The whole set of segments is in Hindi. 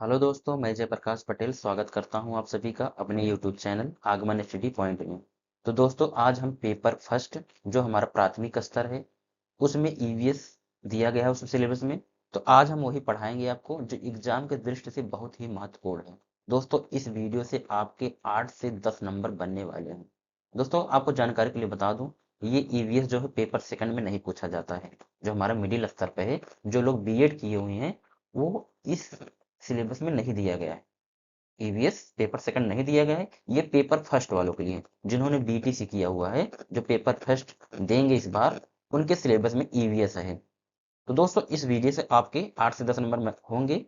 हेलो दोस्तों, मैं जयप्रकाश पटेल स्वागत करता हूं आप सभी का अपने यूट्यूब चैनल आगमन स्टडी पॉइंट में। तो दोस्तों, आज हम पेपर फर्स्ट जो हमारा प्राथमिक स्तर है उसमें ईवीएस दिया गया है उस सिलेबस में। तो आज हम वही पढ़ाएंगे आपको जो एग्जाम के दृष्टि से बहुत ही महत्वपूर्ण है। दोस्तों, इस वीडियो से आपके 8 से 10 नंबर बनने वाले हैं। दोस्तों, आपको जानकारी के लिए बता दूं, ये ईवीएस जो है पेपर सेकंड में नहीं पूछा जाता है। जो हमारा मिडिल स्तर पे है, जो लोग बीएड किए हुए हैं, वो इस सिलेबस में नहीं दिया गया है। ईवीएस पेपर सेकंड नहीं दिया गया है, ये पेपर फर्स्ट वालों के लिए। जिन्होंने बीटीसी किया हुआ है, जो पेपर फर्स्ट देंगे इस बार, उनके सिलेबस में ईवीएस है। तो दोस्तों, इस वीडियो से आपके 8 से 10 नंबर में होंगे,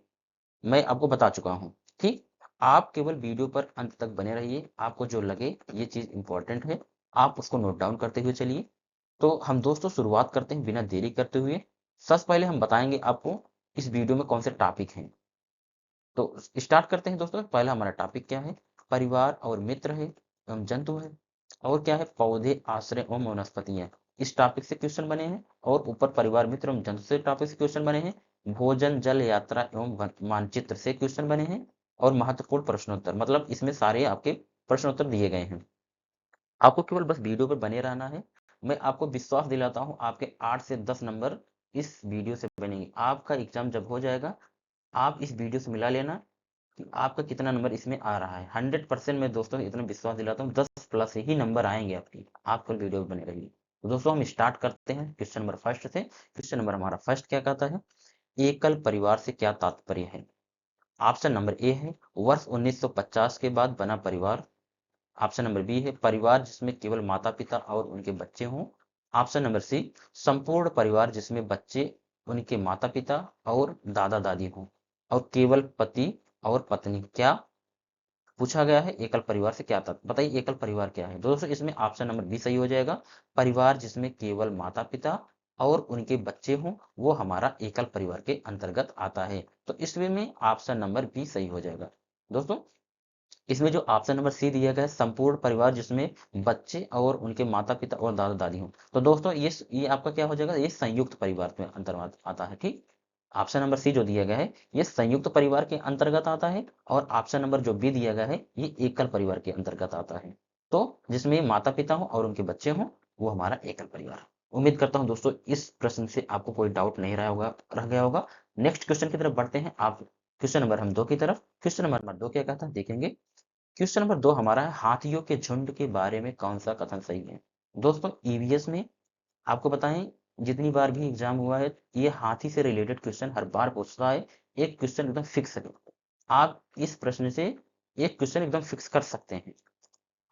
मैं आपको बता चुका हूँ। ठीक, आप केवल वीडियो पर अंत तक बने रहिए। आपको जो लगे ये चीज इंपॉर्टेंट है, आप उसको नोट डाउन करते हुए चलिए। तो हम दोस्तों शुरुआत करते हैं बिना देरी करते हुए। सबसे पहले हम बताएंगे आपको इस वीडियो में कौन से टॉपिक हैं। तो स्टार्ट करते हैं दोस्तों। पहला हमारा टॉपिक क्या है? परिवार और मित्र है एवं जंतु है। और क्या है? पौधे, आश्रय एवं वनस्पतियां। इस टॉपिक से क्वेश्चन बने हैं। और ऊपर परिवार, मित्र एवं जंतु से टॉपिक से क्वेश्चन बने हैं। भोजन, जल, यात्रा एवं मानचित्र से क्वेश्चन बने हैं। और महत्वपूर्ण प्रश्नोत्तर, मतलब इसमें सारे आपके प्रश्नोत्तर दिए गए हैं। आपको केवल बस वीडियो पर बने रहना है। मैं आपको विश्वास दिलाता हूं, आपके 8 से 10 नंबर इस वीडियो से बनेंगे। आपका एग्जाम जब हो जाएगा, आप इस वीडियो से मिला लेना कि आपका कितना नंबर इसमें आ रहा है। 100% मैं दोस्तों इतना विश्वास दिलाता हूँ, 10 प्लस ही नंबर आएंगे आपकी। आप कल वीडियो में बने रहिए। तो दोस्तों, हम स्टार्ट करते हैं क्वेश्चन नंबर फर्स्ट से। क्वेश्चन नंबर हमारा फर्स्ट क्या कहता है? एकल परिवार से क्या तात्पर्य है? ऑप्शन नंबर ए है वर्ष 1950 के बाद बना परिवार। ऑप्शन नंबर बी है परिवार जिसमें केवल माता पिता और उनके बच्चे हों। ऑप्शन नंबर सी संपूर्ण परिवार जिसमें बच्चे, उनके माता पिता और दादा दादी हों। और केवल पति और पत्नी। क्या पूछा गया है? एकल परिवार से क्या था, बताइए एकल परिवार क्या है? दोस्तों, इसमें ऑप्शन नंबर बी सही हो जाएगा। परिवार जिसमें केवल माता पिता और उनके बच्चे हों, वो हमारा एकल परिवार के अंतर्गत आता है। तो इसमें में ऑप्शन नंबर बी सही हो जाएगा। दोस्तों, इसमें जो ऑप्शन नंबर सी दिया गया है संपूर्ण परिवार जिसमें बच्चे और उनके माता पिता और दादा दादी हों, तो दोस्तों ये आपका क्या हो जाएगा? ये संयुक्त परिवार में अंतर्गत आता है। ठीक, ऑप्शन नंबर सी जो दिया गया है ये संयुक्त परिवार के अंतर्गत आता है। और ऑप्शन नंबर जो बी दिया गया है ये एकल परिवार के अंतर्गत आता है। तो जिसमें माता पिता हो और उनके बच्चे हों, वो हमारा एकल परिवार है। उम्मीद करता हूं दोस्तों इस प्रश्न से आपको कोई डाउट नहीं रह गया होगा। नेक्स्ट क्वेश्चन की तरफ बढ़ते हैं। आप क्वेश्चन नंबर हम 2 की तरफ। क्वेश्चन नंबर 2 क्या कहता है देखेंगे। क्वेश्चन नंबर 2 हमारा है हाथियों के झुंड के बारे में कौन सा कथन सही है? दोस्तों, ईवीएस में आपको बताएं, जितनी बार भी एग्जाम हुआ है, ये हाथी से रिलेटेड क्वेश्चन हर बार पूछता है। एक क्वेश्चन एकदम फिक्स है। आप इस प्रश्न से एक क्वेश्चन एकदम फिक्स कर सकते हैं।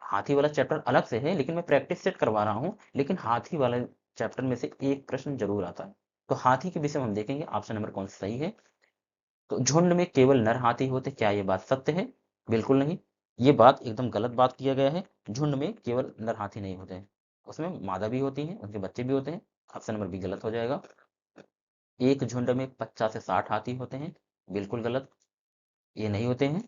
हाथी वाला चैप्टर अलग से है, लेकिन मैं प्रैक्टिस सेट करवा रहा हूँ। लेकिन हाथी वाले चैप्टर में से एक प्रश्न जरूर आता है। तो हाथी के विषय में हम देखेंगे ऑप्शन नंबर कौन सा सही है। तो झुंड में केवल नर हाथी होते, क्या ये बात सत्य है? बिल्कुल नहीं, ये बात एकदम गलत बात किया गया है। झुंड में केवल नर हाथी नहीं होते हैं, उसमें मादा भी होती हैं, उनके बच्चे भी होते हैं। ऑप्शन नंबर बी गलत हो जाएगा। एक झुंड में 50 से 60 हाथी होते हैं, बिल्कुल गलत, ये नहीं होते हैं।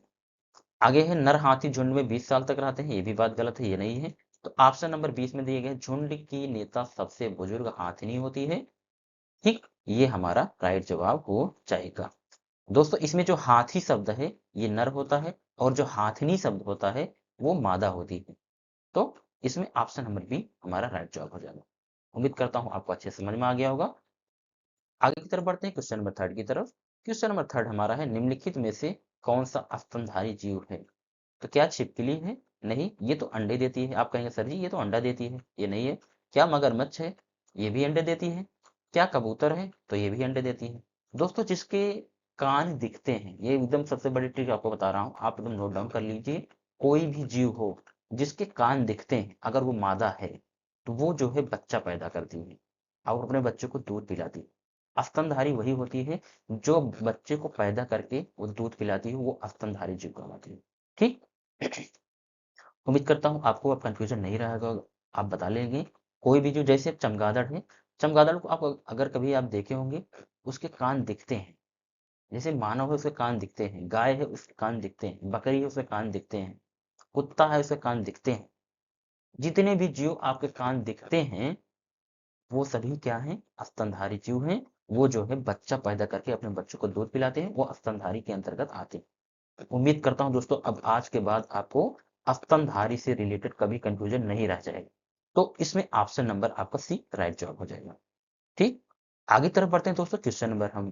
आगे है नर हाथी झुंड में 20 साल तक रहते हैं, ये भी बात गलत है, ये नहीं है। तो ऑप्शन नंबर 20 में दिए गए झुंड की नेता सबसे बुजुर्ग हाथिनी होती है। ठीक, ये हमारा राइट जवाब हो जाएगा। दोस्तों, इसमें जो हाथी शब्द है ये नर होता है, और जो हाथिनी शब्द होता है वो मादा होती है। तो इसमें ऑप्शन नंबर बी हमारा राइट जवाब हो जाएगा। उम्मीद करता हूं आपको अच्छे से समझ में आ गया होगा। आगे की तरफ बढ़ते हैं क्वेश्चन नंबर 3 की तरफ। क्वेश्चन नंबर 3 हमारा है निम्नलिखित में से कौन सा स्तनधारी जीव है? तो क्या छिपकली है? नहीं, ये तो अंडे देती है। आप कहेंगे सर जी ये तो अंडा देती है, ये नहीं है। क्या मगरमच्छ है? ये भी अंडे देती है। क्या कबूतर है? तो ये भी अंडे देती है। दोस्तों, जिसके कान दिखते हैं, ये एकदम सबसे बड़ी ट्रिक आपको बता रहा हूँ, आप एकदम नोट डाउन कर लीजिए। कोई भी जीव हो जिसके कान दिखते हैं, अगर वो मादा है तो वो जो है बच्चा पैदा करती है और अपने बच्चे को दूध पिलाती है। स्तनधारी वही होती है जो बच्चे को पैदा करके वो दूध पिलाती है, वो स्तनधारी जीव कहलाती है। ठीक, उम्मीद करता हूँ आपको अब कंफ्यूजन नहीं रहेगा, आप बता लेंगे। कोई भी जो, जैसे चमगादड़ है, चमगादड़ को आप अगर कभी आप देखे होंगे, उसके कान दिखते हैं। जैसे मानव है उसके कान दिखते हैं, गाय है उसके कान दिखते हैं, बकरी है उसके कान दिखते हैं, कुत्ता है उसके कान दिखते हैं। जितने भी जीव आपके कान दिखते हैं वो सभी क्या हैं? स्तनधारी जीव हैं। वो जो है बच्चा पैदा करके अपने बच्चों को दूध पिलाते हैं, वो स्तनधारी के अंतर्गत आते हैं। उम्मीद करता हूँ दोस्तों अब आज के बाद आपको स्तनधारी से रिलेटेड कभी कंफ्यूजन नहीं रह जाएगा। तो इसमें ऑप्शन नंबर आपका सी राइट जवाब हो जाएगा। ठीक, आगे तरफ बढ़ते हैं दोस्तों, क्वेश्चन नंबर हम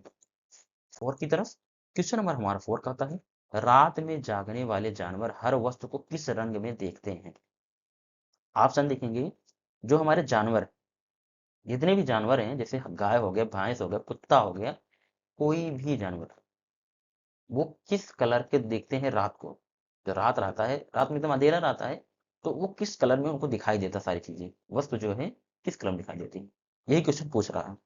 4 की तरफ। क्वेश्चन नंबर हमारा 4 कहता है, रात में जागने वाले जानवर हर वस्तु को किस रंग में देखते हैं? ऑप्शन देखेंगे, जो हमारे जानवर, जितने भी जानवर हैं, जैसे गाय हो गया, भैंस हो गया, कुत्ता हो गया, कोई भी जानवर, वो किस कलर के देखते हैं रात को? जो रात रहता है, रात में एकदम अंधेरा रहता है, तो वो किस कलर में उनको दिखाई देता, सारी चीजें, वस्तु जो है किस कलर में दिखाई देती है? यही क्वेश्चन पूछ रहा है।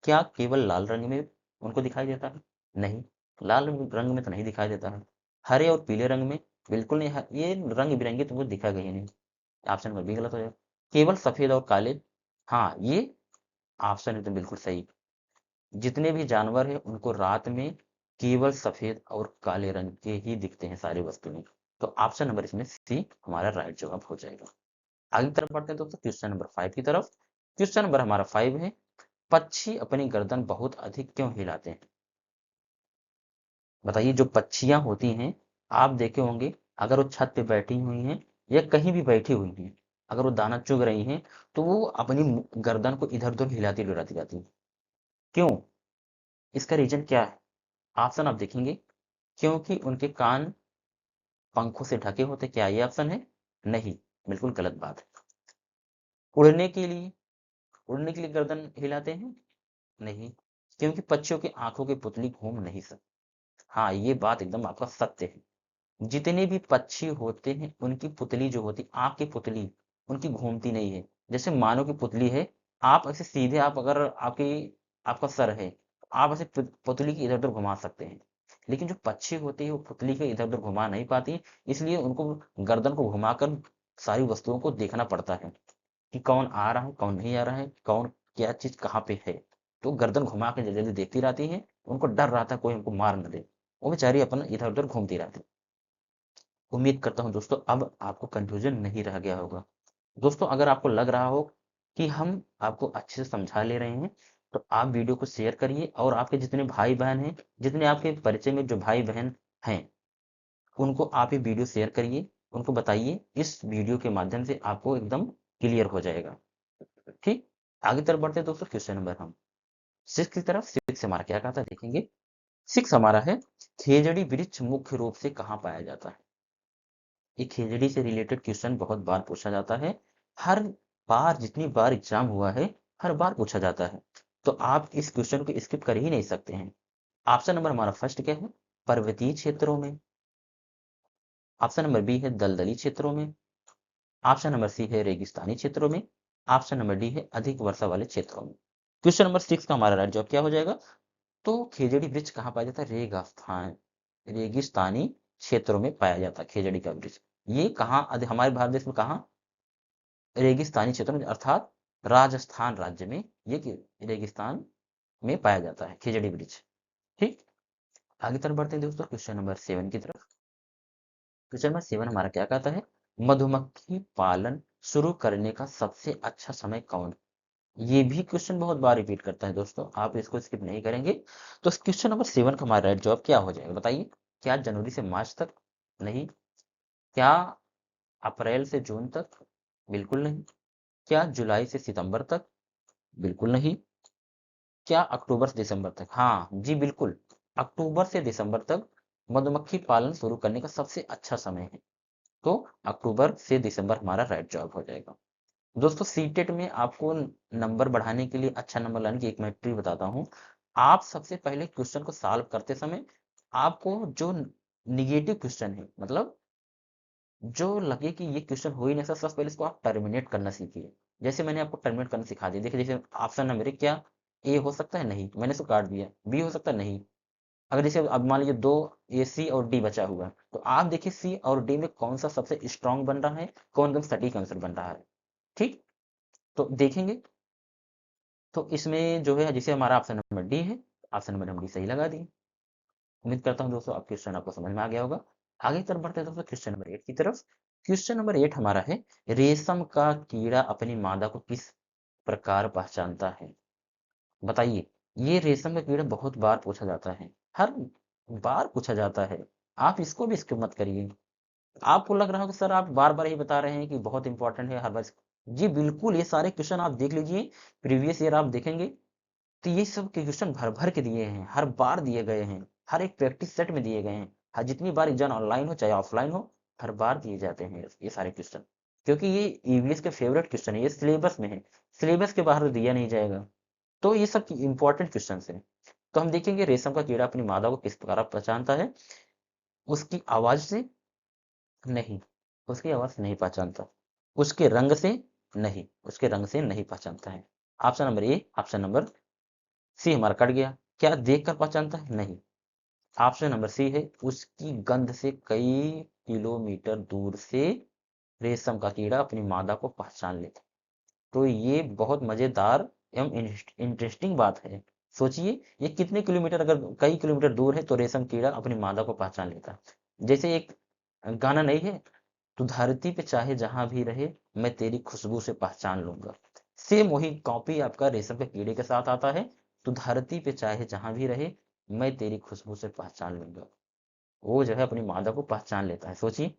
क्या केवल लाल रंग में उनको दिखाई देता है? नहीं, लाल रंग में तो नहीं दिखाई देता है। हरे और पीले रंग में? बिल्कुल नहीं, ये रंग बिरंगे तुमको दिखाएगा ही नहीं। ऑप्शन नंबर बी गलत हो जाएगा। केवल सफेद और काले? हाँ, ये ऑप्शन एकदम बिल्कुल सही। जितने भी जानवर हैं उनको रात में केवल सफेद और काले रंग के ही दिखते हैं सारी वस्तुएं। तो ऑप्शन नंबर इसमें सी हमारा राइट जवाब हो जाएगा। आगे की तरफ बढ़ते हैं दोस्तों, क्वेश्चन नंबर 5 की तरफ। क्वेश्चन नंबर हमारा 5 है, पक्षी अपनी गर्दन बहुत अधिक क्यों हिलाते हैं? बताइए, जो पक्षियां होती हैं, आप देखे होंगे, अगर वो छत पे बैठी हुई हैं या कहीं भी बैठी हुई हैं, अगर वो दाना चुग रही हैं, तो वो अपनी गर्दन को इधर उधर हिलाती डुलाती जाती हैं। क्यों? इसका रीजन क्या है? ऑप्शन आप देखेंगे, क्योंकि उनके कान पंखों से ढके होते। क्या ये ऑप्शन है? नहीं, बिल्कुल गलत बात है। उड़ने के लिए, उड़ने के लिए गर्दन हिलाते हैं? नहीं, क्योंकि पक्षियों की आंखों की पुतली घूम नहीं सकती। हाँ, ये बात एकदम आपका सत्य है। जितने भी पक्षी होते हैं उनकी पुतली जो होती, आँख की पुतली, उनकी घूमती नहीं है। जैसे मानव की पुतली है, आप ऐसे सीधे, आप अगर आपकी, आपका सर है, आप ऐसे पुतली की इधर-उधर घुमा सकते हैं। लेकिन जो पक्षी होती है वो पुतली को इधर-उधर घुमा नहीं पाती, इसलिए उनको गर्दन को घुमाकर सारी वस्तुओं को देखना पड़ता है कि कौन आ रहा है, कौन नहीं आ रहा है, कौन क्या चीज़ कहाँ पे है। तो गर्दन घुमा के जल्दी-जल्दी देखती रहती हैं, उनको डर रहता है कोई हमको मार ना दे। वो बेचारी अपना इधर-उधर घूमती रहती। उम्मीद करता हूँ दोस्तों अब आपको कंफ्यूजन नहीं रह गया होगा। दोस्तों अगर आपको लग रहा हो कि हम आपको अच्छे से समझा ले रहे हैं, तो आप वीडियो को शेयर करिए और आपके जितने भाई बहन हैं, जितने आपके परिचय में जो भाई बहन हैं, उनको आप ये वीडियो शेयर करिए, उनको बताइए। इस वीडियो के माध्यम से आपको एकदम क्लियर हो जाएगा। ठीक, आगे तरफ बढ़ते हैं दोस्तों, क्वेश्चन नंबर हम 6 की तरफ। 6 हमारा क्या कहता है देखेंगे। 6 हमारा है, खेजड़ी वृक्ष मुख्य रूप से कहाँ पाया जाता है? ये खेजड़ी से रिलेटेड क्वेश्चन बहुत बार पूछा जाता है। हर बार, जितनी बार एग्जाम हुआ है, हर बार पूछा जाता है। तो आप इस क्वेश्चन को स्किप कर ही नहीं सकते हैं। ऑप्शन नंबर हमारा फर्स्ट क्या है? पर्वतीय क्षेत्रों में। ऑप्शन नंबर बी है दलदली क्षेत्रों में। ऑप्शन नंबर सी है रेगिस्तानी क्षेत्रों में। ऑप्शन नंबर डी है अधिक वर्षा वाले क्षेत्रों में। क्वेश्चन नंबर 6 का हमारा राइट जवाब क्या हो जाएगा? तो खेजड़ी वृक्ष कहाँ पाया जाता है? रेगिस्तान, रेगिस्तानी क्षेत्रों में पाया जाता है खेजड़ी का वृक्ष। ये कहाँ, हमारे भारत देश में कहाँ? रेगिस्तानी क्षेत्र में, अर्थात राजस्थान राज्य में ये रेगिस्तान में पाया जाता है खेजड़ी वृक्ष। ठीक, आगे तरफ बढ़ते हैं दोस्तों, क्वेश्चन नंबर 7 की तरफ। क्वेश्चन नंबर 7 हमारा क्या कहता है? मधुमक्खी पालन शुरू करने का सबसे अच्छा समय कौन? ये भी क्वेश्चन बहुत बार रिपीट करता है दोस्तों, आप इसको स्किप नहीं करेंगे। तो क्वेश्चन नंबर 7 का हमारा राइट जवाब क्या हो जाएगा बताइए? क्या जनवरी से मार्च तक? नहीं। क्या अप्रैल से जून तक? बिल्कुल नहीं। क्या जुलाई से सितंबर तक? बिल्कुल नहीं। क्या अक्टूबर से दिसंबर तक? हाँ जी, बिल्कुल। अक्टूबर से दिसंबर तक मधुमक्खी पालन शुरू करने का सबसे अच्छा समय है। तो अक्टूबर से दिसंबर हमारा राइट जवाब हो जाएगा। दोस्तों सीटेट में आपको नंबर बढ़ाने के लिए, अच्छा नंबर लाने की एक मैं ट्रिक बताता हूँ। आप सबसे पहले क्वेश्चन को सॉल्व करते समय आपको जो निगेटिव क्वेश्चन है, मतलब जो लगे कि ये क्वेश्चन हो ही नहीं सकता, सबसे पहले इसको आप टर्मिनेट करना सीखिए। जैसे मैंने आपको टर्मिनेट करना सिखा दिया, देखिए जैसे ऑप्शन नंबर एक, क्या ए हो सकता है? नहीं, मैंने इसको काट दिया। बी हो सकता है? नहीं। अगर जैसे अब मान लीजिए दो, ए सी और डी बचा हुआ है, तो आप देखिए सी और डी में कौन सा सबसे स्ट्रांग बन रहा है, कौन एकदम सटीक आंसर बन रहा है। ठीक, तो देखेंगे, तो इसमें जो है, जैसे हमारा ऑप्शन नंबर डी है, ऑप्शन नंबर हम डी सही लगा दिए। उम्मीद करता हूँ दोस्तों आप क्वेश्चन आपको समझ में आ गया होगा। आगे की तरफ बढ़ते हैं दोस्तों, क्वेश्चन नंबर 8 की तरफ। क्वेश्चन नंबर 8 हमारा है, रेशम का कीड़ा अपनी मादा को किस प्रकार पहचानता है? बताइए, ये रेशम का कीड़ा बहुत बार पूछा जाता है, हर बार पूछा जाता है। आप इसको भी स्किप मत करिए। आपको लग रहा हो कि सर आप बार-बार ही बता रहे हैं कि बहुत इंपॉर्टेंट है हर बार। जी बिल्कुल, ये सारे क्वेश्चन आप देख लीजिए, प्रीवियस ईयर आप देखेंगे तो ये सब के क्वेश्चन भर-भर के दिए हैं, हर बार दिए गए हैं, हर एक प्रैक्टिस सेट में दिए गए हैं। हर जितनी बार एग्जाम ऑनलाइन हो चाहे ऑफलाइन हो, हर बार दिए जाते हैं ये सारे क्वेश्चन। क्योंकि ये ईवीएस के फेवरेट क्वेश्चन है, ये सिलेबस में है, सिलेबस के बाहर तो दिया नहीं जाएगा। तो ये सब इंपॉर्टेंट क्वेश्चन हैं। तो हम देखेंगे रेशम का कीड़ा अपनी मादा को किस प्रकार पहचानता है। उसकी आवाज से नहीं, उसकी आवाज से नहीं पहचानता। उसके रंग से नहीं, उसके रंग से नहीं पहचानता है। Option number A, option number C हमारा कट गया। क्या देख कर पहचानता है? नहीं। ऑप्शन नंबर सी है उसकी गंध से कई किलोमीटर दूर से रेशम का कीड़ा अपनी मादा को पहचान लेता है। तो ये बहुत मजेदार एवं इंटरेस्टिंग बात है। सोचिए ये कितने किलोमीटर, अगर कई किलोमीटर दूर है तो रेशम कीड़ा अपनी मादा को पहचान लेता है। जैसे एक गाना नहीं है, तू धरती पे चाहे जहां भी रहे मैं तेरी खुशबू से पहचान लूंगा। सेम वही कॉपी आपका रेशम के कीड़े के साथ आता है। तू धरती पे चाहे जहां भी रहे मैं तेरी खुशबू से पहचान लूंगा। वो जो है अपनी मादा को पहचान लेता है, सोचिए।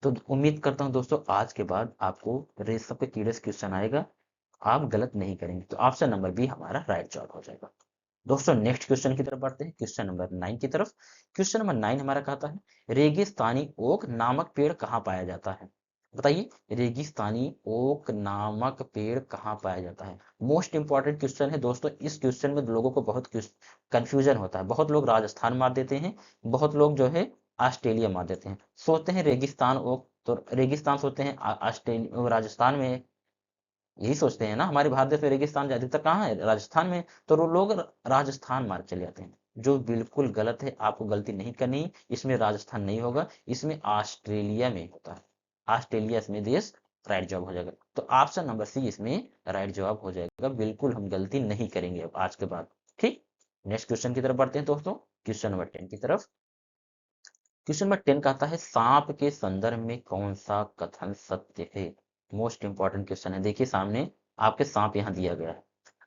तो उम्मीद करता हूँ दोस्तों आज के बाद आपको रेशम के कीड़े से क्वेश्चन आएगा, आप गलत नहीं करेंगे। तो ऑप्शन नंबर बी हमारा राइट जवाब हो जाएगा। दोस्तों नेक्स्ट क्वेश्चन की तरफ बढ़ते हैं, क्वेश्चन नंबर 9 की तरफ। क्वेश्चन नंबर 9 हमारा कहता है रेगिस्तानी ओक नामक पेड़ कहाँ पाया जाता है? बताइए, रेगिस्तानी ओक नामक पेड़ कहाँ पाया जाता है? मोस्ट इंपॉर्टेंट क्वेश्चन है दोस्तों। इस क्वेश्चन में लोगों को बहुत कंफ्यूजन होता है। बहुत लोग राजस्थान मार देते हैं, बहुत लोग जो है ऑस्ट्रेलिया मार देते हैं। सोचते हैं रेगिस्तान ओक, तो रेगिस्तान सोचते हैं ऑस्ट्रेलिया राजस्थान में है। यही सोचते हैं ना, हमारे भारत देश में रेगिस्तान अधिकतर कहाँ है? राजस्थान में। तो वो लोग राजस्थान मार चले जाते हैं, जो बिल्कुल गलत है। आपको गलती नहीं करनी, इसमें राजस्थान नहीं होगा, इसमें ऑस्ट्रेलिया में होता है। ऑस्ट्रेलिया इसमें देश राइट जवाब हो जाएगा। तो ऑप्शन नंबर सी इसमें राइट जवाब हो जाएगा। बिल्कुल हम गलती नहीं करेंगे अब आज के बाद। ठीक, नेक्स्ट क्वेश्चन की तरफ बढ़ते हैं दोस्तों, क्वेश्चन नंबर 10 की तरफ। क्वेश्चन नंबर 10 कहता है सांप के संदर्भ में कौन सा कथन सत्य है? मोस्ट इंपॉर्टेंट क्वेश्चन है। देखिए सामने आपके सांप यहाँ दिया गया है।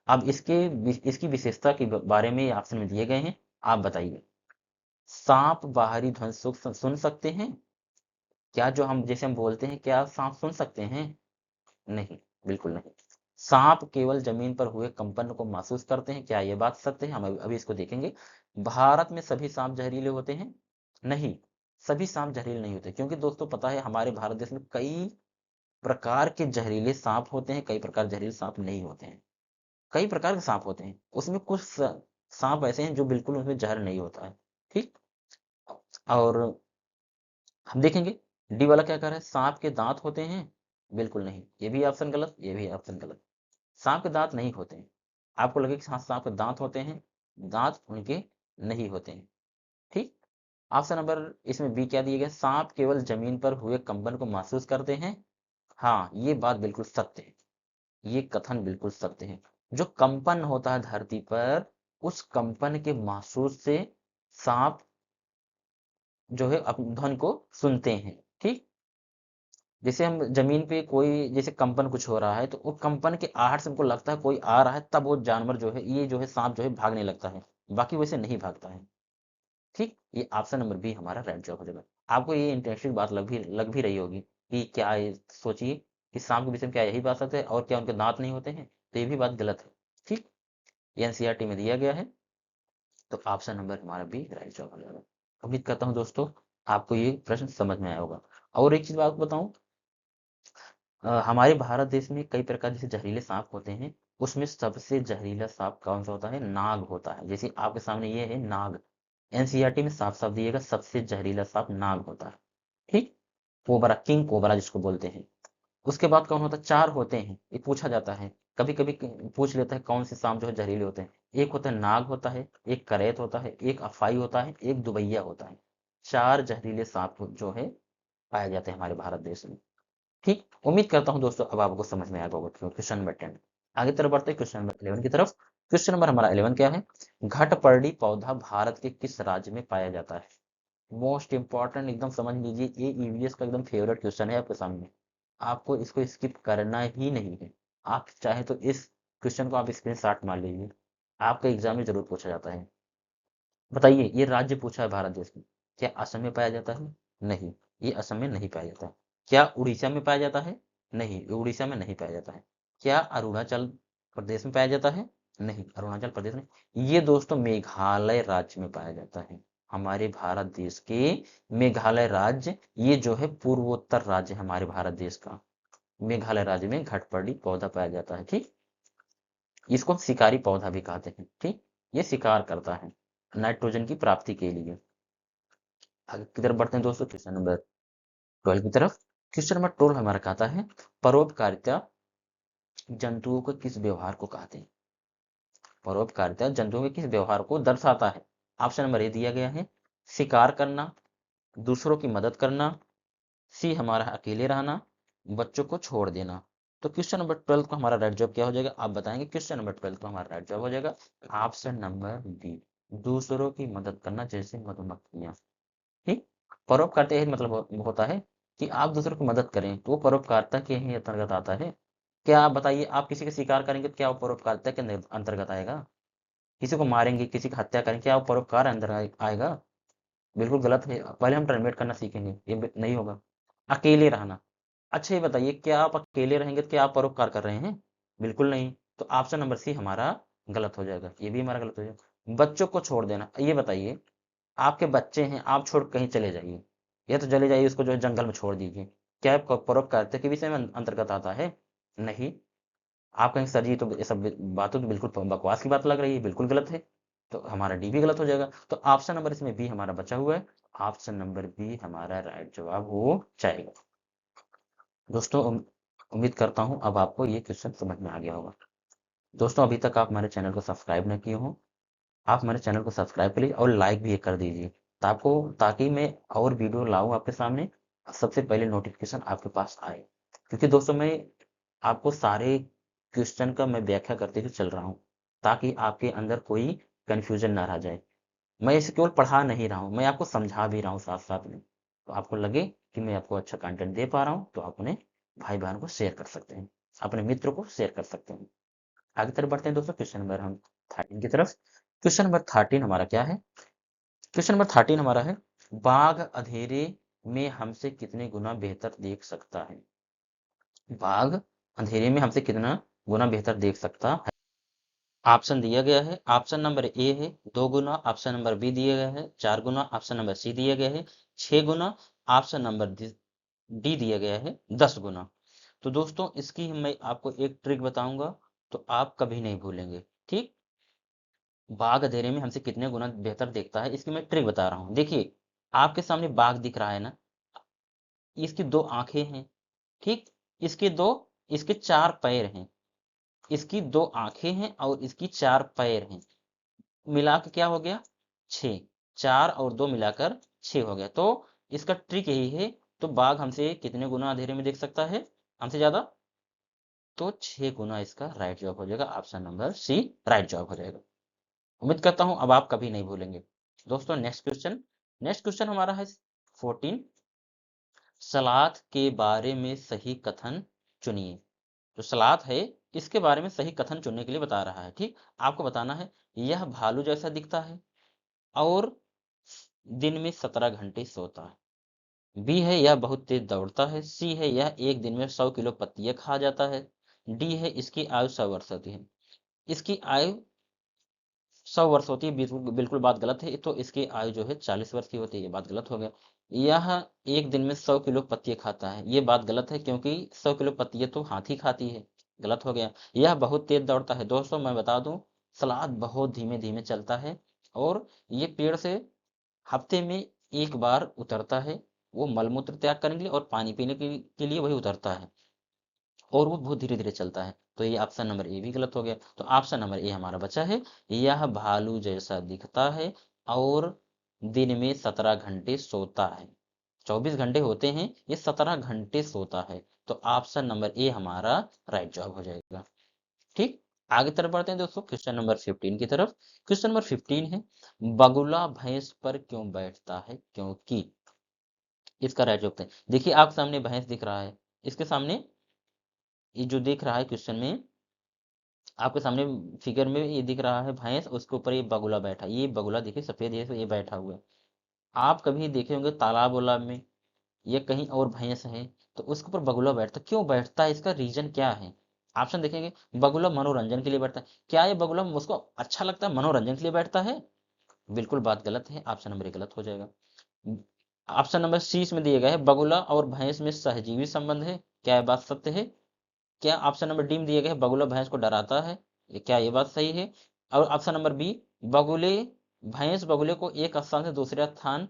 अब इसकी विशेषता के बारे में ऑप्शन में दिए गए हैं। आप बताइए, सांप बाहरी ध्वनि सुन सकते हैं? क्या जो हम जैसे हम बोलते हैं, क्या सांप सुन सकते हैं? नहीं, बिल्कुल नहीं। सांप केवल जमीन पर हुए कंपन को महसूस करते हैं, क्या ये बात सत्य है? हम अभी इसको देखेंगे। भारत में सभी सांप जहरीले होते हैं? नहीं, सभी सांप जहरीले नहीं होते, क्योंकि दोस्तों पता है हमारे भारत देश में कई प्रकार के जहरीले सांप होते हैं, कई प्रकार जहरीले सांप नहीं होते हैं। कई प्रकार के सांप होते हैं, उसमें कुछ सांप ऐसे हैं जो बिल्कुल उसमें जहर नहीं होता है। ठीक, और हम देखेंगे डी वाला क्या कह रहा है, सांप के दांत होते हैं? बिल्कुल नहीं, ये भी ऑप्शन गलत, ये भी ऑप्शन गलत। सांप के दांत नहीं होते हैं। आपको लगे कि हाँ सांप के दांत होते हैं, दांत उनके नहीं होते हैं। ठीक, ऑप्शन नंबर इसमें बी क्या दिया गया, सांप केवल जमीन पर हुए कंपन को महसूस करते हैं। हाँ, ये बात बिल्कुल सत्य है, ये कथन बिल्कुल सत्य है। जो कंपन होता है धरती पर, उस कंपन के महसूस से सांप जो है अपनी ध्वनि को सुनते हैं। ठीक, जैसे हम जमीन पे कोई जैसे कंपन कुछ हो रहा है, तो वो कंपन के आहट से हमको लगता है कोई आ रहा है, तब वो जानवर जो है, ये जो है सांप जो है भागने लगता है, बाकी वैसे नहीं भागता है। ठीक, ये ऑप्शन नंबर बी हमारा राइट जवाब हो जाएगा। आपको ये इंटरेस्टिंग बात लग भी रही होगी कि क्या सोचिए कि सांप के विषय में क्या यही बात सच है, और क्या उनके दांत नहीं होते हैं? तो ये भी बात गलत है। ठीक, ये एनसीईआरटी में दिया गया है। तो ऑप्शन नंबर हमारा बी राइट जवाब हो जाएगा। उम्मीद करता हूँ दोस्तों आपको ये प्रश्न समझ में आया होगा। और एक चीज आपको बताऊं, हमारे भारत देश में कई प्रकार जैसे जहरीले सांप होते हैं, उसमें सबसे जहरीला सांप कौन सा होता है? नाग होता है। जैसे आपके सामने ये है नाग, एनसीईआरटी में साफ साफ दिएगा सबसे जहरीला सांप नाग होता है। ठीक, कोबरा, किंग कोबरा जिसको बोलते हैं। उसके बाद कौन होता है? चार होते हैं, ये पूछा जाता है कभी कभी, पूछ लेता है कौन से सांप जो है जहरीले होते हैं। एक होता है नाग होता है, एक करैत होता है, एक अफाई होता है, एक दुबैया होता है। चार जहरीले सांप जो है पाए जाते हैं हमारे भारत देश में। ठीक, उम्मीद करता हूँ दोस्तों अब आपको समझ में आया होगा क्वेश्चन नंबर 10। आगे तरफ बढ़ते हैं क्वेश्चन नंबर 11 की तरफ। क्वेश्चन नंबर हमारा 11 क्या है, घटपर्णी पौधा भारत के किस राज्य में पाया जाता है? मोस्ट इंपॉर्टेंट, एकदम समझ लीजिए, ये ईवीएस का एकदम फेवरेट क्वेश्चन है आपके सामने। आपको इसको स्किप करना ही नहीं है। आप चाहे तो इस क्वेश्चन को आप स्क्रीनशॉट मार लीजिए। आपके एग्जाम में जरूर पूछा जाता है। बताइए, ये राज्य पूछा है भारत देश में, क्या असम में पाया जाता है? नहीं, ये असम में नहीं पाया जाता है। क्या उड़ीसा में पाया जाता है? नहीं, ये उड़ीसा में नहीं पाया जाता है। क्या अरुणाचल प्रदेश में पाया जाता है? नहीं, अरुणाचल प्रदेश में। ये दोस्तों मेघालय राज्य में पाया जाता है। हमारे भारत देश के मेघालय राज्य, ये जो है पूर्वोत्तर राज्य है हमारे भारत देश का। मेघालय राज्य में घटपर्डी पौधा पाया जाता है। ठीक, इसको शिकारी पौधा भी कहते हैं। ठीक, ये शिकार करता है नाइट्रोजन की प्राप्ति के लिए। आगे की तरफ बढ़ते हैं दोस्तों, क्वेश्चन नंबर 12 की तरफ। क्वेश्चन नंबर 12 हमारा कहता है, परोपकारिता जंतुओं के किस व्यवहार को कहते हैं? परोपकारिता जंतुओं के किस व्यवहार को दर्शाता है? ऑप्शन नंबर ए दिया गया है, शिकार करना, दूसरों की मदद करना, सी हमारा अकेले रहना, बच्चों को छोड़ देना। तो क्वेश्चन नंबर 12 को हमारा राइट जवाब क्या हो जाएगा, आप बताएंगे। क्वेश्चन नंबर 12 को हमारा राइट जवाब हो जाएगा ऑप्शन नंबर बी, दूसरों की मदद करना, जैसे मधुमक्खियां। ठीक, परोपकारिता यही मतलब होता है कि आप दूसरों की मदद करें, तो वो परोपकारिता के ही अंतर्गत आता है। क्या आप बताइए, आप किसी का शिकार करेंगे तो क्या वो परोपकारिता के अंतर्गत आएगा? किसी को मारेंगे, किसी की हत्या करेंगे, क्या वो परोपकार अंदर आएगा? बिल्कुल गलत है। पहले हम टर्मिनेट करना सीखेंगे, ये नहीं होगा। अकेले रहना, अच्छा ये बताइए, क्या आप अकेले रहेंगे तो क्या आप परोपकार कर रहे हैं? बिल्कुल नहीं। तो ऑप्शन नंबर सी हमारा गलत हो जाएगा, ये भी हमारा गलत हो जाएगा। बच्चों को छोड़ देना, ये बताइए, आपके बच्चे हैं, आप छोड़ कहीं चले जाइए, या तो चले जाइए उसको जो है जंगल में छोड़ दीजिए, क्या आप परोपकारिता के विषय में अंतर्गत आता है? नहीं। आप कहेंगे सर जी तो ये सब बातों तो बिल्कुल बकवास की बात लग रही है, बिल्कुल गलत है। तो हमारा डी भी गलत हो जाएगा। तो ऑप्शन नंबर इसमें बी हमारा बचा हुआ है, ऑप्शन नंबर बी हमारा राइट जवाब हो जाएगा। दोस्तों उम्मीद करता हूं अब आपको ये क्वेश्चन समझ में आ गया होगा। दोस्तों अभी तक आप हमारे चैनल को सब्सक्राइब न किए हो, आप हमारे चैनल को सब्सक्राइब करिए और लाइक भी कर दीजिए, ताकि मैं और वीडियो लाऊं आपके सामने, सबसे पहले नोटिफिकेशन आपके पास आए। क्योंकि दोस्तों मैं आपको सारे क्वेश्चन का मैं व्याख्या करते हुए चल रहा हूँ, ताकि आपके अंदर कोई कंफ्यूजन ना रह जाए। मैं इसे केवल पढ़ा नहीं रहा हूँ, मैं आपको समझा भी रहा हूँ साथ साथ में। तो आपको लगे कि मैं आपको अच्छा कंटेंट दे पा रहा हूँ, तो आप अपने भाई बहन को शेयर कर सकते हैं, अपने मित्रों को शेयर कर सकते हैं। आगे तरफ बढ़ते हैं दोस्तों, क्वेश्चन नंबर हम 13 की तरफ। क्वेश्चन नंबर 13 हमारा क्या है? क्वेश्चन नंबर 13 हमारा है, बाघ अंधेरे में हमसे कितने गुना बेहतर देख सकता है? बाघ अंधेरे में हमसे कितना गुना बेहतर देख सकता है? ऑप्शन दिया गया है, ऑप्शन नंबर ए है 2 गुना, ऑप्शन नंबर बी दिया गया है 4 गुना, ऑप्शन नंबर सी दिया गया है 6 गुना, ऑप्शन नंबर डी दिया गया है 10 गुना। तो दोस्तों इसकी मैं आपको एक ट्रिक बताऊंगा, तो आप कभी नहीं भूलेंगे। ठीक, बाघ अंधेरे में हमसे कितने गुना बेहतर देखता है, इसकी मैं ट्रिक बता रहा हूँ। देखिए, आपके सामने बाघ दिख रहा है ना, इसकी 2 आंखें हैं। ठीक, इसके दो इसके 4 पैर हैं, इसकी 2 आंखें हैं और इसकी 4 पैर हैं, मिला के क्या हो गया? 6। 4 और 2 मिलाकर 6 हो गया। तो इसका ट्रिक यही है। तो बाघ हमसे कितने गुना अंधेरे में देख सकता है, हमसे ज्यादा? तो 6 गुना इसका राइट जवाब हो जाएगा, ऑप्शन नंबर सी राइट जवाब हो जाएगा। उम्मीद करता हूं अब आप कभी नहीं भूलेंगे। दोस्तों नेक्स्ट क्वेश्चन हमारा है 14, सलाद के बारे में सही कथन चुनिए। जो सलाद है, इसके बारे में सही कथन चुनने के लिए बता रहा है। ठीक, आपको बताना है, यह भालू जैसा दिखता है और दिन में 17 घंटे सोता है। बी है, यह बहुत तेज दौड़ता है। सी है, यह एक दिन में 100 किलो पत्तियां खा जाता है। डी है, इसकी आयु 100 वर्ष होती है। इसकी आयु 100 वर्ष होती है, बिल्कुल बिल्कुल बात गलत है। तो इसकी आयु जो है 40 वर्ष की होती है, ये बात गलत हो गया। यह एक दिन में 100 किलो पत्तियां खाता है, ये बात गलत है, क्योंकि 100 किलो पत्तियां तो हाथी खाती है, गलत हो गया। यह बहुत तेज दौड़ता है, दोस्तों मैं बता दूं, सलाद बहुत धीमे धीमे चलता है और ये पेड़ से हफ्ते में एक बार उतरता है। वो मलमूत्र त्याग करने के लिए और पानी पीने के लिए वही उतरता है, और वो बहुत धीरे धीरे चलता है। तो ये ऑप्शन नंबर ए भी गलत हो गया। तो ऑप्शन नंबर ए हमारा बचा है, यह भालू जैसा दिखता है और दिन में 17 घंटे सोता है। 24 घंटे होते हैं, ये 17 घंटे सोता है। तो ऑप्शन नंबर ए हमारा राइट जवाब हो जाएगा। ठीक, आगे तरफ बढ़ते हैं दोस्तों, क्वेश्चन नंबर 15 की तरफ। क्वेश्चन नंबर 15 है, बगुला भैंस पर क्यों बैठता है? क्योंकि, इसका राइट जवाब है, देखिए आपके सामने भैंस दिख रहा है, इसके सामने ये जो दिख रहा है क्वेश्चन में, आपके सामने फिगर में ये दिख रहा है भैंस, उसके ऊपर ये बगुला बैठा, ये बगुला देखिए सफेद ये बैठा हुआ है। आप कभी देखे होंगे तालाब वालाब में या कहीं और भैंस है तो उसके ऊपर बगुला बैठता, क्यों बैठता है, इसका रीजन क्या है? ऑप्शन देखेंगे, बगुला मनोरंजन के लिए बैठता है। क्या ये बगुला उसको अच्छा लगता है, मनोरंजन के लिए बैठता है? बिल्कुल बात गलत है, ऑप्शन नंबर ए गलत हो जाएगा। ऑप्शन नंबर सी इसमें दिया गया है, बगुला और भैंस में सहजीवी संबंध है, क्या यह बात सत्य है? क्या ऑप्शन नंबर डी में दिया गया है, बगुला भैंस को डराता है, क्या ये बात सही है? और ऑप्शन नंबर बी, बगुले भैंस बगुले को एक स्थान से दूसरे स्थान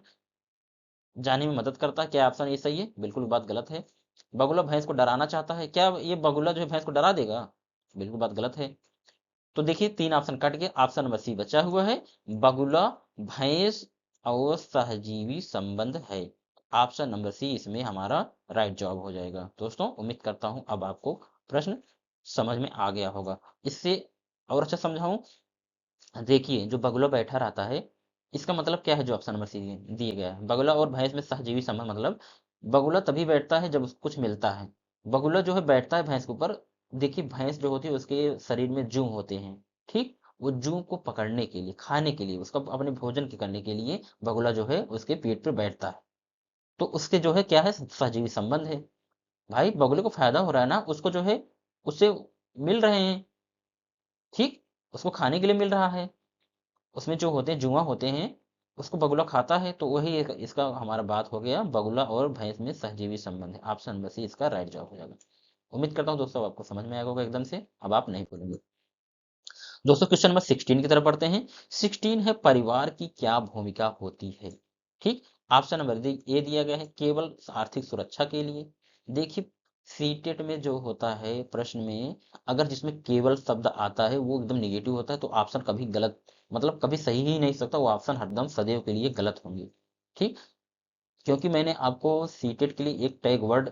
जाने में मदद करता है, क्या ऑप्शन ये सही है? बिल्कुल बात गलत है। बगुला भैंस को डराना चाहता है, क्या ये बगुला जो है भैंस को डरा देगा? बिल्कुल बात गलत है। तो देखिए 3 ऑप्शन कट गए, ऑप्शन नंबर सी बचा हुआ है, बगुला भैंस और सहजीवी संबंध है। ऑप्शन नंबर सी इसमें हमारा राइट जवाब हो जाएगा। दोस्तों उम्मीद करता हूं अब आपको प्रश्न समझ में आ गया होगा। इससे और अच्छा समझाऊं, देखिए जो बगुला बैठा रहता है, इसका मतलब क्या है? जो ऑप्शन नंबर सी दिए गया है, बगुला और भैंस में सहजीवी संबंध, मतलब बगुला तभी बैठता है जब उसको कुछ मिलता है। बगुला जो है बैठता है भैंस के ऊपर। देखिए भैंस जो होती है उसके शरीर में जूं होते हैं, ठीक, वो जूं को पकड़ने के लिए, खाने के लिए, उसका अपने भोजन के करने के लिए बगुला जो है उसके पेट पर बैठता है। तो उसके जो है क्या है, सहजीवी संबंध है। भाई बगुले को फायदा हो रहा है ना, उसको जो है उससे मिल रहे हैं, ठीक, उसको खाने के लिए मिल रहा है। उसमें जो होते हैं जुआ होते हैं, उसको बगुला खाता है, तो वही इसका हमारा बात हो गया, बगुला और भैंस में सहजीवी संबंध है। ऑप्शन नंबर सी इसका राइट जवाब हो जाएगा। उम्मीद करता हूँ दोस्तों आपको समझ में आएगा होगा एकदम से, अब आप नहीं भूलेंगे। दोस्तों क्वेश्चन नंबर 16 की तरफ बढ़ते हैं। 16 है, परिवार की क्या भूमिका होती है? ठीक, ऑप्शन नंबर ए दिया गया है, केवल आर्थिक सुरक्षा के लिए। देखिए सीटेट में जो होता है प्रश्न में, अगर जिसमें केवल शब्द आता है वो एकदम निगेटिव होता है, तो ऑप्शन कभी गलत, मतलब कभी सही ही नहीं सकता, वो ऑप्शन हरदम सदैव के लिए गलत होंगे। ठीक, क्योंकि मैंने आपको सीटेट के लिए एक टैग वर्ड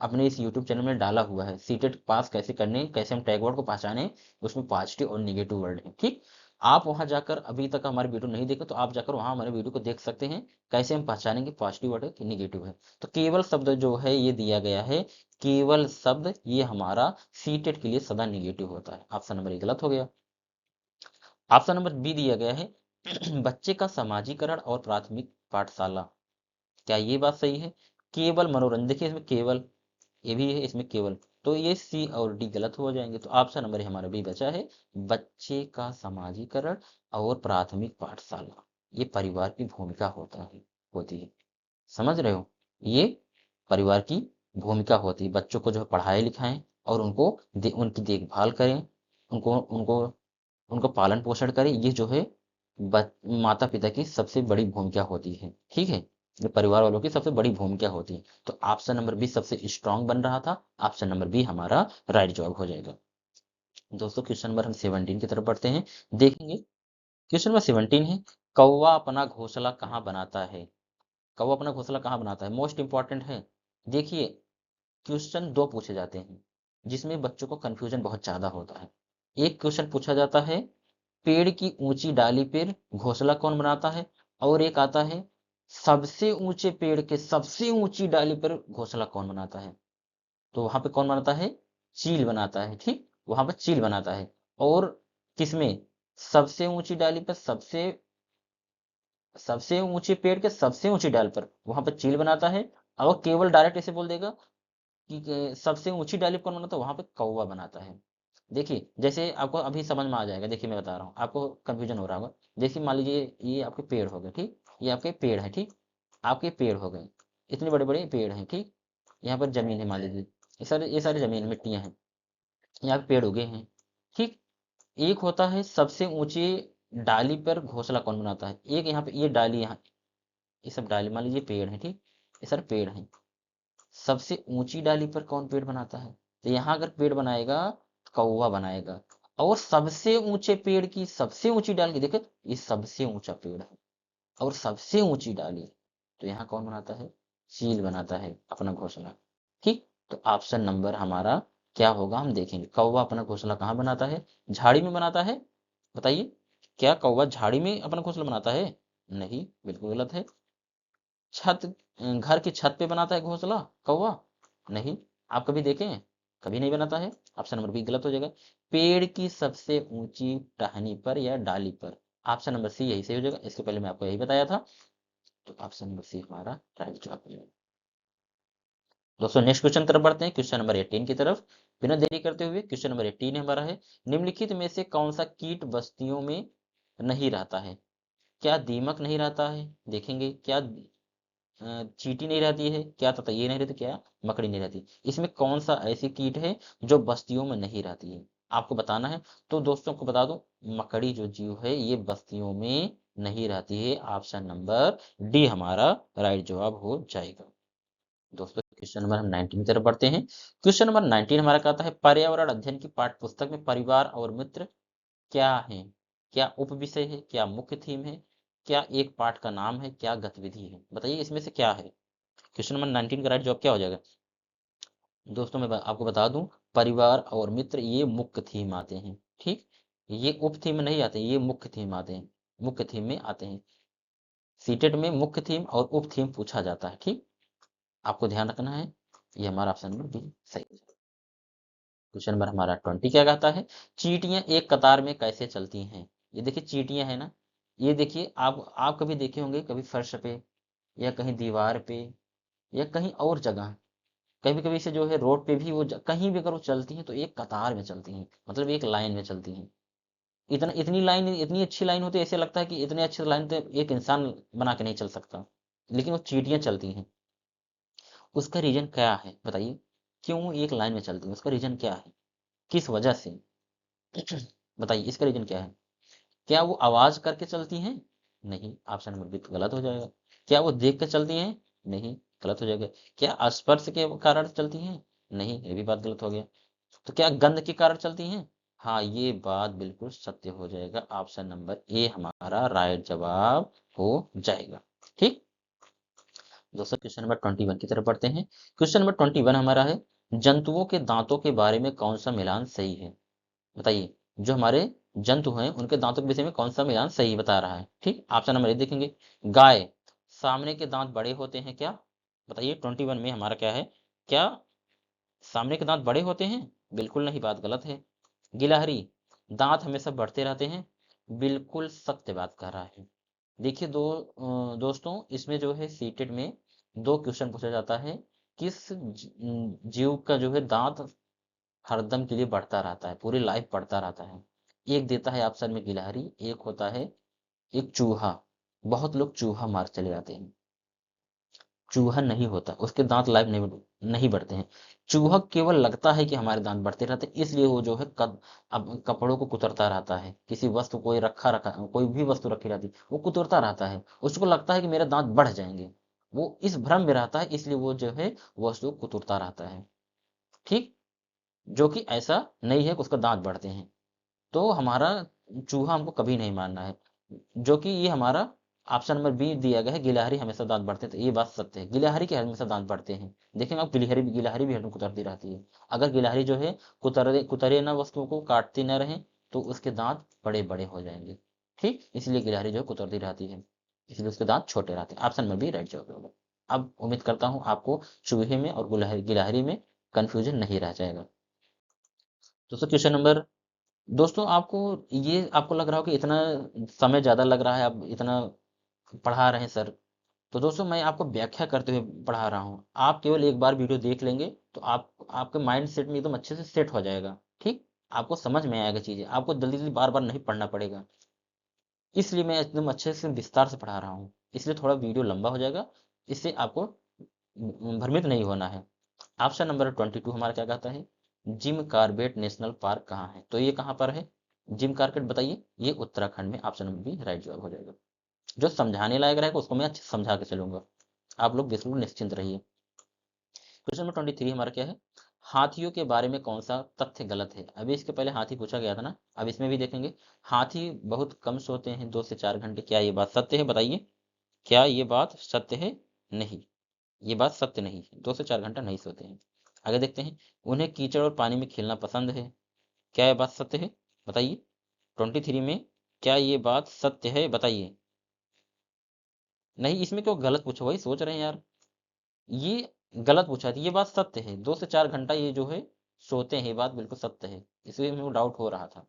अपने इस यूट्यूब चैनल में डाला हुआ है, सीटेट पास कैसे करने, कैसे हम टैग वर्ड को पहचाने, उसमें पॉजिटिव और निगेटिव वर्ड है। ठीक, आप वहां जाकर अभी तक हमारी वीडियो नहीं देखे तो आप जाकर वहां हमारे वीडियो को देख सकते हैं, कैसे हम पहचानेंगे पॉजिटिव वर्ड है कि निगेटिव है। तो केवल शब्द जो है ये दिया गया है, केवल शब्द ये हमारा सीटेट के लिए सदा निगेटिव होता है। ऑप्शन नंबर ए गलत हो गया। ऑप्शन नंबर बी दिया गया है, बच्चे का समाजीकरण और प्राथमिक पाठशाला, क्या ये बात सही है? केवल मनोरंजन, देखिए इसमें केवल ये भी है, इसमें केवल, तो ये सी और डी गलत हो जाएंगे। तो ऑप्शन नंबर हमारा बी बचा है, बच्चे का समाजीकरण और प्राथमिक पाठशाला, ये परिवार की भूमिका होती है। समझ रहे हो? ये परिवार की भूमिका होती है, बच्चों को जो है पढ़ाएं लिखाएं और उनकी देखभाल करें, उनको उनको उनका पालन पोषण करें, ये जो है माता पिता की सबसे बड़ी भूमिका होती है। ठीक है, ये परिवार वालों की सबसे बड़ी भूमिका होती है। तो ऑप्शन नंबर बी सबसे स्ट्रांग बन रहा था, ऑप्शन नंबर बी हमारा राइट जवाब हो जाएगा। दोस्तों क्वेश्चन नंबर हम 17 की तरफ बढ़ते हैं, देखेंगे। क्वेश्चन नंबर 17 है, कौवा अपना घोंसला कहाँ बनाता है? कौवा अपना घोंसला कहाँ बनाता है, मोस्ट इंपॉर्टेंट है। देखिए क्वेश्चन दो पूछे जाते हैं जिसमें बच्चों को कंफ्यूजन बहुत ज्यादा होता है। एक क्वेश्चन पूछा जाता है, पेड़ की ऊंची डाली पर घोंसला कौन बनाता है, और एक आता है, सबसे ऊंचे पेड़ के सबसे ऊंची डाली पर घोंसला कौन बनाता है। तो वहां पे कौन बनाता है, चील बनाता है। ठीक, वहां पर चील बनाता है। और किसमें, सबसे ऊंची डाली पर, सबसे सबसे ऊंचे पेड़ के सबसे ऊंची डाल पर वहां पर चील बनाता है। और केवल डायरेक्ट ऐसे बोल देगा कि सबसे ऊंची डाली पर कौन बनाता है, वहां पे कौवा बनाता है। देखिए जैसे आपको अभी समझ में आ जाएगा, देखिए मैं बता रहा हूँ, आपको कंफ्यूजन हो रहा होगा। देखिए मान लीजिए ये आपके पेड़ हो गए, ठीक, ये आपके पेड़ है, ठीक, आपके पेड़ हो गए, इतने बड़े बड़े पेड़ हैं, ठीक, यहाँ पर जमीन है मान लीजिए, ये सारे जमीन मिट्टियां हैं, यहाँ पे पेड़ उगे हैं, ठीक। एक होता है सबसे ऊंची डाली पर घोंसला कौन बनाता है, एक यहाँ पे ये डाली, यहाँ ये सब डाली, मान लीजिए पेड़ है, ठीक, ये सारे पेड़ हैं, सबसे ऊंची डाली पर कौन पेड़ बनाता है, तो यहाँ अगर पेड़ बनाएगा तो कौवा बनाएगा। और सबसे ऊंचे पेड़ की सबसे ऊंची डाल की देखे, ये सबसे ऊंचा पेड़ है और सबसे ऊंची डाली, तो यहाँ कौन बनाता है, चील बनाता है अपना घोंसला। ठीक, तो ऑप्शन नंबर हमारा क्या होगा, हम देखेंगे कौवा अपना घोंसला कहाँ बनाता है, झाड़ी में बनाता है। बताइए, क्या कौवा झाड़ी में अपना घोंसला बनाता है? नहीं, बिल्कुल गलत है। छत घर की छत पे बनाता है घोंसला कौवा? नहीं, आप कभी देखें? कभी नहीं बनाता है। ऑप्शन नंबर बी गलत हो जाएगा। पेड़ की सबसे ऊंची टहनी पर या डाली पर, ऑप्शन नंबर सी यही सही हो जाएगा। इसके पहले मैं आपको यही बताया था, तो ऑप्शन नंबर सी हमारा राइट जवाब हो जाएगा। दोस्तों नेक्स्ट क्वेश्चन तरफ बढ़ते हैं, क्वेश्चन नंबर 18 की तरफ। बिना देरी करते हुए क्वेश्चन नंबर 18 हमारा है, निम्नलिखित में से कौन सा कीट बस्तियों में नहीं रहता है? क्या दीमक नहीं रहता है, देखेंगे, क्या चींटी नहीं रहती है, क्या ततैया नहीं रहती, क्या मकड़ी नहीं रहती? इसमें कौन सा ऐसी कीट है जो बस्तियों में नहीं रहती है, आपको बताना है। तो दोस्तों को बता दूं, मकड़ी जो जीव है ये बस्तियों में नहीं रहती है। ऑप्शन नंबर डी हमारा राइट जवाब हो जाएगा। दोस्तों क्वेश्चन नंबर हम 19 की तरफ बढ़ते हैं। क्वेश्चन नंबर 19 हमारा कहता है, पर्यावरण अध्ययन की पाठ्य पुस्तक में परिवार और मित्र क्या है? क्या उप विषय है, क्या मुख्य थीम है, क्या एक पाठ का नाम है, क्या गतिविधि है? बताइए इसमें से क्या है? क्वेश्चन नंबर 19 का राइट जवाब क्या हो जाएगा? दोस्तों मैं आपको बता दूं, परिवार और मित्र ये मुख्य थीम आते हैं, ठीक। ये उप थीम में नहीं आते, ये मुख्य थीम आते हैं, मुख्य थीम में आते हैं। सीटेट में मुख्य थीम और उप थीम पूछा जाता है, ठीक। आपको ध्यान रखना है। ये हमारा ऑप्शन नंबर बी सही है। क्वेश्चन नंबर हमारा 20 क्या कहता है, चींटियां एक कतार में कैसे चलती हैं? ये देखिए चींटियां है ना, ये देखिए आप कभी देखे होंगे, कभी फर्श पे या कहीं दीवार पे या कहीं और जगह, कभी कभी से जो है रोड पे भी वो कहीं भी अगर वो चलती हैं तो एक कतार में चलती हैं, मतलब एक लाइन में चलती हैं। इतनी लाइन, इतनी अच्छी लाइन होती है, ऐसे लगता है कि इतने अच्छे लाइन तो एक इंसान बना के नहीं चल सकता, लेकिन वो चींटियां चलती हैं। उसका रीजन क्या है बताइए? क्यों एक लाइन में चलती है, उसका रीजन क्या है, किस वजह से? बताइए इसका रीजन क्या है? क्या वो आवाज करके चलती हैं? नहीं, ऑप्शन नंबर बी गलत हो जाएगा। क्या वो देख कर चलती हैं? नहीं, गलत हो जाएगा। क्या स्पर्श के कारण चलती हैं? नहीं, ये भी बात गलत हो गया। तो क्या गंध के कारण चलती हैं? हाँ, ये बात बिल्कुल सत्य हो जाएगा। ऑप्शन नंबर ए हमारा राइट जवाब हो जाएगा, ठीक। दोस्तों क्वेश्चन नंबर 21 की तरफ बढ़ते हैं। क्वेश्चन नंबर 21 हमारा है, जंतुओं के दांतों के बारे में कौन सा मिलान सही है? बताइए, जो हमारे जंतु हैं उनके दांतों के विषय में कौन सा मिलान सही बता रहा है, ठीक। ऑप्शन नंबर ए देखेंगे, गाय, सामने के दांत बड़े होते हैं क्या? बताइए 21 में हमारा क्या है, क्या सामने के दांत बड़े होते हैं? बिल्कुल नहीं, बात गलत है। गिलहरी, दांत हमेशा बढ़ते रहते हैं? बिल्कुल सत्य बात कर रहा है। देखिए दोस्तों इसमें जो है सीटेट में दो क्वेश्चन पूछा जाता है, किस जीव का जो है दांत हरदम के लिए बढ़ता रहता है, पूरी लाइफ बढ़ता रहता है? एक देता है ऑप्शन में गिलहरी, एक होता है एक चूहा। बहुत लोग चूहा मार चले जाते हैं, चूहा नहीं होता, उसके दांत लाइफ नहीं बढ़ते हैं। चूहा केवल लगता है कि हमारे दांत बढ़ते रहते हैं, इसलिए वो जो है अब कपड़ों को कुतरता रहता है, किसी वस्तु कोई रखा रखा कोई भी वस्तु रखी रहती वो कुतरता रहता है, उसको लगता है कि मेरे दांत बढ़ जाएंगे, वो इस भ्रम में रहता है, इसलिए वो जो है वस्तु कुतरता रहता है, ठीक। जो कि ऐसा नहीं है कि उसका दांत बढ़ते हैं। तो हमारा चूहा हमको कभी नहीं मानना है, जो कि ये हमारा ऑप्शन नंबर बी दिया गया है, गिलहरी हमेशा दांत बढ़ते हैं, तो ये बात सत्य है, गिलहरी के हमेशा दांत बढ़ते हैं। देखेंगे आप, गिलहरी भी हरदम कुतरती रहती है। अगर गिलहरी जो है कुतरे कुतरे ना वस्तुओं को काटती ना रहे तो उसके दांत बड़े बड़े हो जाएंगे, ठीक। इसलिए गिलहरी जो है कुतरती रहती है, इसलिए उसके दांत छोटे रहते हैं। ऑप्शन नंबर बी राइट जवाब होगा। अब उम्मीद करता हूँ आपको चूहे में और गिलहरी में कंफ्यूजन नहीं रह जाएगा। दोस्तों क्वेश्चन नंबर, दोस्तों आपको ये आपको लग रहा हो कि इतना समय ज़्यादा लग रहा है, आप इतना पढ़ा रहे हैं सर, तो दोस्तों मैं आपको व्याख्या करते हुए पढ़ा रहा हूँ। आप केवल एक बार वीडियो देख लेंगे तो आप आपके माइंड सेट में एकदम अच्छे से सेट हो जाएगा, ठीक। आपको समझ में आएगा चीज़ें, आपको जल्दी जल्दी बार बार नहीं पढ़ना पड़ेगा, इसलिए मैं एकदम अच्छे से विस्तार से पढ़ा रहा हूँ। इसलिए थोड़ा वीडियो लंबा हो जाएगा, इससे आपको भ्रमित नहीं होना है। ऑप्शन नंबर 22 हमारा क्या कहता है, जिम कार्बेट नेशनल पार्क कहाँ है? तो ये कहाँ पर है जिम कार्बेट, बताइए। ये उत्तराखंड में, ऑप्शन नंबर बी राइट जवाब हो जाएगा। जो समझाने लायक रहेगा उसको मैं अच्छे से समझा के चलूंगा, आप लोग बिल्कुल निश्चिंत रहिए। क्वेश्चन नंबर 23 हमारा क्या है, हाथियों के बारे में कौन सा तथ्य गलत है? अभी इसके पहले हाथी पूछा गया था ना, अब इसमें भी देखेंगे, हाथी बहुत कम सोते हैं, 2 से 4 घंटे, क्या ये बात सत्य है? बताइए, क्या ये बात सत्य है? नहीं, ये बात सत्य नहीं है, 2 से 4 घंटा नहीं सोते हैं। आगे देखते हैं, उन्हें कीचड़ और पानी में खेलना पसंद है, क्या ये बात सत्य है? बताइए 23 में, क्या ये बात सत्य है? बताइए। नहीं, इसमें क्यों गलत पूछा, वही सोच रहे हैं यार, ये गलत पूछा है, ये बात सत्य है, 2 से 4 घंटा ये जो है सोते हैं, ये बात बिल्कुल सत्य है, इसलिए मेरे को डाउट हो रहा था।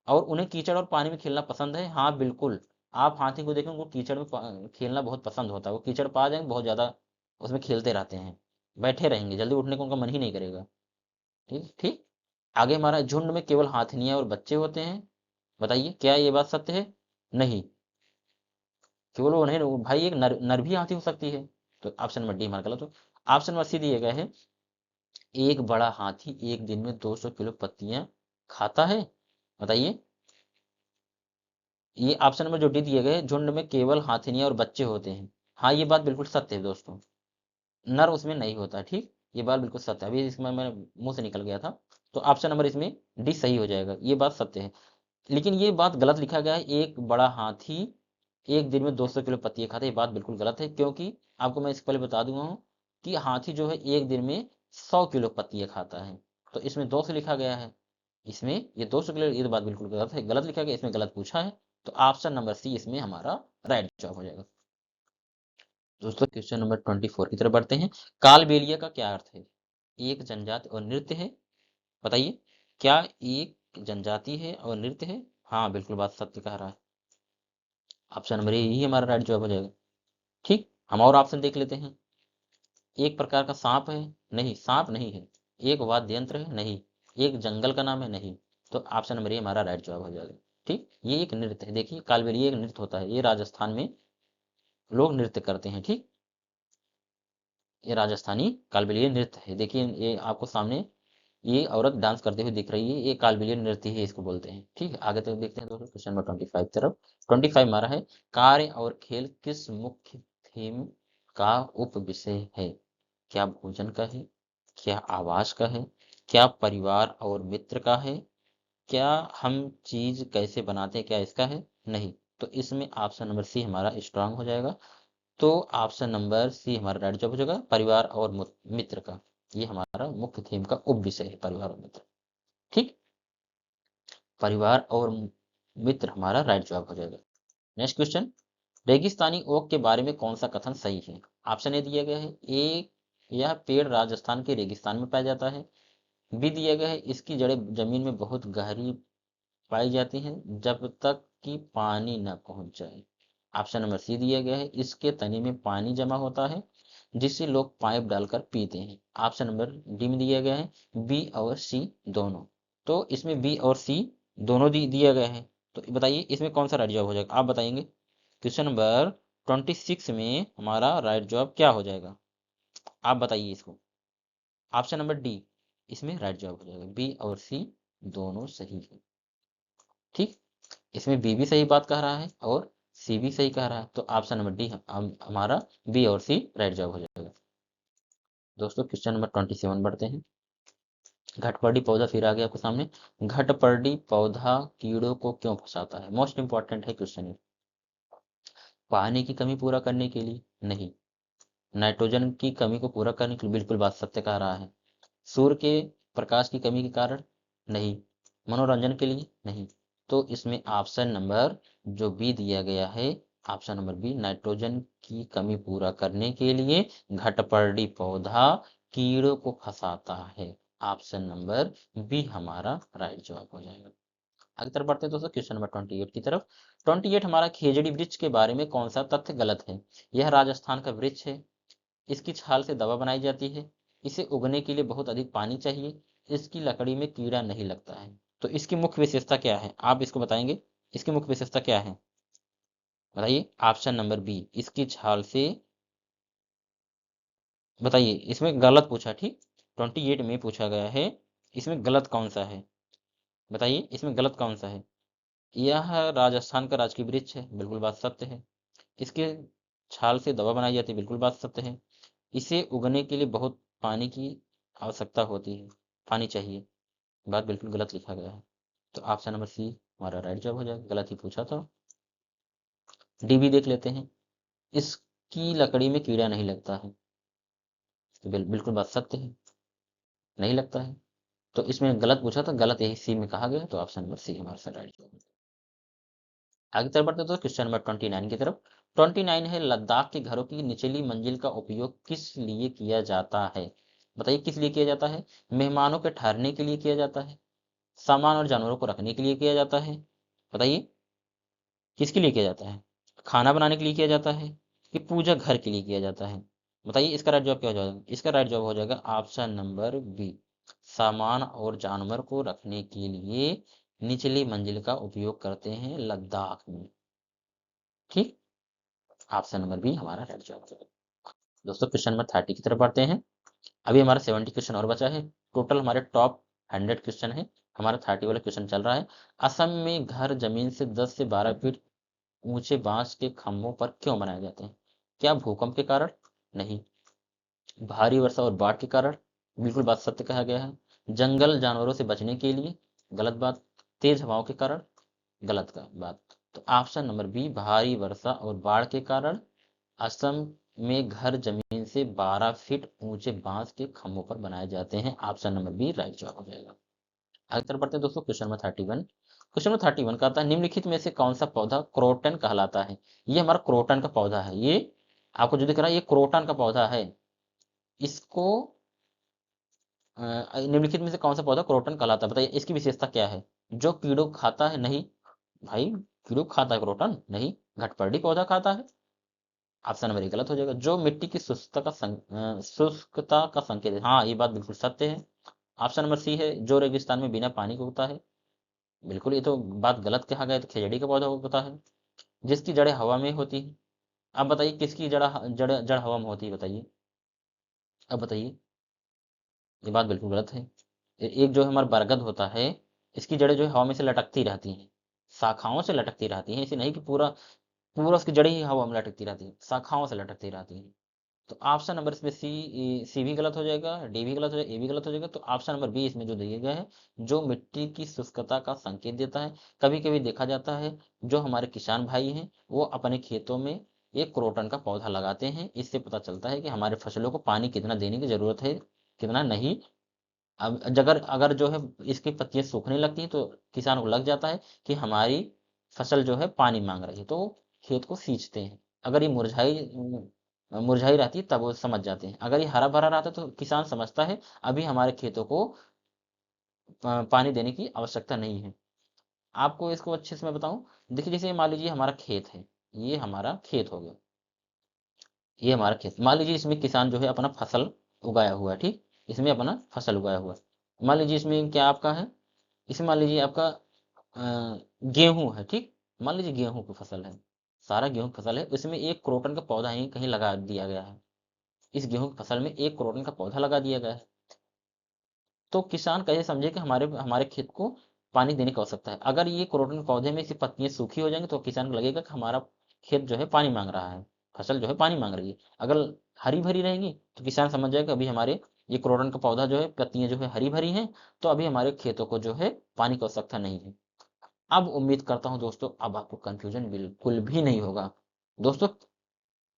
और उन्हें कीचड़ और पानी में खेलना पसंद है, हाँ बिल्कुल। आप हाथी को देखें, उनको कीचड़ में खेलना बहुत पसंद होता है, वो कीचड़ पा जाएंगे बहुत ज्यादा उसमें खेलते रहते हैं, बैठे रहेंगे, जल्दी उठने को उनका मन ही नहीं करेगा। ठीक ठीक। आगे हमारा, झुंड में केवल हाथनियां और बच्चे होते हैं, बताइए क्या ये बात सत्य है? नहीं, केवल वो नहीं, भाई एक नर भी हाथी हो सकती है। तो ऑप्शन नंबर डी हमारा गलत हो। ऑप्शन नंबर सी दिए गए है, एक बड़ा हाथी एक दिन में 200 किलो पत्तियां खाता है, बताइए। ये ऑप्शन नंबर जो डी दिए गए, झुंड में केवल हाथिनियां और बच्चे होते हैं, हाँ ये बात बिल्कुल सत्य है दोस्तों, नर उसमें नहीं होता, ठीक, ये बात बिल्कुल सत्य है, अभी इसमें मैं मुंह से निकल गया था। तो ऑप्शन नंबर इसमें डी सही हो जाएगा, ये बात सत्य है। लेकिन ये बात गलत लिखा गया है, एक बड़ा हाथी एक दिन में 200 किलो पत्तियां खाता है, ये बात बिल्कुल गलत है, क्योंकि आपको मैं इससे पहले बता दूंगा हूँ कि हाथी जो है एक दिन में 100 किलो पत्तियां खाता है, तो इसमें 200 लिखा गया है, इसमें ये 200 किलो, ये तो बात बिल्कुल गलत है, गलत लिखा गया, इसमें गलत पूछा है। तो ऑप्शन नंबर सी इसमें हमारा राइट जवाब हो जाएगा। दोस्तों क्वेश्चन नंबर 24 की तरफ बढ़ते हैं। कालबेलिया का क्या अर्थ है? एक जनजाति और नृत्य है, बताइए, क्या एक जनजाति है और नृत्य है? हाँ बिल्कुल बात सत्य कह रहा है, ऑप्शन नंबर यही हमारा राइट जवाब हो जाएगा। ठीक, हम और ऑप्शन देख लेते हैं। एक प्रकार का सांप है, नहीं सांप नहीं है। एक वाद्य यंत्र है, नहीं। एक जंगल का नाम है, नहीं। तो ऑप्शन नंबर ए हमारा राइट जवाब हो जाएगा। ठीक, ये एक नृत्य है, देखिए कालबेलिया एक नृत्य होता है, ये राजस्थान में लोग नृत्य करते हैं, ठीक, ये राजस्थानी कालबेलिया नृत्य है, देखिए ये आपको सामने ये औरत डांस करते हुए दिख रही है, ये कालबेलिया नृत्य है, इसको बोलते हैं। ठीक है, आगे तक देखते हैं दोस्तों, क्वेश्चन नंबर 25 तरफ। 25 हमारा है, कार्य और खेल किस मुख्य थीम का उप विषय है? क्या भोजन का है, क्या आवास का है, क्या परिवार और मित्र का है, क्या हम चीज कैसे बनाते हैं क्या इसका है? नहीं। तो इसमें ऑप्शन नंबर सी हमारा स्ट्रांग हो जाएगा। तो ऑप्शन नंबर सी हमारा राइट जवाब हो जाएगा, परिवार और मित्र का, ये हमारा मुख्य थीम का उप विषय है, परिवार और मित्र। ठीक, परिवार और मित्र हमारा राइट जवाब हो जाएगा। नेक्स्ट क्वेश्चन, रेगिस्तानी ओक के बारे में कौन सा कथन सही है? ऑप्शन ए दिया गया है, एक, यह पेड़ राजस्थान के रेगिस्तान में पाया जाता है। बी दिया गया है, इसकी जड़ें जमीन में बहुत गहरी पाई जाती हैं जब तक कि पानी न पहुंच जाए। ऑप्शन नंबर सी दिया गया है, इसके तने में पानी जमा होता है जिसे लोग पाइप डालकर पीते हैं। ऑप्शन नंबर डी में दिया गया है बी और सी दोनों। तो इसमें बी और सी दोनों दिया गया है, तो बताइए इसमें कौन सा राइट जवाब हो जाएगा, आप बताएंगे। क्वेश्चन नंबर 26 में हमारा राइट जवाब क्या हो जाएगा, आप बताइए इसको। ऑप्शन नंबर डी इसमें राइट जवाब हो जाएगा, बी और सी दोनों सही है। ठीक, इसमें बी भी सही बात कह रहा है और सी भी सही कह रहा है, तो ऑप्शन नंबर डी हमारा बी और सी राइट जवाब हो जाएगा। दोस्तों क्वेश्चन नंबर 27 बढ़ते हैं। घटपर्डी पौधा फिर आ गया आपके सामने। घटपर्डी पौधा कीड़ों को क्यों फंसाता है? मोस्ट इंपॉर्टेंट है क्वेश्चन। पानी की कमी पूरा करने के लिए? नहीं। नाइट्रोजन की कमी को पूरा करने के लिए? बिल्कुल बात सत्य कह रहा है। सूर्य के प्रकाश की कमी के कारण? नहीं। मनोरंजन के लिए? नहीं। तो इसमें ऑप्शन नंबर जो बी दिया गया है, ऑप्शन नंबर बी, नाइट्रोजन की कमी पूरा करने के लिए घटपर्डी पौधा कीड़ों को फंसाता है। ऑप्शन नंबर बी हमारा राइट जवाब हो जाएगा। आगे तरफ बढ़ते हैं दोस्तों, क्वेश्चन नंबर 28 की तरफ। 28 हमारा, खेजड़ी वृक्ष के बारे में कौन सा तथ्य गलत है? यह राजस्थान का वृक्ष है, इसकी छाल से दवा बनाई जाती है, इसे उगने के लिए बहुत अधिक पानी चाहिए, इसकी लकड़ी में कीड़ा नहीं लगता है। तो इसकी मुख्य विशेषता क्या है, आप इसको बताएंगे, इसकी मुख्य विशेषता क्या है, बताइए। ऑप्शन नंबर बी, इसकी छाल से, बताइए इसमें गलत पूछा, ठीक, 28 में पूछा गया है, इसमें गलत कौन सा है, बताइए इसमें गलत कौन सा है। यह राजस्थान का राजकीय वृक्ष है, बिल्कुल बात सत्य है। इसके छाल से दवा बनाई जाती है, बिल्कुल बात सत्य है। इसे उगने के लिए बहुत पानी की आवश्यकता होती है, पानी चाहिए, बात बिल्कुल गलत लिखा गया है। तो ऑप्शन नंबर सी हमारा राइट जवाब हो जाएगा, गलत ही पूछा था। डी भी देख लेते हैं, इसकी लकड़ी में कीड़ा नहीं लगता है, तो बिल्कुल बात सत्य है, नहीं लगता है। तो इसमें गलत पूछा था, गलत यही सी में कहा गया, तो ऑप्शन नंबर सी हमारा राइट जवाब। आगे तरफ बढ़ते तो क्वेश्चन नंबर 29 की तरफ। 29 है, लद्दाख के घरों की निचली मंजिल का उपयोग किस लिए किया जाता है? बताइए किस लिए किया जाता है? मेहमानों के ठहरने के लिए किया जाता है, सामान और जानवरों को रखने के लिए किया जाता है। बताइए किसके लिए किया जाता है? खाना बनाने के लिए किया जाता है कि पूजा घर के लिए किया जाता है? बताइए इसका राइट जवाब क्या हो जाएगा? इसका राइट जवाब हो जाएगा ऑप्शन नंबर बी, सामान और जानवर को रखने के लिए निचली मंजिल का उपयोग करते हैं लद्दाख में। ठीक, ऑप्शन नंबर बी हमारा राइट जवाब है। दोस्तों क्वेश्चन नंबर 30 की तरफ बढ़ते हैं। अभी हमारा 70 क्वेश्चन और बचा है। टोटल हमारे टॉप 100 क्वेश्चन है, हमारा 30 वाला क्वेश्चन चल रहा है। असम में घर जमीन से 10 से 12 फीट ऊंचे बांस के खंभों पर क्यों बनाए जाते हैं? क्या भूकंप के कारण? नहीं। भारी वर्षा और बाढ़ के कारण? बिल्कुल बात सत्य कहा गया है। जंगल जानवरों से बचने के लिए? गलत बात। तेज हवाओं के कारण? गलत का बात। तो ऑप्शन नंबर बी, भारी वर्षा और बाढ़ के कारण असम में घर जमीन से 12 फीट ऊंचे बांस के खंभों पर बनाए जाते हैं। ऑप्शन नंबर बी राइट जवाब हो जाएगा। आगे तरफ बढ़ते हैं दोस्तों क्वेश्चन नंबर 31। क्वेश्चन नंबर 31 का आता है निम्नलिखित में से कौन सा पौधा क्रोटन कहलाता है? ये हमारा क्रोटन का पौधा है। ये आपको जो दिख रहा है ये क्रोटन का पौधा है। इसको निम्नलिखित में से कौन सा पौधा क्रोटन कहलाता है? बताइए इसकी विशेषता क्या है? जो कीड़ों को खाता है? नहीं भाई, कीड़ों को खाता है क्रोटन? नहीं, घटपर्डी पौधा खाता है। ऑप्शन नंबर ए गलत हो जाएगा। जो मिट्टी की शुष्कता का संकेत है, हाँ ये बात बिल्कुल सत्य है। ऑप्शन नंबर सी है जो रेगिस्तान में बिना पानी के उगता है। बिल्कुल ये तो बात गलत कहा गया, तो खेजड़ी का पौधा उगता है। जिसकी जड़ें हवा में होती है। अब बताइए किसकी जड़ हवा में होती है? बताइए, अब बताइए। ये बात बिल्कुल गलत है। एक जो हमारा बरगद होता है, इसकी जड़ें जो है हवा में से लटकती रहती हैं, शाखाओं से लटकती रहती हैं। ऐसे नहीं कि पूरा पूरा उसकी जड़ें ही हवा में लटकती रहती है, शाखाओं से लटकती रहती हैं। तो ऑप्शन नंबर इसमें सी भी गलत हो जाएगा, डी भी गलत हो जाएगा, ए भी गलत हो जाएगा। तो ऑप्शन नंबर बी इसमें जो दिया गया है, जो मिट्टी की शुष्कता का संकेत देता है। कभी कभी देखा जाता है जो हमारे किसान भाई हैं वो अपने खेतों में एक क्रोटन का पौधा लगाते हैं। इससे पता चलता है कि हमारे फसलों को पानी कितना देने की जरूरत है, कितना नहीं। अब अगर अगर जो है इसकी पत्तियां सूखने लगती हैं तो किसान को लग जाता है कि हमारी फसल जो है पानी मांग रही है, तो वो खेत को सींचते हैं। अगर ये मुरझाई रहती है तब वो समझ जाते हैं। अगर ये हरा भरा रहता है तो किसान समझता है अभी हमारे खेतों को पानी देने की आवश्यकता नहीं है। आपको इसको अच्छे से मैं बताऊं, देखिए जैसे मान लीजिए हमारा खेत है, ये हमारा खेत हो गया, ये हमारा खेत। मान लीजिए इसमें किसान जो है अपना फसल उगाया हुआ है, ठीक, इसमें अपना फसल उगाया हुआ है। मान लीजिए इसमें क्या आपका है, इसमें मान लीजिए आपका गेहूं है, ठीक। मान लीजिए गेहूं की फसल है, सारा गेहूं की फसल है, इसमें एक क्रोटन का पौधा ही कहीं लगा दिया गया है। इस गेहूं की फसल में एक क्रोटन का पौधा लगा दिया गया है। तो किसान कैसे समझे कि हमारे हमारे खेत को पानी देने की आवश्यकता है? अगर ये क्रोटन के पौधे में से पत्तियां सूखी हो जाएंगी तो किसान को लगेगा कि हमारा खेत जो है पानी मांग रहा है, फसल जो है पानी मांग रही है। अगर हरी भरी रहेंगी तो किसान समझ जाएगा अभी हमारे ये क्रोटन का पौधा जो है पत्तियां जो है हरी भरी हैं, तो अभी हमारे खेतों को जो है पानी की आवश्यकता नहीं है। अब उम्मीद करता हूं दोस्तों अब आपको कंफ्यूजन बिल्कुल भी नहीं होगा। दोस्तों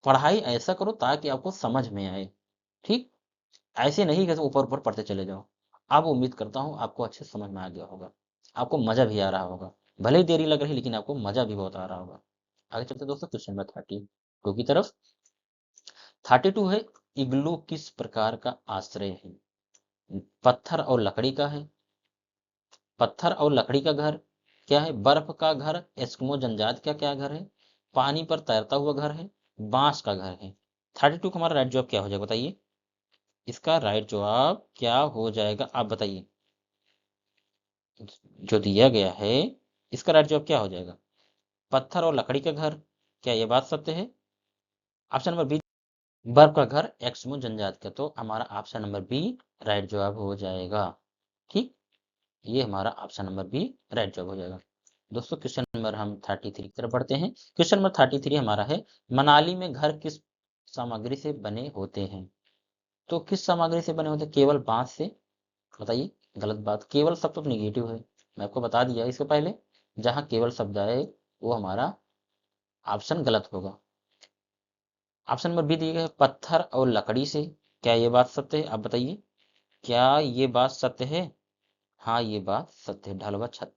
पढ़ाई ऐसा करो ताकि आपको समझ में आए, ठीक, ऐसे नहीं कि ऊपर ऊपर पढ़ते चले जाओ। अब उम्मीद करता हूँ आपको अच्छे से समझ में आ गया होगा, आपको मजा भी आ रहा होगा। भले ही देरी लग रही लेकिन आपको मजा भी बहुत आ रहा होगा। आगे चलते दोस्तों क्वेश्चन नंबर 32 की तरफ। 32 है, इग्लू किस प्रकार का आश्रय है? पत्थर और लकड़ी का है, पत्थर और लकड़ी का घर क्या है, बर्फ का घर, एस्किमो जनजाति का क्या घर है, पानी पर तैरता हुआ घर है, बांस का घर है? 32 का हमारा राइट जवाब क्या हो जाएगा बताइए? इसका राइट जवाब क्या हो जाएगा आप बताइए? जो दिया गया है इसका राइट जवाब क्या हो जाएगा? पत्थर और लकड़ी का घर, क्या यह बात सत्य है? ऑप्शन नंबर बी, बर्फ का घर एस्किमो जनजाति का। तो हमारा ऑप्शन नंबर बी राइट जवाब हो जाएगा, ठीक। ये हमारा ऑप्शन नंबर बी राइट जवाब हो जाएगा। दोस्तों क्वेश्चन नंबर हम 33 की तरफ बढ़ते हैं। क्वेश्चन नंबर 33 हमारा है, मनाली में घर किस सामग्री से बने होते हैं? तो किस सामग्री से बने होते हैं? केवल बांस से? बताइए, गलत बात। केवल शब्द तो निगेटिव है, मैं आपको बता दिया इसके पहले। जहां केवल शब्द आए वो हमारा ऑप्शन गलत होगा। ऑप्शन नंबर बी दिया गया है पत्थर और लकड़ी से। क्या ये बात सत्य है आप बताइए? क्या ये बात सत्य है? हाँ ये बात सत्य है, ढलवा छत।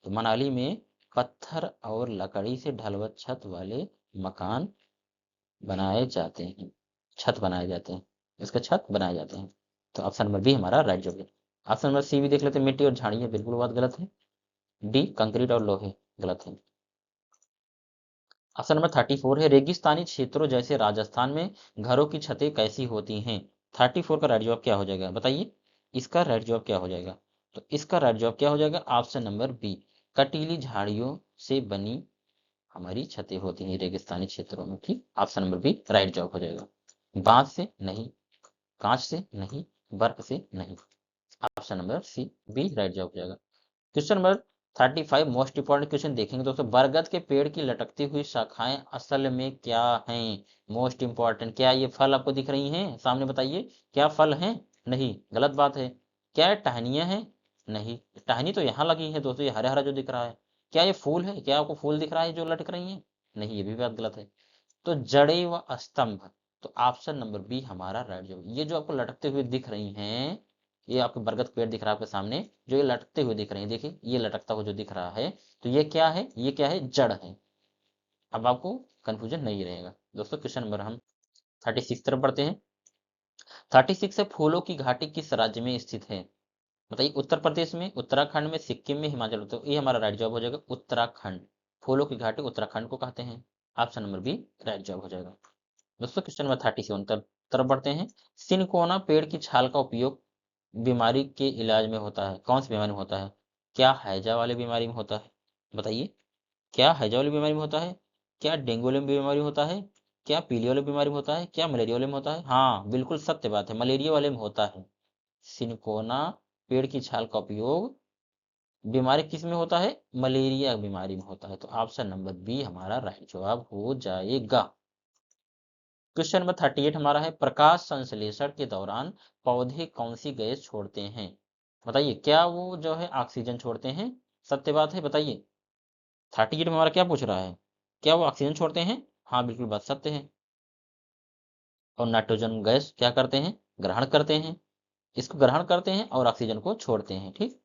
तो मनाली में पत्थर और लकड़ी से ढलवा छत वाले मकान बनाए जाते हैं, छत बनाए जाते हैं, इसका छत बनाए जाते हैं। तो ऑप्शन नंबर बी हमारा राइट जवाब है। ऑप्शन नंबर सी भी देख लेते हैं, मिट्टी और झाड़ियाँ, बिल्कुल बात गलत है। डी कंक्रीट और लोहे, गलत है। ऑप्शन नंबर 34 है, रेगिस्तानी क्षेत्रों जैसे राजस्थान में घरों की छतें कैसी होती हैं। 34 का राइट जवाब क्या हो जाएगा बताइए, इसका राइट जवाब क्या हो जाएगा। तो इसका राइट जवाब क्या हो जाएगा, ऑप्शन नंबर बी, कटीली झाड़ियों से बनी हमारी छतें होती हैं रेगिस्तानी क्षेत्रों में। ठीक, ऑप्शन नंबर बी राइट जवाब हो जाएगा। बांस से नहीं, कांच से नहीं, बर्फ से नहीं। Option number C B right जवाब हो जाएगा। Question number 35 most important question देखेंगे दोस्तों, बरगद के पेड़ की लटकती हुई शाखाएं असल में क्या हैं। मोस्ट इंपॉर्टेंट, क्या ये फल आपको दिख रही हैं सामने, बताइए क्या फल हैं। नहीं, गलत बात है। क्या ये टहनियां हैं। नहीं, टहनी तो यहाँ लगी है दोस्तों, ये हरा हरा जो दिख रहा है। क्या ये फूल है, क्या आपको फूल दिख रहा है जो लटक रही है। नहीं, ये भी बात गलत है। तो जड़े व स्तंभ, तो ऑप्शन नंबर बी हमारा राइट जवाब। ये जो आपको लटकते हुए दिख रही हैं, ये आपको बरगद पेड़ दिख रहा है आपके सामने, जो ये लटकते हुए दिख रहे हैं, देखिए ये लटकता हुआ जो दिख रहा है, तो ये क्या है, ये क्या है, जड़ है। अब आपको कंफ्यूजन नहीं रहेगा दोस्तों। क्वेश्चन नंबर हम 36 तरफ बढ़ते हैं। 36 है, फूलों की घाटी किस राज्य में स्थित है। बताइए, उत्तर प्रदेश में, उत्तराखंड में, सिक्किम में, हिमाचल प्रदेश, तो ये हमारा राइट जवाब हो जाएगा उत्तराखंड। फूलों की घाटी उत्तराखंड को कहते हैं। ऑप्शन नंबर बी राइट जवाब हो जाएगा। दोस्तों क्वेश्चन नंबर 37 तरफ बढ़ते हैं। सिनकोना पेड़ की छाल का उपयोग बीमारी के इलाज में होता है, कौन सी बीमारी में होता है। क्या हैजा वाली बीमारी में होता है, बताइए क्या हैजा वाली बीमारी में होता है, क्या डेंगू वाली बीमारी में होता है, क्या पीली वाली बीमारी में होता है, क्या मलेरिया वाले में होता है। हाँ बिल्कुल सत्य बात है, मलेरिया वाले में होता है। सिनकोना पेड़ की छाल का उपयोग बीमारी किस में होता है, मलेरिया बीमारी में होता है। तो ऑप्शन नंबर बी हमारा राइट जवाब हो जाएगा। क्वेश्चन नंबर 38 हमारा है, प्रकाश संश्लेषण के दौरान पौधे कौन सी गैस छोड़ते हैं। बताइए क्या वो जो है ऑक्सीजन छोड़ते हैं, सत्य बात है, बताइए। 38 में हमारा क्या पूछ रहा है, क्या वो ऑक्सीजन छोड़ते हैं। हाँ बिल्कुल बात सत्य है। और नाइट्रोजन गैस क्या करते हैं, ग्रहण करते हैं। इसको ग्रहण करते हैं और ऑक्सीजन को छोड़ते हैं। ठीक,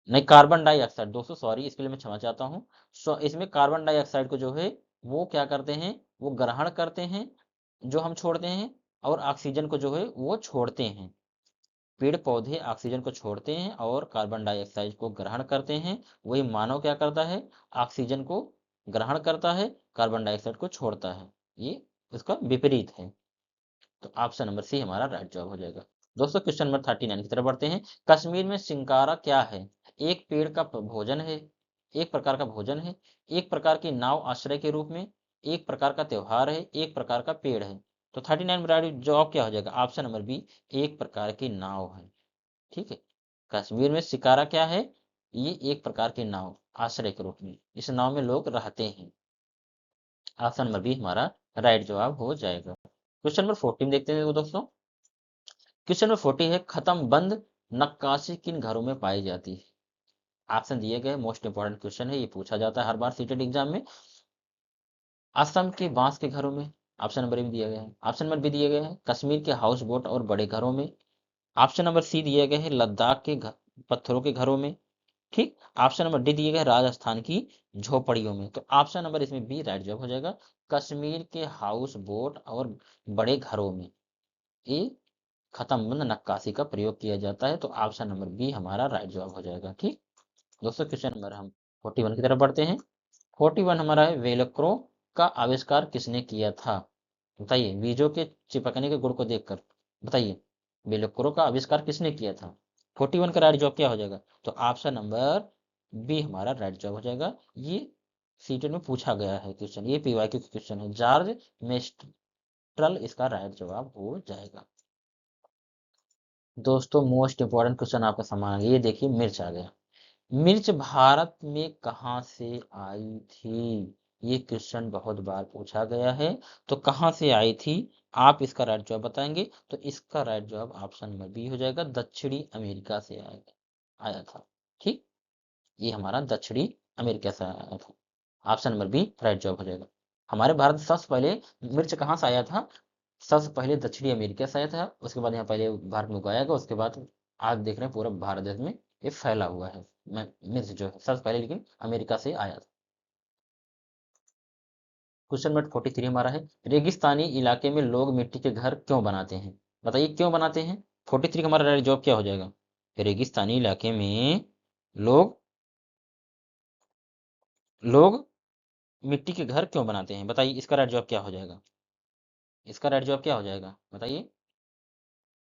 नहीं कार्बन डाइऑक्साइड दोस्तों, सॉरी इसके लिए मैं क्षमा चाहता हूँ। इसमें कार्बन डाइऑक्साइड को जो है वो क्या करते हैं, वो ग्रहण करते हैं जो हम छोड़ते हैं, और ऑक्सीजन को जो है वो छोड़ते हैं। पेड़ पौधे ऑक्सीजन को छोड़ते हैं और कार्बन डाइऑक्साइड को ग्रहण करते हैं। वही मानव क्या करता है, ऑक्सीजन को ग्रहण करता है, कार्बन डाइऑक्साइड को छोड़ता है। ये इसका विपरीत है। तो ऑप्शन नंबर सी हमारा राइट जवाब हो जाएगा। दोस्तों क्वेश्चन नंबर 39 की तरफ बढ़ते हैं। कश्मीर में सिंकारा क्या है। एक पेड़ का भोजन है, एक प्रकार का भोजन है, एक प्रकार की नाव आश्रय के रूप में, एक प्रकार का त्योहार है, एक प्रकार का पेड़ है। तो 39 में राइट जवाब क्या हो जाएगा, ऑप्शन नंबर बी, एक प्रकार की नाव है। ठीक है, कश्मीर में शिकारा क्या है, ये एक प्रकार की नाव आश्रय के रूप में, इस नाव में लोग रहते हैं। ऑप्शन नंबर बी हमारा राइट जवाब हो जाएगा। क्वेश्चन नंबर 14 देखते हैं दोस्तों। क्वेश्चन नंबर 40 है, खत्म बंद नक्काशी किन घरों में पाई जाती है। ऑप्शन दिए गए, मोस्ट इंपोर्टेंट क्वेश्चन है, ये पूछा जाता है हर बार सीटेट एग्जाम में। असम के बांस के घरों में, ऑप्शन नंबर भी दिया गया है। ऑप्शन नंबर बी दिए गए हैं कश्मीर के हाउस बोट और बड़े घरों में। ऑप्शन नंबर सी दिए गए हैं लद्दाख के पत्थरों के घरों में। ठीक, ऑप्शन नंबर डी दिए गए राजस्थान की झोपड़ियों में। तो ऑप्शन नंबर इसमें बी राइट जवाब हो जाएगा, कश्मीर के हाउस बोट और बड़े घरों में ये खत्म बंद नक्काशी का प्रयोग किया जाता है। तो ऑप्शन नंबर बी हमारा राइट जवाब हो जाएगा। ठीक दोस्तों, क्वेश्चन नंबर हम 41 की तरफ बढ़ते हैं। 41 हमारा है, वेलक्रो का आविष्कार किसने किया था। बताइए, बीजों के चिपकने के गुण को देखकर बताइए, वेलक्रो का आविष्कार किसने किया था। 41 का राइट जवाब क्या हो जाएगा, तो ऑप्शन नंबर बी हमारा राइट जवाब हो जाएगा। ये सीटेट में पूछा गया है क्वेश्चन, ये पीवाईक्यू क्वेश्चन है, जॉर्ज मेस्ट्रल इसका राइट जवाब हो जाएगा। दोस्तों मोस्ट इंपोर्टेंट क्वेश्चन आपका सामान आ गया, ये देखिए मिर्च आ गया। मिर्च भारत में कहाँ से आई थी, ये क्वेश्चन बहुत बार पूछा गया है। तो कहाँ से आई थी, आप इसका राइट जवाब बताएंगे। तो इसका राइट जवाब ऑप्शन नंबर बी हो जाएगा, दक्षिणी अमेरिका से आया था। ठीक, ये हमारा दक्षिणी अमेरिका से आया था। ऑप्शन नंबर बी राइट जवाब हो जाएगा। हमारे भारत में सबसे पहले मिर्च कहाँ से आया था, सबसे पहले दक्षिणी अमेरिका से आया था, उसके बाद यहाँ पहले भारत में उगाया गया, उसके बाद आज देख रहे हैं पूरा भारत देश में ये फैला हुआ है। मिर्च जो है सबसे पहले लेकिन अमेरिका से आया था। क्वेश्चन नंबर 43 हमारा है, रेगिस्तानी इलाके में लोग मिट्टी के घर क्यों बनाते हैं? बताइए क्यों बनाते हैं? 43 का हमारा राइट जवाब क्या हो जाएगा? रेगिस्तानी इलाके में लोग लोग मिट्टी के घर क्यों बनाते हैं? बताइए इसका राइट जवाब क्या हो जाएगा? इसका राइट जवाब क्या हो जाएगा? बताइए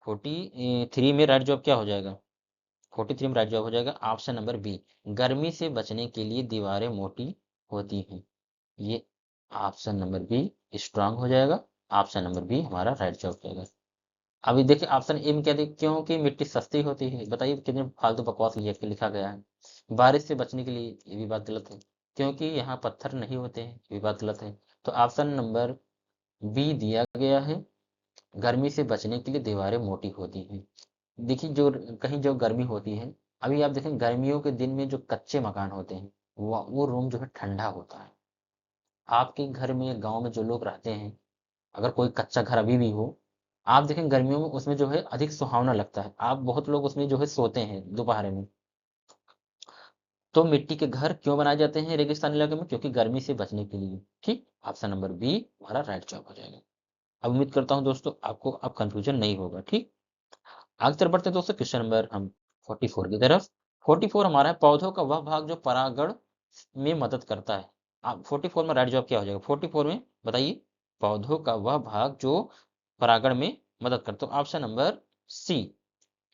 43 में राइट जवाब क्या हो जाएगा? 43 में राइट जवाब हो जाएगा ऑप्शन नंबर बी, गर्मी से बचने के लिए दीवारें मोटी होती हैं। ये ऑप्शन नंबर बी स्ट्रांग हो जाएगा। ऑप्शन नंबर बी हमारा राइट जवाब हो जाएगा। अभी देखिए ऑप्शन ए में क्या देखिए, क्योंकि मिट्टी सस्ती होती है। बताइए कितने फालतू बकवास लिखा गया है। बारिश से बचने के लिए, ये भी बात गलत है। क्योंकि यहाँ पत्थर नहीं होते हैं, ये भी बात गलत है। तो ऑप्शन नंबर बी दिया गया है, गर्मी से बचने के लिए दीवारें मोटी होती हैं। देखिए जो कहीं जो गर्मी होती है, अभी आप देखें गर्मियों के दिन में जो कच्चे मकान होते हैं, वो रूम जो है ठंडा होता है। आपके घर में गांव में जो लोग रहते हैं, अगर कोई कच्चा घर अभी भी हो, आप देखें गर्मियों में उसमें जो है अधिक सुहावना लगता है। आप बहुत लोग उसमें जो है सोते हैं दोपहर में। तो मिट्टी के घर क्यों बनाए जाते हैं रेगिस्तान इलाके में? क्योंकि गर्मी से बचने के लिए। ठीक, ऑप्शन नंबर बी हमारा राइट जवाब हो जाएगा। अब उम्मीद करता हूं दोस्तों आपको अब कंफ्यूजन नहीं होगा। ठीक, आगे तरफ बढ़ते हैं दोस्तों, क्वेश्चन नंबर हम 44 की तरफ। 44 हमारा है, पौधों का वह भाग जो परागण में मदद करता है। आप 44 में राइट जवाब क्या हो जाएगा? 44 में बताइए, पौधों का वह भाग जो परागण में मदद करता है। ऑप्शन नंबर सी,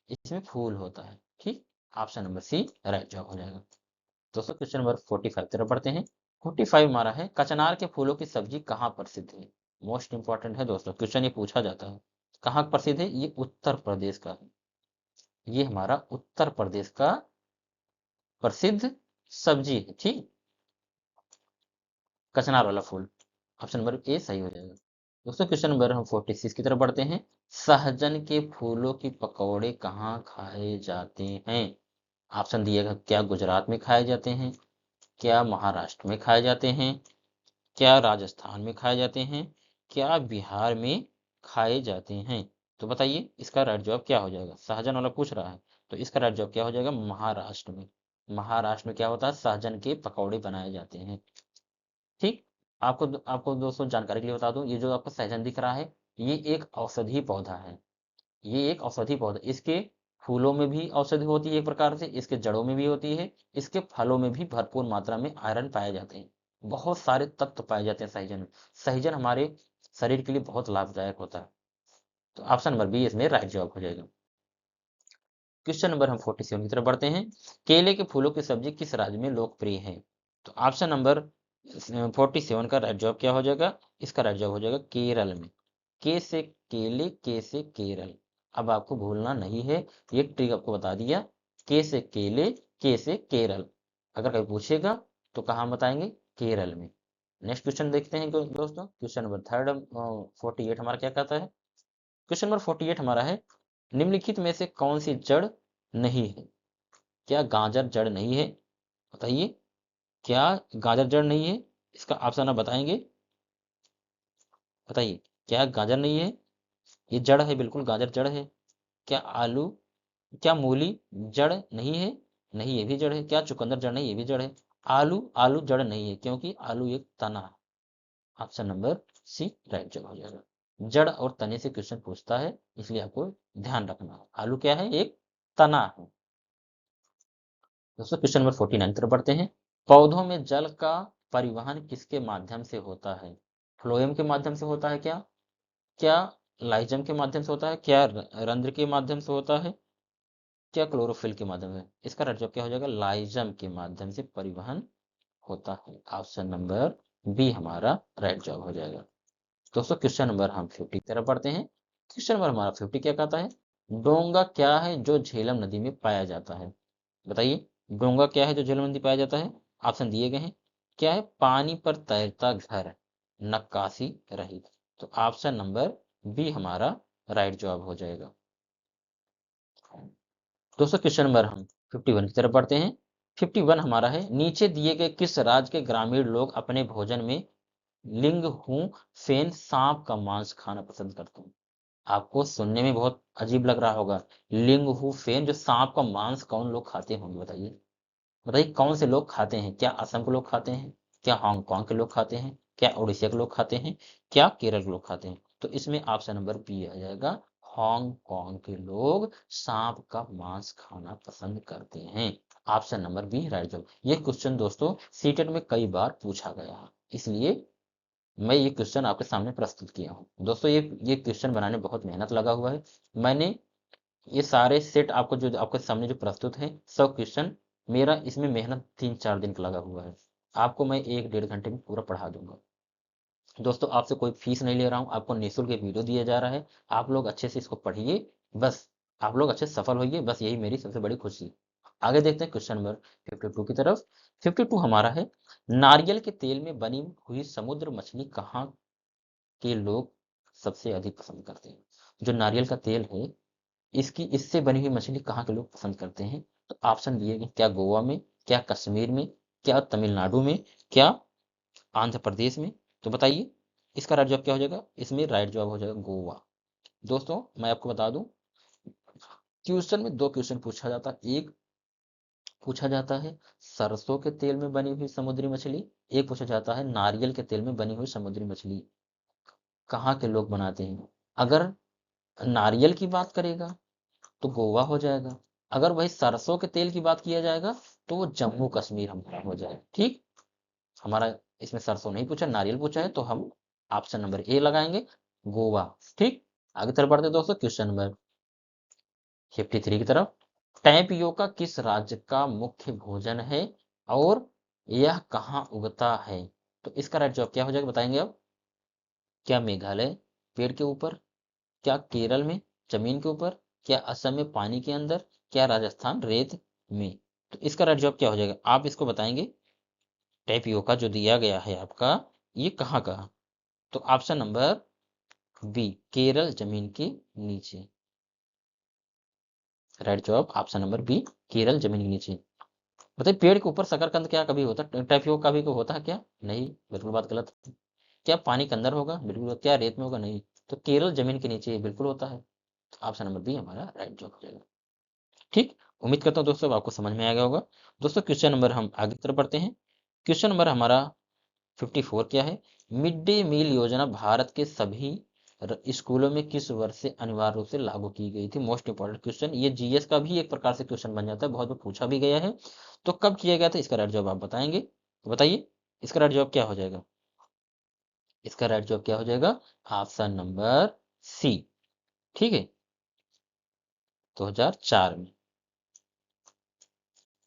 इसमें फूल होता है। ठीक, ऑप्शन नंबर सी राइट जवाब हो जाएगा। दोस्तों क्वेश्चन नंबर 45 तरफ बढ़ते हैं। 45 हमारा है, कचनार के फूलों की सब्जी कहाँ प्रसिद्ध है? मोस्ट इंपॉर्टेंट है दोस्तों, क्वेश्चन ये पूछा जाता है। कहाँ प्रसिद्ध है? ये उत्तर प्रदेश का है। ये हमारा उत्तर प्रदेश का प्रसिद्ध सब्जी है। ठीक, कचनार वाला फूल, ऑप्शन नंबर ए सही हो जाएगा। दोस्तों क्वेश्चन नंबर हम 46 की तरफ बढ़ते हैं। सहजन के फूलों की पकौड़े कहाँ खाए जाते हैं? ऑप्शन दिएगा, क्या गुजरात में खाए जाते हैं, क्या महाराष्ट्र में खाए जाते हैं, क्या राजस्थान में खाए जाते हैं, क्या बिहार में खाए जाते हैं? तो बताइए इसका राइट जवाब क्या हो जाएगा? सहजन वाला पूछ रहा है, तो इसका राइट जवाब क्या हो जाएगा? महाराष्ट्र में। महाराष्ट्र में क्या होता है? सहजन के पकौड़े बनाए जाते हैं। ठीक, आपको दोस्तों जानकारी के लिए बता दूं, ये जो आपको सहजन दिख रहा है, ये एक औषधि पौधा है। ये एक औषधि पौधा, इसके फूलों में भी औषधि होती है एक प्रकार से, इसके जड़ों में भी होती है, इसके फलों में भी भरपूर मात्रा में आयरन पाए जाते हैं। बहुत सारे तत्व पाए जाते हैं सहजन में। सहजन हमारे शरीर के लिए बहुत लाभदायक होता है। तो ऑप्शन नंबर बी इसमें राइट जवाब हो जाएगा। क्वेश्चन नंबर हम 47 की तरफ बढ़ते हैं। केले के फूलों की सब्जी किस राज्य में लोकप्रिय है? तो ऑप्शन नंबर 47 का राइट जवाब क्या हो जाएगा? इसका राइट जवाब हो जाएगा केरल में। के से केले, के से केरल। अब आपको भूलना नहीं है, ये ट्रिक आपको बता दिया। के से केले, के से केरल। अगर कहीं पूछेगा तो कहाँ बताएंगे? केरल में। नेक्स्ट क्वेश्चन देखते हैं दोस्तों, क्वेश्चन नंबर 48 हमारा क्या कहता है? क्वेश्चन नंबर 48 हमारा है, निम्नलिखित में से कौन सी जड़ नहीं है? क्या गाजर जड़ नहीं है? बताइए, क्या गाजर जड़ नहीं है? इसका ऑप्शन आप बताएंगे? बताइए, क्या गाजर नहीं है? ये जड़ है, बिल्कुल गाजर जड़ है। क्या आलू, क्या मूली जड़ नहीं है? नहीं, ये भी जड़ है। क्या चुकंदर जड़ नहीं? ये भी जड़ है। आलू जड़ नहीं है, क्योंकि आलू एक तना है। ऑप्शन नंबर सी राइट जवाब हो जाएगा। जड़ और तने से क्वेश्चन पूछता है, इसलिए आपको ध्यान रखना है। आलू क्या है? एक तना है। दोस्तों क्वेश्चन नंबर 49 की तरफ बढ़ते हैं। पौधों में जल का परिवहन किसके माध्यम से होता है? फ्लोएम के माध्यम से होता है क्या? क्या लाइजम के माध्यम से होता है? क्या रंध्र के माध्यम से होता है? क्या क्लोरोफिल के माध्यम से? इसका राइट जवाब क्या हो जाएगा? लाइजम के माध्यम से परिवहन होता है। ऑप्शन नंबर बी हमारा राइट जवाब हो जाएगा। दोस्तों क्वेश्चन नंबर हम 50 की तरफ बढ़ते हैं। क्वेश्चन नंबर हमारा 50 क्या कहता है? डोंगा क्या है जो झेलम नदी में पाया जाता है? बताइए, डोंगा क्या है जो झेलम नदी पाया जाता है? ऑप्शन दिए गए हैं। क्या है? पानी पर तैरता घर, नक्काशी रहित। तो ऑप्शन नंबर बी हमारा राइट जवाब हो जाएगा। दोस्तों क्वेश्चन नंबर हम 51 की तरफ बढ़ते हैं। 51 हमारा है, नीचे दिए गए किस राज्य के ग्रामीण लोग अपने भोजन में लिंग हूं फेन सांप का मांस खाना पसंद करते हैं? आपको सुनने में बहुत अजीब लग रहा होगा। लिंग हु फेन, जो सांप का मांस कौन लोग खाते होंगे? बताइए, बताइए कौन से लोग खाते हैं? क्या असम के लोग खाते हैं? क्या हांगकांग के लोग खाते हैं? क्या उड़ीसा के लोग खाते हैं, क्या केरल के लोग खाते हैं? तो इसमें ऑप्शन नंबर बी आ जाएगा, हांगकांग के लोग सांप का मांस खाना पसंद करते हैं। ऑप्शन नंबर बी राइट जवाब। ये क्वेश्चन दोस्तों सीटेट में कई बार पूछा गया है, इसलिए मैं ये क्वेश्चन आपके सामने प्रस्तुत किया हूँ। दोस्तों ये क्वेश्चन बनाने बहुत मेहनत लगा हुआ है। मैंने ये सारे सेट आपको जो आपके सामने जो प्रस्तुत है, सब क्वेश्चन मेरा इसमें मेहनत 3-4 दिन का लगा हुआ है। आपको मैं 1-1.5 घंटे में पूरा पढ़ा दूंगा। दोस्तों आपसे कोई फीस नहीं ले रहा हूँ, आपको निःशुल्क ये वीडियो दिया जा रहा है। आप लोग अच्छे से इसको पढ़िए, बस आप लोग अच्छे से सफल होइए, बस यही मेरी सबसे बड़ी खुशी। आगे देखते हैं क्वेश्चन नंबर 52 की तरफ। 52 हमारा है, नारियल के तेल में बनी हुई समुद्र मछली कहाँ के लोग सबसे अधिक पसंद करते हैं? जो नारियल का तेल है, इससे बनी हुई मछली कहाँ के लोग पसंद करते हैं? तो ऑप्शन दिए गए, क्या गोवा में, क्या कश्मीर में, क्या तमिलनाडु में, क्या आंध्र प्रदेश में? तो बताइए इसका राइट जवाब क्या हो जाएगा? इसमें राइट जवाब हो जाएगा गोवा। दोस्तों मैं आपको बता दूं, क्वेश्चन में 2 क्वेश्चन पूछा जाता है। एक पूछा जाता है सरसों के तेल में बनी हुई समुद्री मछली, एक पूछा जाता है नारियल के तेल में बनी हुई समुद्री मछली कहाँ के लोग बनाते हैं। अगर नारियल की बात करेगा तो गोवा हो जाएगा, अगर वही सरसों के तेल की बात किया जाएगा तो वो जम्मू कश्मीर हमारा हो जाएगा। ठीक, हमारा इसमें सरसों नहीं पूछा, नारियल पूछा है, तो हम ऑप्शन नंबर ए लगाएंगे, गोवा। ठीक, आगे तरफ बढ़ते हैं दोस्तों क्वेश्चन नंबर 53 की तरफ। टैपियोका किस राज्य का मुख्य भोजन है और यह कहाँ उगता है? तो इसका राइट जवाब क्या हो जाएगा बताएंगे अब? क्या मेघालय पेड़ के ऊपर, क्या केरल में जमीन के ऊपर, क्या असम में पानी के अंदर, क्या राजस्थान रेत में? तो इसका राइट जवाब क्या हो जाएगा आप इसको बताएंगे। टैपियोका जो दिया गया है आपका, ये कहाँ का? तो ऑप्शन नंबर बी केरल जमीन के नीचे। राइट जवाब ऑप्शन नंबर बी केरल जमीन के नीचे। बताइए पेड़ के ऊपर शकरकंद क्या कभी होता है? टैपियोका भी को होता है क्या? नहीं, बिल्कुल बात गलत। क्या पानी के अंदर होगा? बिल्कुल। क्या रेत में होगा? नहीं। तो केरल जमीन के नीचे बिल्कुल होता है। ऑप्शन नंबर बी हमारा राइट जवाब हो जाएगा। ठीक, उम्मीद करता हूँ दोस्तों आपको समझ में आ गया होगा। दोस्तों क्वेश्चन नंबर हम आगे की तरफ बढ़ते हैं। क्वेश्चन नंबर हमारा 54 क्या है? मिड डे मील योजना भारत के सभी स्कूलों में किस वर्ष से अनिवार्य रूप से लागू की गई थी? मोस्ट इंपॉर्टेंट क्वेश्चन, ये जीएस का भी एक प्रकार से क्वेश्चन बन जाता है, बहुत बार पूछा भी गया है। तो कब किया गया था इसका राइट जवाब आप बताएंगे, तो बताइए इसका राइट जवाब क्या हो जाएगा? इसका राइट जवाब क्या हो जाएगा? Option number C. ठीक है, 2004 में।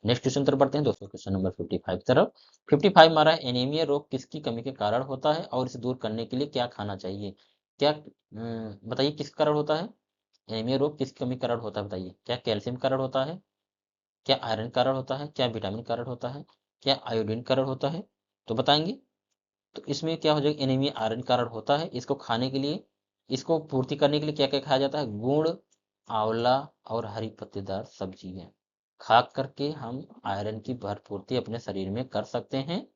नेक्स्ट क्वेश्चन तरफ बढ़ते हैं दोस्तों, क्वेश्चन नंबर 55 तरफ। 55 हमारा एनीमिया रोग किसकी कमी के कारण होता है और इसे दूर करने के लिए क्या खाना चाहिए? क्या बताइए किस कारण होता है? एनीमिया रोग किस कमी के कारण होता है बताइए? क्या कैल्शियम कारण होता है, क्या आयरन कारण होता है, क्या विटामिन कारण होता है, क्या आयोडीन कारण होता है? तो बताएंगे। तो इसमें क्या हो जाएगा, एनीमिया आयरन कारण होता है। इसको खाने के लिए, इसको पूर्ति करने के लिए क्या क्या खाया जाता है? गुड़, आंवला और हरी पत्तेदार सब्जियां खा करके हम आयरन की भरपूर्ति अपने शरीर में कर सकते हैं।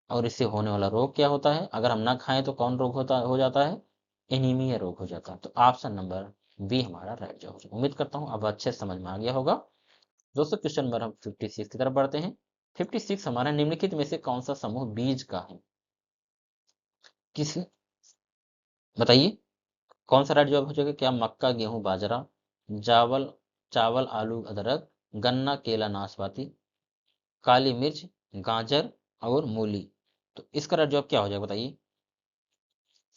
और इससे होने वाला रोग क्या होता है? अगर हम ना खाएं तो कौन रोग हो जाता है? एनीमिया रोग हो जाता है। तो ऑप्शन नंबर बी हमारा राइट जवाब है। उम्मीद करता हूँ अब अच्छे से समझ में आ गया होगा। दोस्तों क्वेश्चन नंबर हम 56 की तरफ बढ़ते हैं। 56 हमारा निम्नलिखित में से कौन सा समूह बीज का है? किस बताइए कौन सा राइट जवाब हो जाएगा? क्या मक्का, गेहूं, बाजरा, चावल, चावल, आलू, अदरक, गन्ना, केला, नाशपाती, काली मिर्च, गाजर और मूली? तो इसका राइट जवाब क्या हो जाएगा बताइए?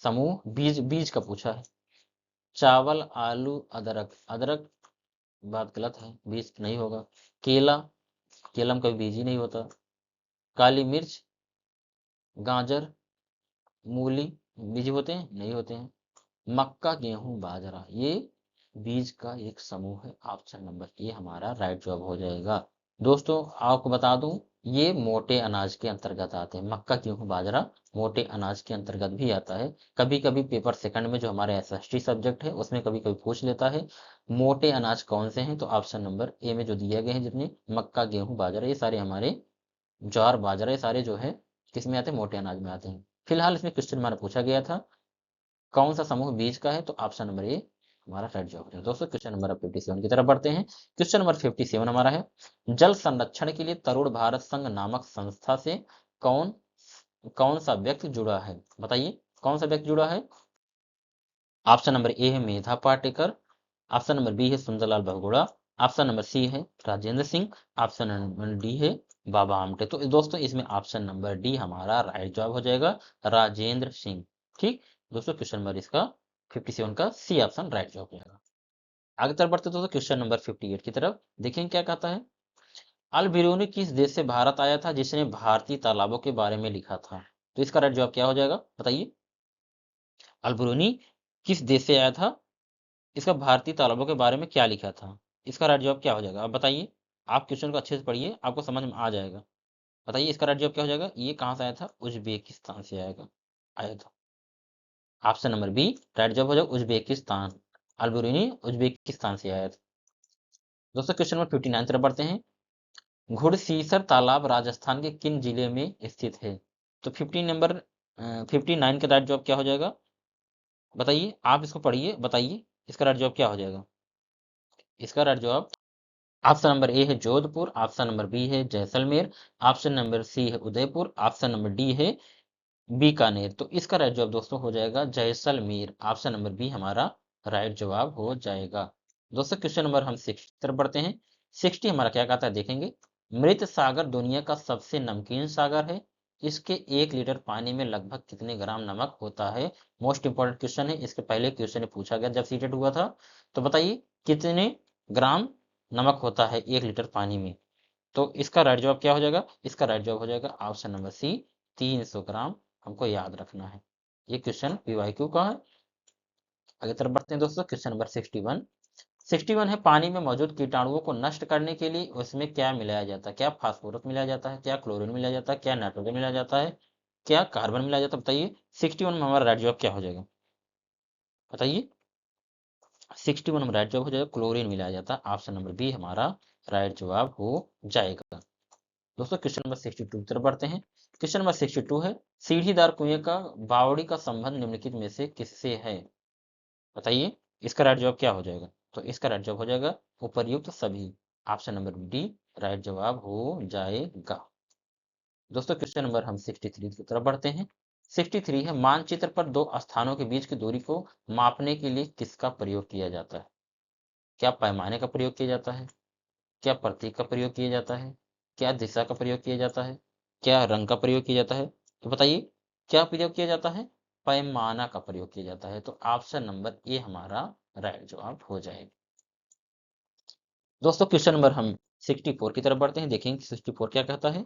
समूह बीज, बीज का पूछा है। चावल, आलू, अदरक, अदरक बात गलत है, बीज नहीं होगा। केला, केला में कभी बीज ही नहीं होता। काली मिर्च, गाजर, मूली बीज होते हैं? नहीं होते हैं। मक्का, गेहूं, बाजरा ये बीज का एक समूह है। ऑप्शन नंबर ए हमारा राइट जवाब हो जाएगा। दोस्तों आपको बता दूं, ये मोटे अनाज के अंतर्गत आते हैं। मक्का, गेहूं, बाजरा मोटे अनाज के अंतर्गत भी आता है। कभी कभी पेपर सेकंड में जो हमारे एसएसटी सब्जेक्ट है उसमें कभी कभी पूछ लेता है मोटे अनाज कौन से हैं। तो ऑप्शन नंबर ए में जो दिए गए हैं जितने मक्का, गेहूं, बाजरा ये सारे हमारे, ज्वार, बाजरा ये सारे जो है किस में आते हैं? मोटे अनाज में आते हैं। फिलहाल इसमें क्वेश्चन हमारा पूछा गया था कौन सा समूह बीज का है? तो ऑप्शन नंबर ए हमारा राइट जवाब है। दोस्तों क्वेश्चन नंबर 57 की तरफ बढ़ते हैं। क्वेश्चन नंबर 57 हमारा है, जल संरक्षण के लिए तरुण भारत संघ नामक संस्था से कौन कौन सा व्यक्ति जुड़ा है? बताइए कौन सा व्यक्ति जुड़ा है? ऑप्शन नंबर ए है Medha Patekar, option number B है Sunderlal Bahuguna, option number C है Rajendra Singh, option number D है बाबा आमटे। तो दोस्तों इसमें ऑप्शन नंबर डी हमारा राइट जवाब हो जाएगा, राजेंद्र सिंह। ठीक दोस्तों, क्वेश्चन नंबर इसका 57 का सी ऑप्शन राइट जवाब हो जाएगा। आगे तरफ बढ़ते दोस्तों क्वेश्चन नंबर 58 की तरफ, देखें क्या कहता है। अल बिरूनी किस देश से भारत आया था जिसने भारतीय तालाबों के बारे में लिखा था? तो इसका राइट जवाब क्या हो जाएगा बताइए। अल बिरूनी किस देश से आया था, इसका भारतीय तालाबों के बारे में क्या लिखा था? इसका राइट जवाब क्या हो जाएगा? आप बताइए, आप क्वेश्चन को अच्छे से पढ़िए, आपको समझ में आ जाएगा। बताइए इसका राइट जवाब क्या हो जाएगा। ये कहाँ से आया था? उज्बेकिस्तान से आया था। ऑप्शन नंबर बी राइट जवाब हो जाएगा, उज्बेकिस्तान। अल बिरूनी उज्बेकिस्तान से आया था। दोस्तों क्वेश्चन नंबर 59 तरफ बढ़ते हैं। घुड़सीसर तालाब राजस्थान के किन जिले में स्थित है? तो 59 का राइट जवाब क्या हो जाएगा बताइए, आप इसको पढ़िए, बताइए इसका राइट जवाब क्या हो जाएगा। इसका राइट जवाब ऑप्शन नंबर ए है जोधपुर, ऑप्शन नंबर बी है जैसलमेर, ऑप्शन नंबर सी है उदयपुर, ऑप्शन नंबर डी है बीकानेर। तो इसका राइट जवाब दोस्तों हो जाएगा जैसलमेर। ऑप्शन नंबर बी हमारा राइट जवाब हो जाएगा। दोस्तों क्वेश्चन नंबर हम 60 तरफ बढ़ते हैं। 60 हमारा क्या कहता है देखेंगे। मृत सागर दुनिया का सबसे नमकीन सागर है, इसके 1 लीटर पानी में लगभग कितने ग्राम नमक होता है? मोस्ट इंपॉर्टेंट क्वेश्चन है, इसके पहले क्वेश्चन में पूछा गया जब सीटेट हुआ था। तो बताइए कितने ग्राम नमक होता है 1 लीटर पानी में? तो इसका राइट जवाब क्या हो जाएगा? इसका राइट जवाब हो जाएगा ऑप्शन नंबर सी 300 ग्राम। हमको याद रखना है, ये क्वेश्चन पीवाईक्यू का है। आगे तरफ बढ़ते हैं दोस्तों क्वेश्चन नंबर 61। 61 है पानी में मौजूद कीटाणुओं को नष्ट करने के लिए उसमें क्या मिलाया जाता है? क्या फास्फोरस मिलाया जाता है, क्या क्लोरीन मिलाया जाता है, क्या नाइट्रोजन मिलाया जाता है, क्या कार्बन मिलाया जाता है? बताइए 61 में हमारा राइट जवाब क्या हो जाएगा बताइए। 61 में राइट जवाब हो जाएगा क्लोरीन मिलाया जाता है। ऑप्शन नंबर बी हमारा राइट जवाब हो जाएगा। दोस्तों क्वेश्चन नंबर 62 की तरफ बढ़ते हैं। क्वेश्चन नंबर 62 है सीढ़ीदार कुएं का बावड़ी का संबंध निम्नलिखित में से किससे है? बताइए इसका राइट जवाब क्या हो जाएगा। तो इसका राइट जवाब हो जाएगा उपर्युक्त सभी। ऑप्शन नंबर डी राइट जवाब हो जाएगा। दोस्तों क्वेश्चन नंबर हम 63 की तरफ बढ़ते हैं। 63 है मानचित्र पर दो स्थानों के बीच की दूरी को मापने के लिए किसका प्रयोग किया जाता है? क्या पैमाने का प्रयोग किया जाता है, क्या प्रतीक का प्रयोग किया जाता है, क्या दिशा का प्रयोग किया जाता है, क्या रंग का प्रयोग किया जाता है? तो बताइए क्या प्रयोग किया जाता है? पैमाना का प्रयोग किया जाता है। तो ऑप्शन नंबर ए हमारा राइट जवाब हो जाएगा। दोस्तों क्वेश्चन नंबर हम 64 की तरफ बढ़ते हैं, देखेंगे 64 क्या कहता है।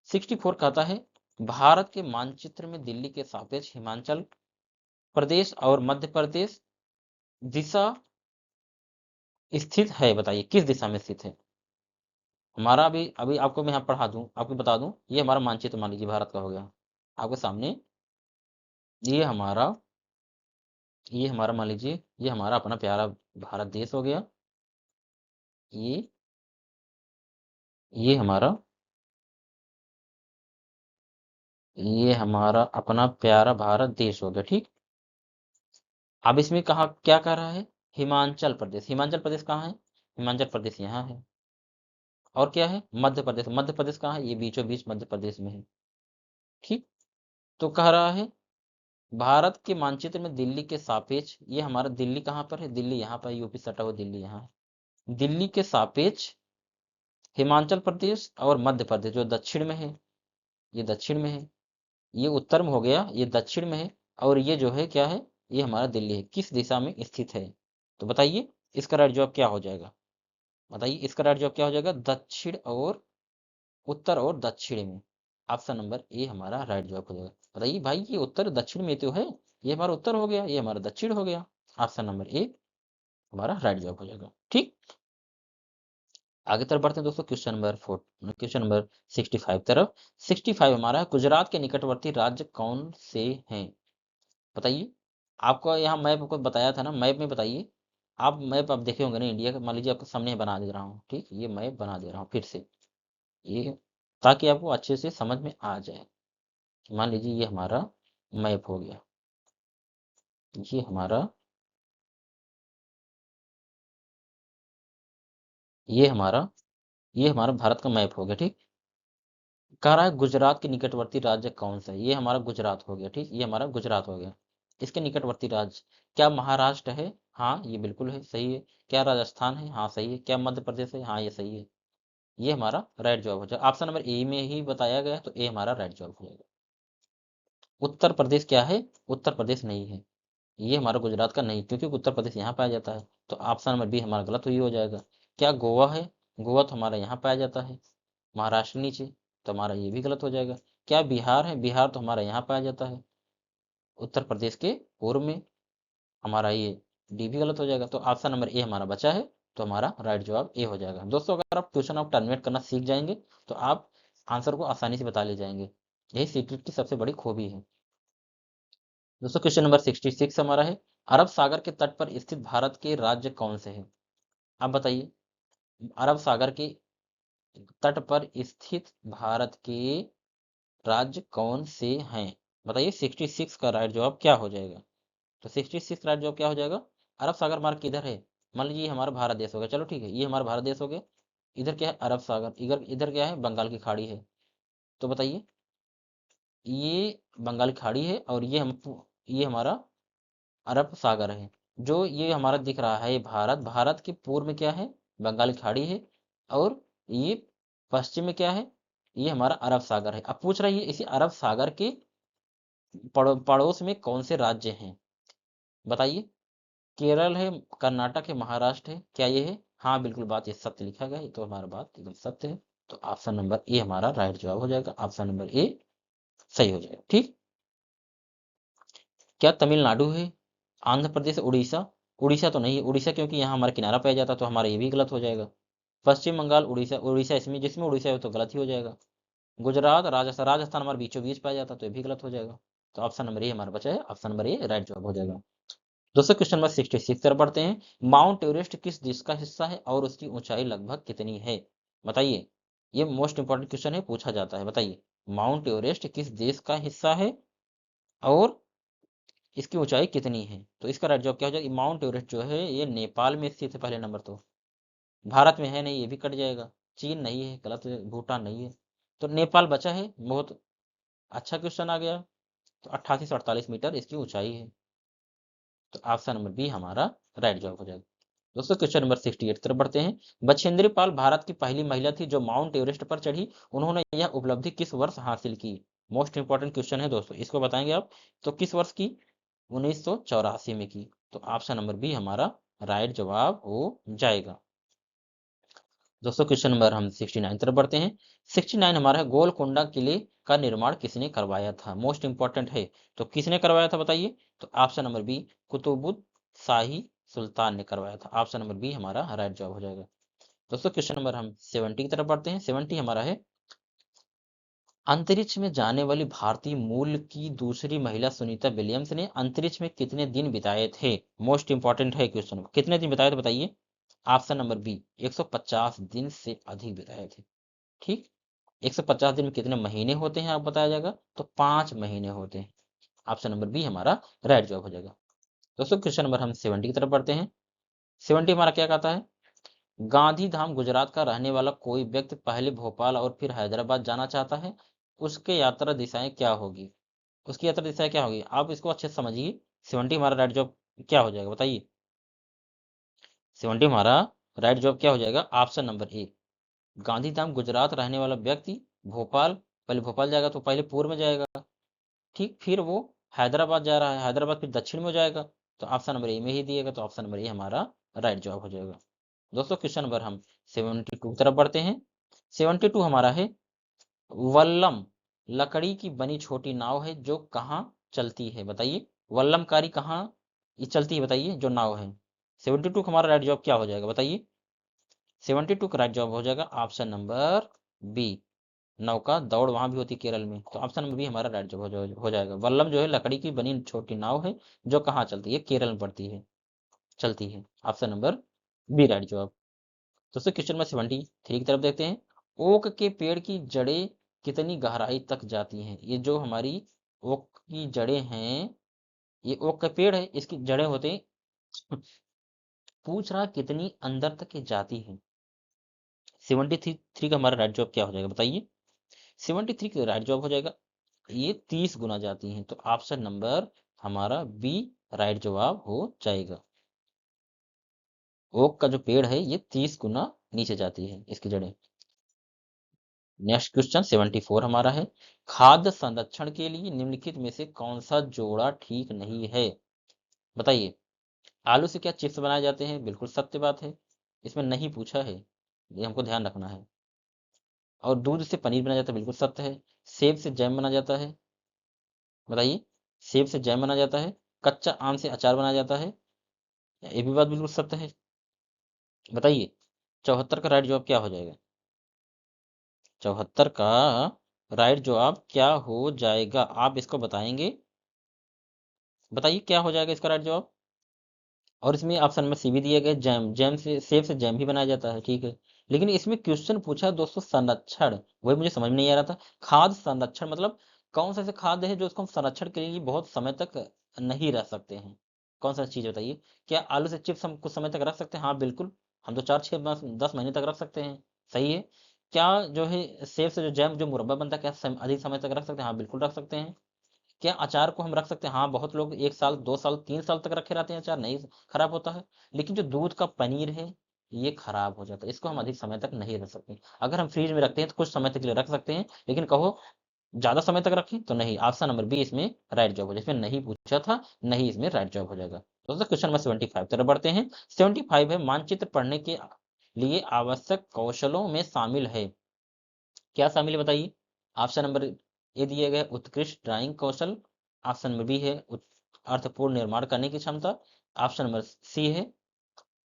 64 कहता है भारत के मानचित्र में दिल्ली के सापेक्ष हिमाचल प्रदेश और मध्य प्रदेश दिशा स्थित है। बताइए किस दिशा में स्थित है? हमारा भी अभी आपको मैं यहाँ पढ़ा दूं, आपको बता दूं, ये हमारा मानचित्र मान लीजिए भारत का हो गया आपके सामने। ये हमारा ये हमारा मान लीजिए ये हमारा अपना प्यारा भारत देश हो गया। ये ये हमारा ये हमारा अपना प्यारा भारत देश हो गया। ठीक, अब इसमें कहा क्या कह रहा है? हिमाचल प्रदेश। हिमाचल प्रदेश कहाँ है? हिमाचल प्रदेश यहाँ है। और क्या है? मध्य प्रदेश। मध्य प्रदेश कहाँ है? ये बीचों बीच मध्य प्रदेश में है। ठीक, तो कह रहा है भारत के मानचित्र में दिल्ली के सापेक्ष, ये हमारा दिल्ली कहाँ पर है? दिल्ली यहाँ पर, यूपी सटा हुआ दिल्ली यहाँ है। दिल्ली के सापेक्ष हिमाचल प्रदेश और मध्य प्रदेश जो दक्षिण में है, ये दक्षिण में है, ये उत्तर में हो गया, ये दक्षिण में है, और ये जो है क्या है? ये हमारा दिल्ली है। किस दिशा में स्थित है? तो बताइए इसका राइट जवाब क्या हो जाएगा। बताइए इसका राइट जवाब क्या हो जाएगा? दक्षिण और उत्तर और दक्षिण में। ऑप्शन नंबर ए हमारा राइट जवाब हो जाएगा। बताइए भाई ये उत्तर दक्षिण में तो है, ये हमारा उत्तर हो गया, ये हमारा दक्षिण हो गया। ऑप्शन नंबर ए हमारा राइट जवाब हो जाएगा। ठीक, आगे तरफ बढ़ते हैं दोस्तों क्वेश्चन नंबर 65 तरफ। 65 हमारा है गुजरात के निकटवर्ती राज्य कौन से हैं? बताइए, आपको यहाँ मैप को बताया था ना, मैप में बताइए। आप मैप आप देखे होंगे ना इंडिया का, मान लीजिए आपके सामने बना दे रहा हूँ। ठीक, ये मैप बना दे रहा हूँ फिर से, ये ताकि आपको अच्छे से समझ में आ जाए। मान लीजिए ये हमारा मैप हो गया, ये हमारा ये हमारा ये हमारा भारत का मैप हो गया। ठीक, कह रहा है गुजरात के निकटवर्ती राज्य कौन सा है। ये हमारा गुजरात हो गया, ठीक, ये हमारा गुजरात हो गया। इसके निकटवर्ती राज्य क्या महाराष्ट्र है? हाँ ये बिल्कुल है, सही है। क्या राजस्थान है? हाँ सही है। क्या मध्य प्रदेश है? हाँ ये सही है। ये हमारा राइट जवाब हो जाएगा। ऑप्शन नंबर ए में ही बताया गया है, तो ए हमारा राइट जवाब हो जाएगा। उत्तर प्रदेश क्या है? उत्तर प्रदेश नहीं है, ये हमारा गुजरात का नहीं, क्योंकि उत्तर प्रदेश यहाँ पाया जाता है, तो ऑप्शन नंबर बी हमारा गलत हुई हो जाएगा। क्या गोवा है? गोवा तो हमारा यहाँ पाया जाता है, महाराष्ट्र नीचे, तो हमारा ये भी गलत हो जाएगा। क्या बिहार है? बिहार तो हमारा यहाँ पाया जाता है, उत्तर प्रदेश के पूर्व में, हमारा ये डी भी गलत हो जाएगा। तो ऑप्शन नंबर ए हमारा बचा है, तो हमारा राइट जवाब ए हो जाएगा। दोस्तों अगर आप क्वेश्चन ऑफ टर्मिनेट करना सीख जाएंगे तो आप आंसर को आसानी से बता ले जाएंगे, यही सीक्रेट की सबसे बड़ी खूबी है। दोस्तों क्वेश्चन नंबर 66 हमारा है, अरब सागर के तट पर स्थित भारत के राज्य कौन से हैं? आप बताइए, अरब सागर के तट पर स्थित भारत के राज्य कौन से हैं? बताइए 66 का राइट जवाब क्या हो जाएगा? तो 66 राइट जवाब क्या हो जाएगा? अरब सागर मार्ग किधर है? मान लीजिए ये हमारा भारत देश हो गया, चलो ठीक है, ये हमारा भारत देश हो गया, इधर क्या है? अरब सागर, इधर इधर क्या है? बंगाल की खाड़ी है। तो बताइए, ये बंगाल की खाड़ी है और ये हमारा अरब सागर है। जो ये हमारा दिख रहा है, ये भारत, भारत के पूर्व में क्या है? बंगाल की खाड़ी है, और ये पश्चिम में क्या है? ये हमारा अरब सागर है। अब पूछ रही है इसी अरब सागर के पड़ोस में कौन से राज्य हैं? बताइए, केरल है, कर्नाटक है, महाराष्ट्र है, क्या ये है? हाँ बिल्कुल, बात ये सत्य लिखा गया है, तो हमारा बात एकदम सत्य है। तो ऑप्शन नंबर ए हमारा राइट जवाब हो जाएगा, ऑप्शन नंबर ए सही हो जाएगा। ठीक, क्या तमिलनाडु है, आंध्र प्रदेश, उड़ीसा? उड़ीसा तो नहीं है, उड़ीसा क्योंकि यहाँ हमारा किनारा पाया जाता है, तो हमारा ये भी गलत हो जाएगा। पश्चिम बंगाल, उड़ीसा, उड़ीसा इसमें जिसमें उड़ीसा है तो गलत ही हो जाएगा। गुजरात, राजस्थान, राजस्थान हमारे बीचों बीच पाया जाता है, तो ये भी गलत हो जाएगा। तो ऑप्शन नंबर ए हमारा बचा है, ऑप्शन नंबर ए राइट जवाब हो जाएगा। दोस्तों क्वेश्चन नंबर 66 तरफ बढ़ते हैं, माउंट एवरेस्ट किस देश का हिस्सा है और उसकी ऊंचाई लगभग कितनी है? बताइए, ये मोस्ट इंपॉर्टेंट क्वेश्चन है, पूछा जाता है। बताइए, माउंट एवरेस्ट किस देश का हिस्सा है और इसकी ऊंचाई कितनी है? तो इसका राइट जवाब क्या हो जाएगा? माउंट एवरेस्ट जो है ये नेपाल में स्थित है, पहले नंबर तो, भारत में है नहीं, ये भी कट जाएगा। चीन नहीं है, गलत है, भूटान नहीं है, तो नेपाल बचा है। बहुत अच्छा क्वेश्चन आ गया। तो 8848 मीटर इसकी ऊंचाई है, तो ऑप्शन नंबर बी हमारा राइट जवाब हो जाएगा। दोस्तों क्वेश्चन नंबर 68 तरफ बढ़ते हैं, बछेंद्री पाल भारत की पहली महिला थी जो माउंट एवरेस्ट पर चढ़ी, उन्होंने यह उपलब्धि किस वर्ष हासिल की? मोस्ट इंपॉर्टेंट क्वेश्चन है दोस्तों, इसको बताएंगे आप। तो किस वर्ष की? 1984 में की, तो ऑप्शन नंबर बी हमारा राइट जवाब हो जाएगा। दोस्तों क्वेश्चन नंबर हम 69 तरफ बढ़ते हैं, 69 हमारा है, गोलकोंडा किले का निर्माण किसने करवाया था? मोस्ट इंपॉर्टेंट है, तो किसने करवाया था बताइए? तो ऑप्शन नंबर बी कुतुबुद शाही सुल्तान ने करवाया था, ऑप्शन नंबर बी हमारा राइट जवाब हो जाएगा। दोस्तों क्वेश्चन नंबर हम 70 की तरफ बढ़ते हैं, 70 हमारा है, अंतरिक्ष में जाने वाली भारतीय मूल की दूसरी महिला सुनीता विलियम्स ने अंतरिक्ष में कितने दिन बिताए थे? मोस्ट इंपॉर्टेंट है क्वेश्चन, कितने दिन बिताए थे बताइए? ऑप्शन नंबर बी 150 दिन से अधिक बिताए थे। ठीक, 150 दिन में कितने महीने होते हैं आप बताया जाएगा? तो 5 महीने होते हैं, ऑप्शन नंबर बी हमारा राइट जवाब हो जाएगा। दोस्तों क्वेश्चन नंबर हम 70 की तरफ बढ़ते हैं, 70 हमारा क्या कहता है, गांधी धाम गुजरात का रहने वाला कोई व्यक्ति पहले भोपाल और फिर हैदराबाद जाना चाहता है, उसके यात्रा दिशाएं क्या होगी? उसकी यात्रा दिशाएं क्या होगी, आप इसको अच्छे से समझिए। 70 हमारा राइट जवाब क्या हो जाएगा बताइए? 70 हमारा राइट जवाब क्या हो जाएगा? ऑप्शन नंबर ए, गांधीधाम गुजरात रहने वाला व्यक्ति भोपाल, पहले भोपाल जाएगा तो पहले पूर्व में जाएगा, ठीक, फिर वो हैदराबाद जा रहा है, हैदराबाद फिर दक्षिण में हो जाएगा, तो ऑप्शन नंबर ए में ही दिएगा, तो ऑप्शन नंबर ए हमारा राइट जवाब हो जाएगा। दोस्तों क्वेश्चन नंबर हम 72 की तरफ बढ़ते हैं, 72 हमारा है, वल्लम लकड़ी की बनी छोटी नाव है जो कहाँ चलती है? बताइए, वल्लमकारी कहाँ ये चलती है बताइए, जो नाव है? 72 का हमारा राइट जवाब क्या हो जाएगा बताइए? 72 का राइट जवाब हो जाएगा ऑप्शन नंबर बी, नौका दौड़ वहां भी होती है केरल में, तो ऑप्शन नंबर बी हमारा राइट जवाब हो जाएगा। वल्लम जो है लकड़ी की बनी छोटी नाव है जो कहाँ चलती है? केरल में पड़ती है, चलती है, ऑप्शन नंबर बी राइट जवाब। दोस्तों क्वेश्चन नंबर 73 की तरफ देखते हैं, ओक के पेड़ की जड़ें कितनी गहराई तक जाती हैं? ये जो हमारी ओक की जड़ें हैं, ये ओक का पेड़ है, इसकी जड़ें होते हैं, पूछ रहा कितनी अंदर तक ये जाती है? 73 का हमारा राइट जवाब क्या हो जाएगा बताइए? 73 का राइट जवाब हो जाएगा। ये 30 गुना जाती हैं, तो ऑप्शन नंबर हमारा बी राइट जवाब हो जाएगा। ओक का जो पेड़ है ये 30 गुना नीचे जाती है इसकी जड़ें। नेक्स्ट क्वेश्चन 74 हमारा है, खाद्य संरक्षण के लिए निम्नलिखित में से कौन सा जोड़ा ठीक नहीं है? बताइए। आलू से क्या चिप्स बनाए जाते हैं? बिल्कुल सत्य बात है, इसमें नहीं पूछा है, ये हमको ध्यान रखना है। और दूध से पनीर बनाया जाता है, बिल्कुल सत्य है। सेब से जैम बना जाता है, बताइए। सेब से जैम बना जाता है। कच्चा आम से अचार बनाया जाता है, ये भी बात बिल्कुल सत्य है। बताइए 74 का राइट जवाब क्या हो जाएगा? 74 का राइट जवाब क्या हो जाएगा, आप इसको बताएंगे? बताइए क्या हो जाएगा इसका राइट जवाब। और इसमें ऑप्शन में सी भी दिया गया, जैम, जैम से सेब से जैम भी बनाया जाता है, ठीक है। लेकिन इसमें क्वेश्चन पूछा है दोस्तों संरक्षण, वही मुझे समझ में नहीं आ रहा था। खाद्य संरक्षण मतलब कौन सा ऐसे खाद्य है जो उसको हम संरक्षण के लिए बहुत समय तक नहीं रह सकते हैं? कौन सा चीज बताइए। क्या आलू से चिप्स हम कुछ समय तक रख सकते हैं? हाँ बिल्कुल, हम तो 4 6 10 10 महीने तक रख सकते हैं, सही है। क्या जो है सेब से जो जैम जो मुरब्बा बनता है, क्या अधिक समय तक रख सकते हैं? हाँ बिल्कुल रख सकते हैं। क्या अचार को हम रख सकते हैं? हाँ, बहुत लोग 1 साल 2 साल 3 साल तक रखे रहते हैं, अचार नहीं खराब होता है। लेकिन जो दूध का पनीर है ये खराब हो जाता है, इसको हम अधिक समय तक नहीं रख सकते। अगर हम फ्रिज में रखते हैं तो कुछ समय तक के लिए रख सकते हैं, लेकिन कहो ज्यादा समय तक रखें तो नहीं। ऑप्शन नंबर बी इसमें राइट जवाब हो जाएगा, इसमें नहीं पूछा था, नहीं इसमें राइट जवाब हो जाएगा। दोस्तों क्वेश्चन नंबर 75 तरफ बढ़ते हैं। 75 है, मानचित्र पढ़ने के लिए आवश्यक कौशलों में शामिल है। क्या शामिल है बताइए। ऑप्शन नंबर ए दिए गए उत्कृष्ट ड्राइंग कौशल। ऑप्शन नंबर बी है अर्थपूर्ण निर्माण करने की क्षमता। ऑप्शन नंबर सी है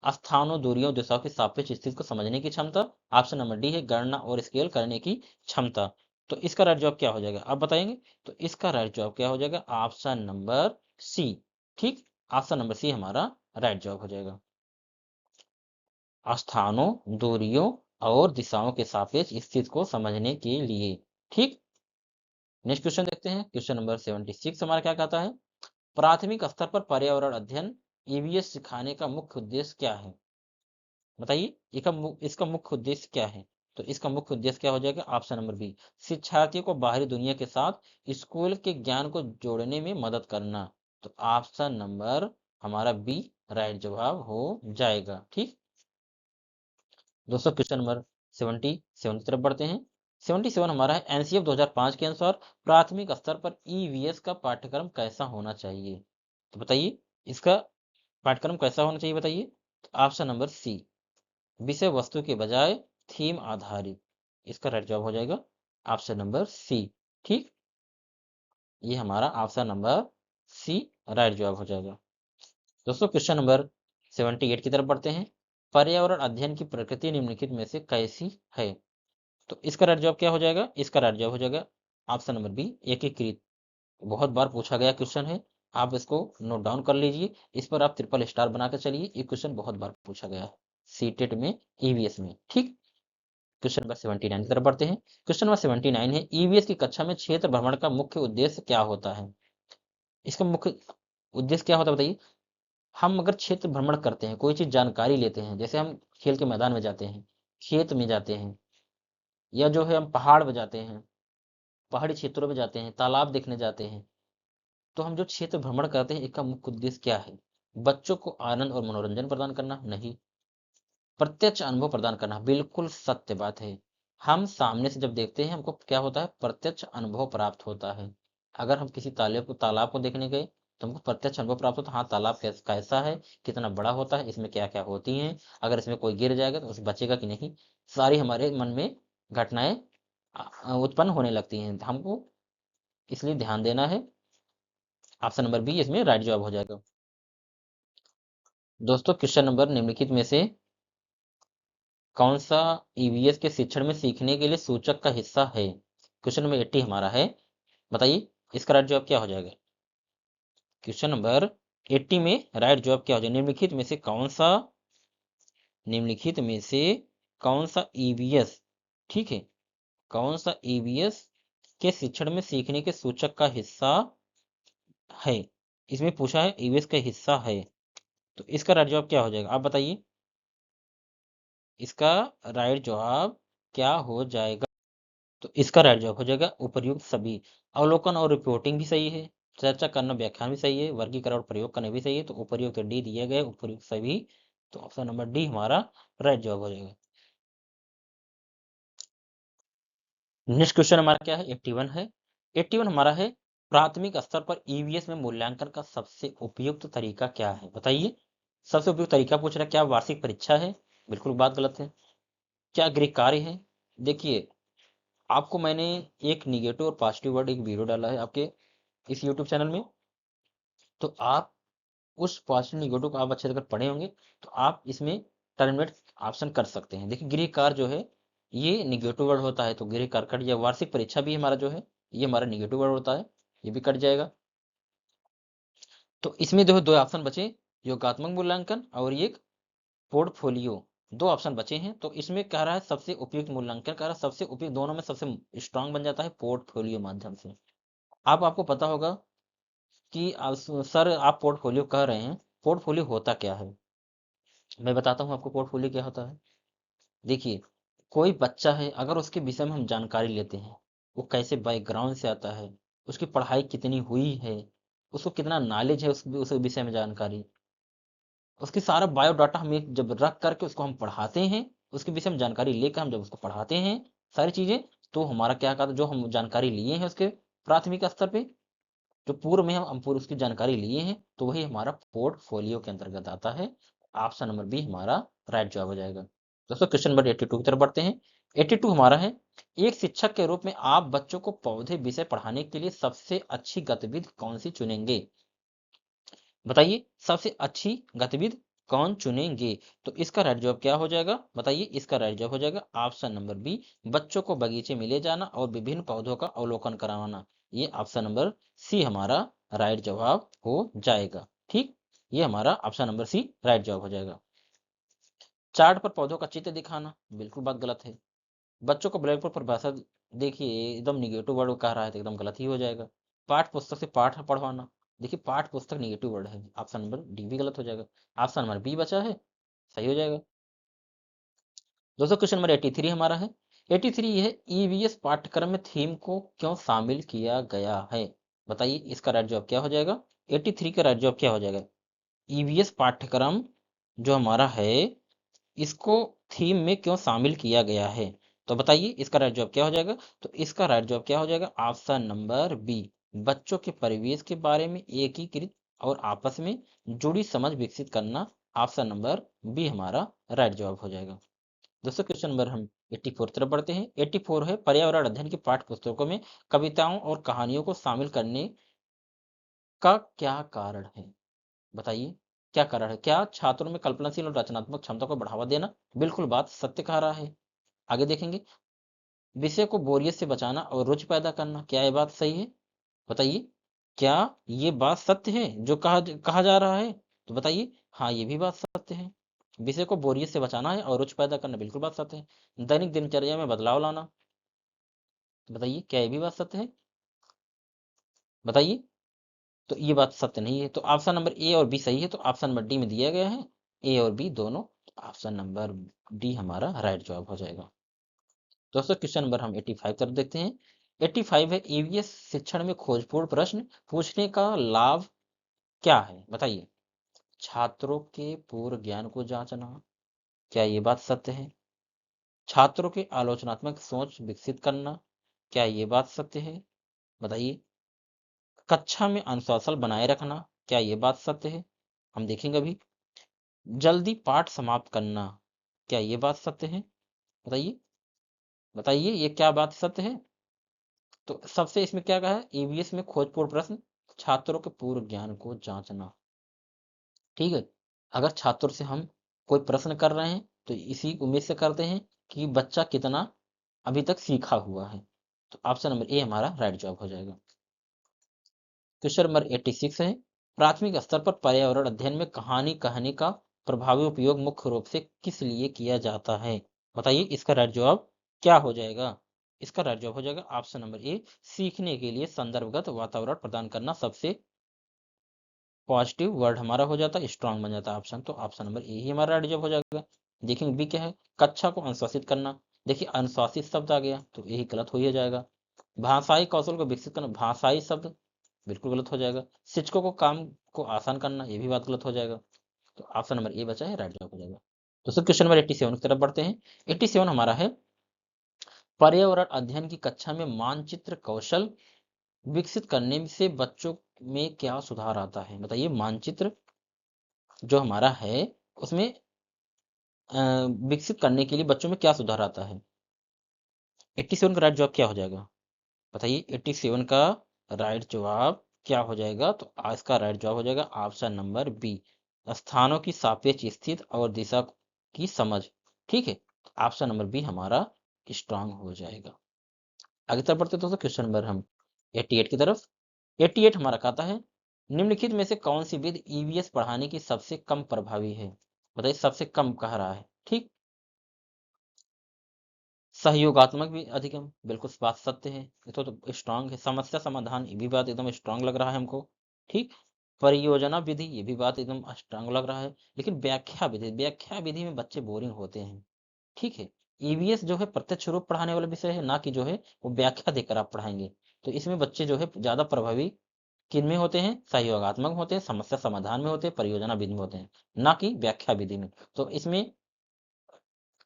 स्थानों दूरियों दिशाओं की सापेक्ष स्थिति को समझने की क्षमता। ऑप्शन नंबर डी है गणना और स्केल करने की क्षमता। तो इसका राइट जवाब क्या हो जाएगा आप बताएंगे? तो इसका राइट जवाब क्या हो जाएगा? ऑप्शन नंबर सी, ठीक। ऑप्शन नंबर सी हमारा राइट जवाब हो जाएगा। स्थानों दूरियों और दिशाओं के सापेक्ष स्थिति को समझने के लिए, ठीक। नेक्स्ट क्वेश्चन देखते हैं। क्वेश्चन नंबर 76 हमारा क्या कहता है, प्राथमिक स्तर पर पर्यावरण अध्ययन ईवीएस सिखाने का मुख्य उद्देश्य क्या है? बताइए इसका मुख्य उद्देश्य क्या है? तो इसका मुख्य उद्देश्य क्या हो जाएगा? ऑप्शन नंबर बी, शिक्षार्थियों को बाहरी दुनिया के साथ स्कूल के ज्ञान को जोड़ने में मदद करना। तो ऑप्शन नंबर हमारा बी राइट जवाब हो जाएगा, ठीक। दोस्तों क्वेश्चन नंबर 77 की तरफ बढ़ते हैं। 77 हमारा है, एनसीएफ 2005 के अनुसार प्राथमिक स्तर पर ईवीएस का पाठ्यक्रम कैसा होना चाहिए? तो बताइए इसका पाठ्यक्रम कैसा होना चाहिए बताइए। तो ऑप्शन नंबर सी, विषय वस्तु के बजाय थीम आधारित, इसका राइट जवाब हो जाएगा ऑप्शन नंबर सी, ठीक। ये हमारा ऑप्शन नंबर सी राइट जवाब हो जाएगा। दोस्तों क्वेश्चन नंबर 78 की तरफ बढ़ते हैं। पर्यावरण अध्ययन की प्रकृति निम्नलिखित में से कैसी है? तो इसका राइट जवाब क्या हो जाएगा? इसका राइट जवाब हो जाएगा ऑप्शन नंबर बी, एकीकृत। बहुत बार पूछा गया क्वेश्चन है, आप इसको नोट डाउन कर लीजिए, इस पर आप ट्रिपल स्टार बना कर चलिए, ये क्वेश्चन बहुत बार पूछा गया है सीटेट में, ईवीएस में, ठीक। क्वेश्चन नंबर 79 की तरफ बढ़ते हैं। क्वेश्चन नंबर 79 है, ईवीएस की कक्षा में क्षेत्र भ्रमण का मुख्य उद्देश्य क्या होता है? इसका मुख्य उद्देश्य क्या होता है बताइए। हम अगर क्षेत्र भ्रमण करते हैं, कोई चीज जानकारी लेते हैं, जैसे हम खेल के मैदान में जाते हैं, खेत में जाते हैं, या जो है हम पहाड़ में जाते हैं, पहाड़ी क्षेत्रों में जाते हैं, तालाब देखने जाते हैं, तो हम जो क्षेत्र भ्रमण करते हैं इसका मुख्य उद्देश्य क्या है? बच्चों को आनंद और मनोरंजन प्रदान करना? नहीं। प्रत्यक्ष अनुभव प्रदान करना? बिल्कुल सत्य बात है। हम सामने से जब देखते हैं हमको क्या होता है? प्रत्यक्ष अनुभव प्राप्त होता है। अगर हम किसी तालाब को देखने गए तो हमको प्रत्यक्ष अनुभव प्राप्त होता है, हाँ तालाब कैसा है, कितना बड़ा होता है, इसमें क्या क्या होती हैं, अगर इसमें कोई गिर जाएगा तो उसे बचेगा कि नहीं, सारी हमारे मन में घटनाएं उत्पन्न होने लगती हैं। हमको इसलिए ध्यान देना है। ऑप्शन नंबर बी इसमें राइट जवाब हो जाएगा। दोस्तों क्वेश्चन नंबर निम्नलिखित में से कौन सा ईवीएस के शिक्षण में सीखने के लिए सूचक का हिस्सा है? क्वेश्चन नंबर 80 हमारा है, बताइए इसका राइट जवाब क्या हो जाएगा? क्वेश्चन नंबर 80 में राइट जवाब क्या हो जाएगा? निम्नलिखित में से कौन सा ईवीएस, ठीक है, कौन सा ईवीएस के शिक्षण में सीखने के सूचक का हिस्सा है? इसमें पूछा है ईवीएस का हिस्सा है, तो इसका राइट जवाब क्या हो जाएगा आप बताइए। इसका राइट जवाब क्या हो जाएगा? तो इसका राइट जवाब हो जाएगा उपर्युक्त सभी। अवलोकन और रिपोर्टिंग भी सही है, चर्चा करना व्याख्यान भी सही है, वर्गीकरण और प्रयोग करना भी सही है। तो उपर्युक्त डी दिए गए, उपर्युक्त सभी। तो ऑप्शन नंबर डी हमारा राइट जवाब हो जाएगा। नेक्स्ट क्वेश्चन हमारा क्या है, 81 है। 81 हमारा है, प्राथमिक स्तर पर ईवीएस में मूल्यांकन का सबसे उपयुक्त तरीका क्या है? बताइए। सबसे उपयुक्त तरीका पूछ रहा है। क्या वार्षिक परीक्षा है? बिल्कुल बात गलत है। क्या गृह कार्य है? देखिए, आपको मैंने एक निगेटिव और पॉजिटिव वर्ड एक वीडियो डाला है आपके इस यूट्यूब चैनल में। तो आप उस पॉजिटिव निगेटिव को आप अच्छे से अगर पढ़े होंगे तो आप इसमें टर्मिनेट ऑप्शन कर सकते हैं। देखिए, गृह कार्य जो है ये निगेटिव वर्ड होता है, तो गृह कार्य कट जाए। वार्षिक परीक्षा भी हमारा जो है ये हमारा निगेटिव वर्ड होता है, ये भी कट जाएगा। तो इसमें जो है दो ऑप्शन बचे, योगात्मक मूल्यांकन और एक पोर्टफोलियो। दो ऑप्शन बचे हैं। तो इसमें कह रहा है सबसे उपयुक्त मूल्यांकन, कह रहा है सबसे उपयुक्त, दोनों में सबसे स्ट्रांग बन जाता है पोर्टफोलियो माध्यम से। आपको पता होगा कि सर आप पोर्टफोलियो कह रहे हैं, पोर्टफोलियो होता क्या है? मैं बताता हूँ आपको पोर्टफोलियो क्या होता है। देखिए, कोई बच्चा है, अगर उसके विषय में हम जानकारी लेते हैं, वो कैसे बैकग्राउंड से आता है, उसकी पढ़ाई कितनी हुई है, उसको कितना नॉलेज है, उस विषय में जानकारी, उसकी सारा बायोडाटा हम एक जब रख करके उसको हम पढ़ाते हैं, उसके विषय में जानकारी लेकर हम जब उसको पढ़ाते हैं सारी चीजें, तो हमारा क्या कहता है, जो हम जानकारी लिए हैं उसके प्राथमिक स्तर पे, जो पूर्व में हम पूरी उसकी जानकारी लिए हैं, तो वही हमारा पोर्टफोलियो के अंतर्गत आता है। ऑप्शन नंबर बी हमारा राइट जवाब हो जाएगा। दोस्तों क्वेश्चन नंबर 82 की तरफ बढ़ते हैं। 82 हमारा है, एक शिक्षक के रूप में आप बच्चों को पौधे विषय पढ़ाने के लिए सबसे अच्छी गतिविधि कौन सी चुनेंगे? बताइए, सबसे अच्छी गतिविधि कौन चुनेंगे? तो इसका राइट जवाब क्या हो जाएगा? बताइए, इसका राइट जवाब हो जाएगा ऑप्शन नंबर बी, बच्चों को बगीचे में ले जाना और विभिन्न पौधों का अवलोकन कराना। ये ऑप्शन नंबर सी हमारा राइट जवाब हो जाएगा। ठीक, ये हमारा ऑप्शन नंबर सी राइट जवाब हो जाएगा। चार्ट पर पौधों का चित्र दिखाना, बिल्कुल बात गलत है। बच्चों को ब्लैक बोर्ड पर भाषा, देखिए एकदम निगेटिव वर्ड कह रहा है तो एकदम गलत ही हो जाएगा। पाठ पुस्तक से पाठ पढ़वाना, देखिए पाठ पुस्तक निगेटिव वर्ड है, ऑप्शन नंबर डी भी गलत हो जाएगा। ऑप्शन नंबर बी बचा है, सही हो जाएगा। दोस्तों क्वेश्चन नंबर 83 हमारा है। 83 है, ईवीएस पाठ्यक्रम में थीम को क्यों शामिल किया गया है? बताइए, इसका राइट जवाब क्या हो जाएगा? 83 का राइट जवाब क्या हो जाएगा? ईवीएस पाठ्यक्रम जो हमारा है, इसको थीम में क्यों शामिल किया गया है? तो बताइए, इसका राइट जवाब क्या हो जाएगा? तो इसका राइट जवाब क्या हो जाएगा? ऑप्शन नंबर बी, बच्चों के परिवेश के बारे में एकीकृत और आपस में जुड़ी समझ विकसित करना। ऑप्शन नंबर बी हमारा राइट जवाब हो जाएगा। दोस्तों क्वेश्चन नंबर हम 84 तरफ बढ़ते हैं। 84 है, पर्यावरण अध्ययन की पाठ्य पुस्तकों में कविताओं और कहानियों को शामिल करने का क्या कारण है? बताइए, क्या कारण है? क्या छात्रों में कल्पनाशील और रचनात्मक क्षमता को बढ़ावा देना? बिल्कुल बात सत्य कह रहा है। आगे देखेंगे, विषय को बोरियत से बचाना और रुचि पैदा करना, क्या ये बात सही है? बताइए, क्या ये बात सत्य है जो कहा जा रहा है? तो बताइए, हाँ ये भी बात सत्य है। विषय को बोरियत से बचाना है और रुचि पैदा करना, बिल्कुल बात सत्य है। दैनिक दिनचर्या में बदलाव लाना, बताइए क्या ये भी बात सत्य है? बताइए। तो ये बात सत्य नहीं है, तो ऑप्शन नंबर ए और बी सही है। तो ऑप्शन नंबर डी में दिया गया है ए और बी दोनों, ऑप्शन नंबर डी हमारा राइट जवाब हो जाएगा। दोस्तों क्वेश्चन नंबर हम 85 तरफ देखते हैं। 85 है, ईवीएस शिक्षण में खोजपूर्ण प्रश्न पूछने का लाभ क्या है? बताइए। छात्रों के पूर्व ज्ञान को जांचना, क्या ये बात सत्य है? छात्रों के आलोचनात्मक सोच विकसित करना, क्या ये बात सत्य है? बताइए। कक्षा में अनुशासन बनाए रखना, क्या ये बात सत्य है? हम देखेंगे अभी। जल्दी पाठ समाप्त करना, क्या ये बात सत्य है? बताइए। बताइए, ये क्या बात सत्य है? तो सबसे इसमें क्या कहा है? ईवीएस में खोजपूर्ण प्रश्न छात्रों के पूर्व ज्ञान को जांचना। ठीक है, अगर छात्रों से हम कोई प्रश्न कर रहे हैं तो इसी उम्मीद से करते हैं कि बच्चा कितना अभी तक सीखा हुआ है। तो ऑप्शन नंबर ए हमारा राइट जवाब हो जाएगा। क्वेश्चन नंबर 86 है, प्राथमिक स्तर पर पर्यावरण अध्ययन में कहानी कहने का प्रभावी उपयोग मुख्य रूप से किस लिए किया जाता है? बताइए, इसका राइट जवाब क्या हो जाएगा? इसका राइट जवाब हो जाएगा ऑप्शन नंबर ए, सीखने के लिए संदर्भगत वातावरण प्रदान करना। सबसे पॉजिटिव वर्ड हमारा हो जाता है, स्ट्रांग बन जाता है ऑप्शन। तो ऑप्शन नंबर ए ही हमारा राइट जवाब हो जाएगा। देखेंगे बी क्या है, कक्षा को अनुशासित करना, देखिए अनुशासित शब्द आ गया तो यही गलत हो ही जाएगा। भाषाई कौशल को विकसित करना, भाषाई शब्द बिल्कुल गलत हो जाएगा। शिक्षकों को काम को आसान करना, ये भी बात गलत हो जाएगा। तो ऑप्शन नंबर ए बचा है, राइट जवाब हो जाएगा। दोस्तों क्वेश्चन नंबर 87 की तरफ बढ़ते हैं। 87 हमारा है, पर्यावरण अध्ययन की कक्षा में मानचित्र कौशल विकसित करने से बच्चों में क्या सुधार आता है? बताइए मानचित्र जो हमारा है उसमें विकसित करने के लिए बच्चों में क्या सुधार आता है? 87 का राइट जवाब क्या हो जाएगा? बताइए 87 का राइट जवाब क्या हो जाएगा? तो इसका राइट जवाब हो जाएगा ऑप्शन नंबर बी, स्थानों की सापेक्ष स्थिति और दिशा की समझ। ठीक है, ऑप्शन नंबर बी हमारा स्ट्रांग हो जाएगा। आगे तरफ बढ़ते दोस्तों क्वेश्चन नंबर हम 88 की तरफ। 88 हमारा कहता है, निम्नलिखित में से कौन सी विधि ईवीएस पढ़ाने की सबसे कम प्रभावी है? बताइए सबसे कम कह रहा है। ठीक, सहयोगात्मक भी अधिगम, बिल्कुल बात सत्य है, ये तो स्ट्रांग है। समस्या समाधान, ये भी बात एकदम स्ट्रांग लग रहा है हमको। ठीक, परियोजना विधि, ये भी बात एकदम स्ट्रांग लग रहा है। लेकिन व्याख्या विधि, व्याख्या विधि में बच्चे बोरिंग होते हैं। ठीक है, ईवीएस जो है प्रत्यक्ष रूप पढ़ाने वाला विषय है, ना कि जो है वो व्याख्या देकर आप पढ़ाएंगे। तो इसमें बच्चे जो है ज्यादा प्रभावी किन में होते हैं? सहयोगात्मक होते हैं, समस्या समाधान में होते हैं, परियोजना विधि में होते हैं, ना कि व्याख्या विधि में। तो इसमें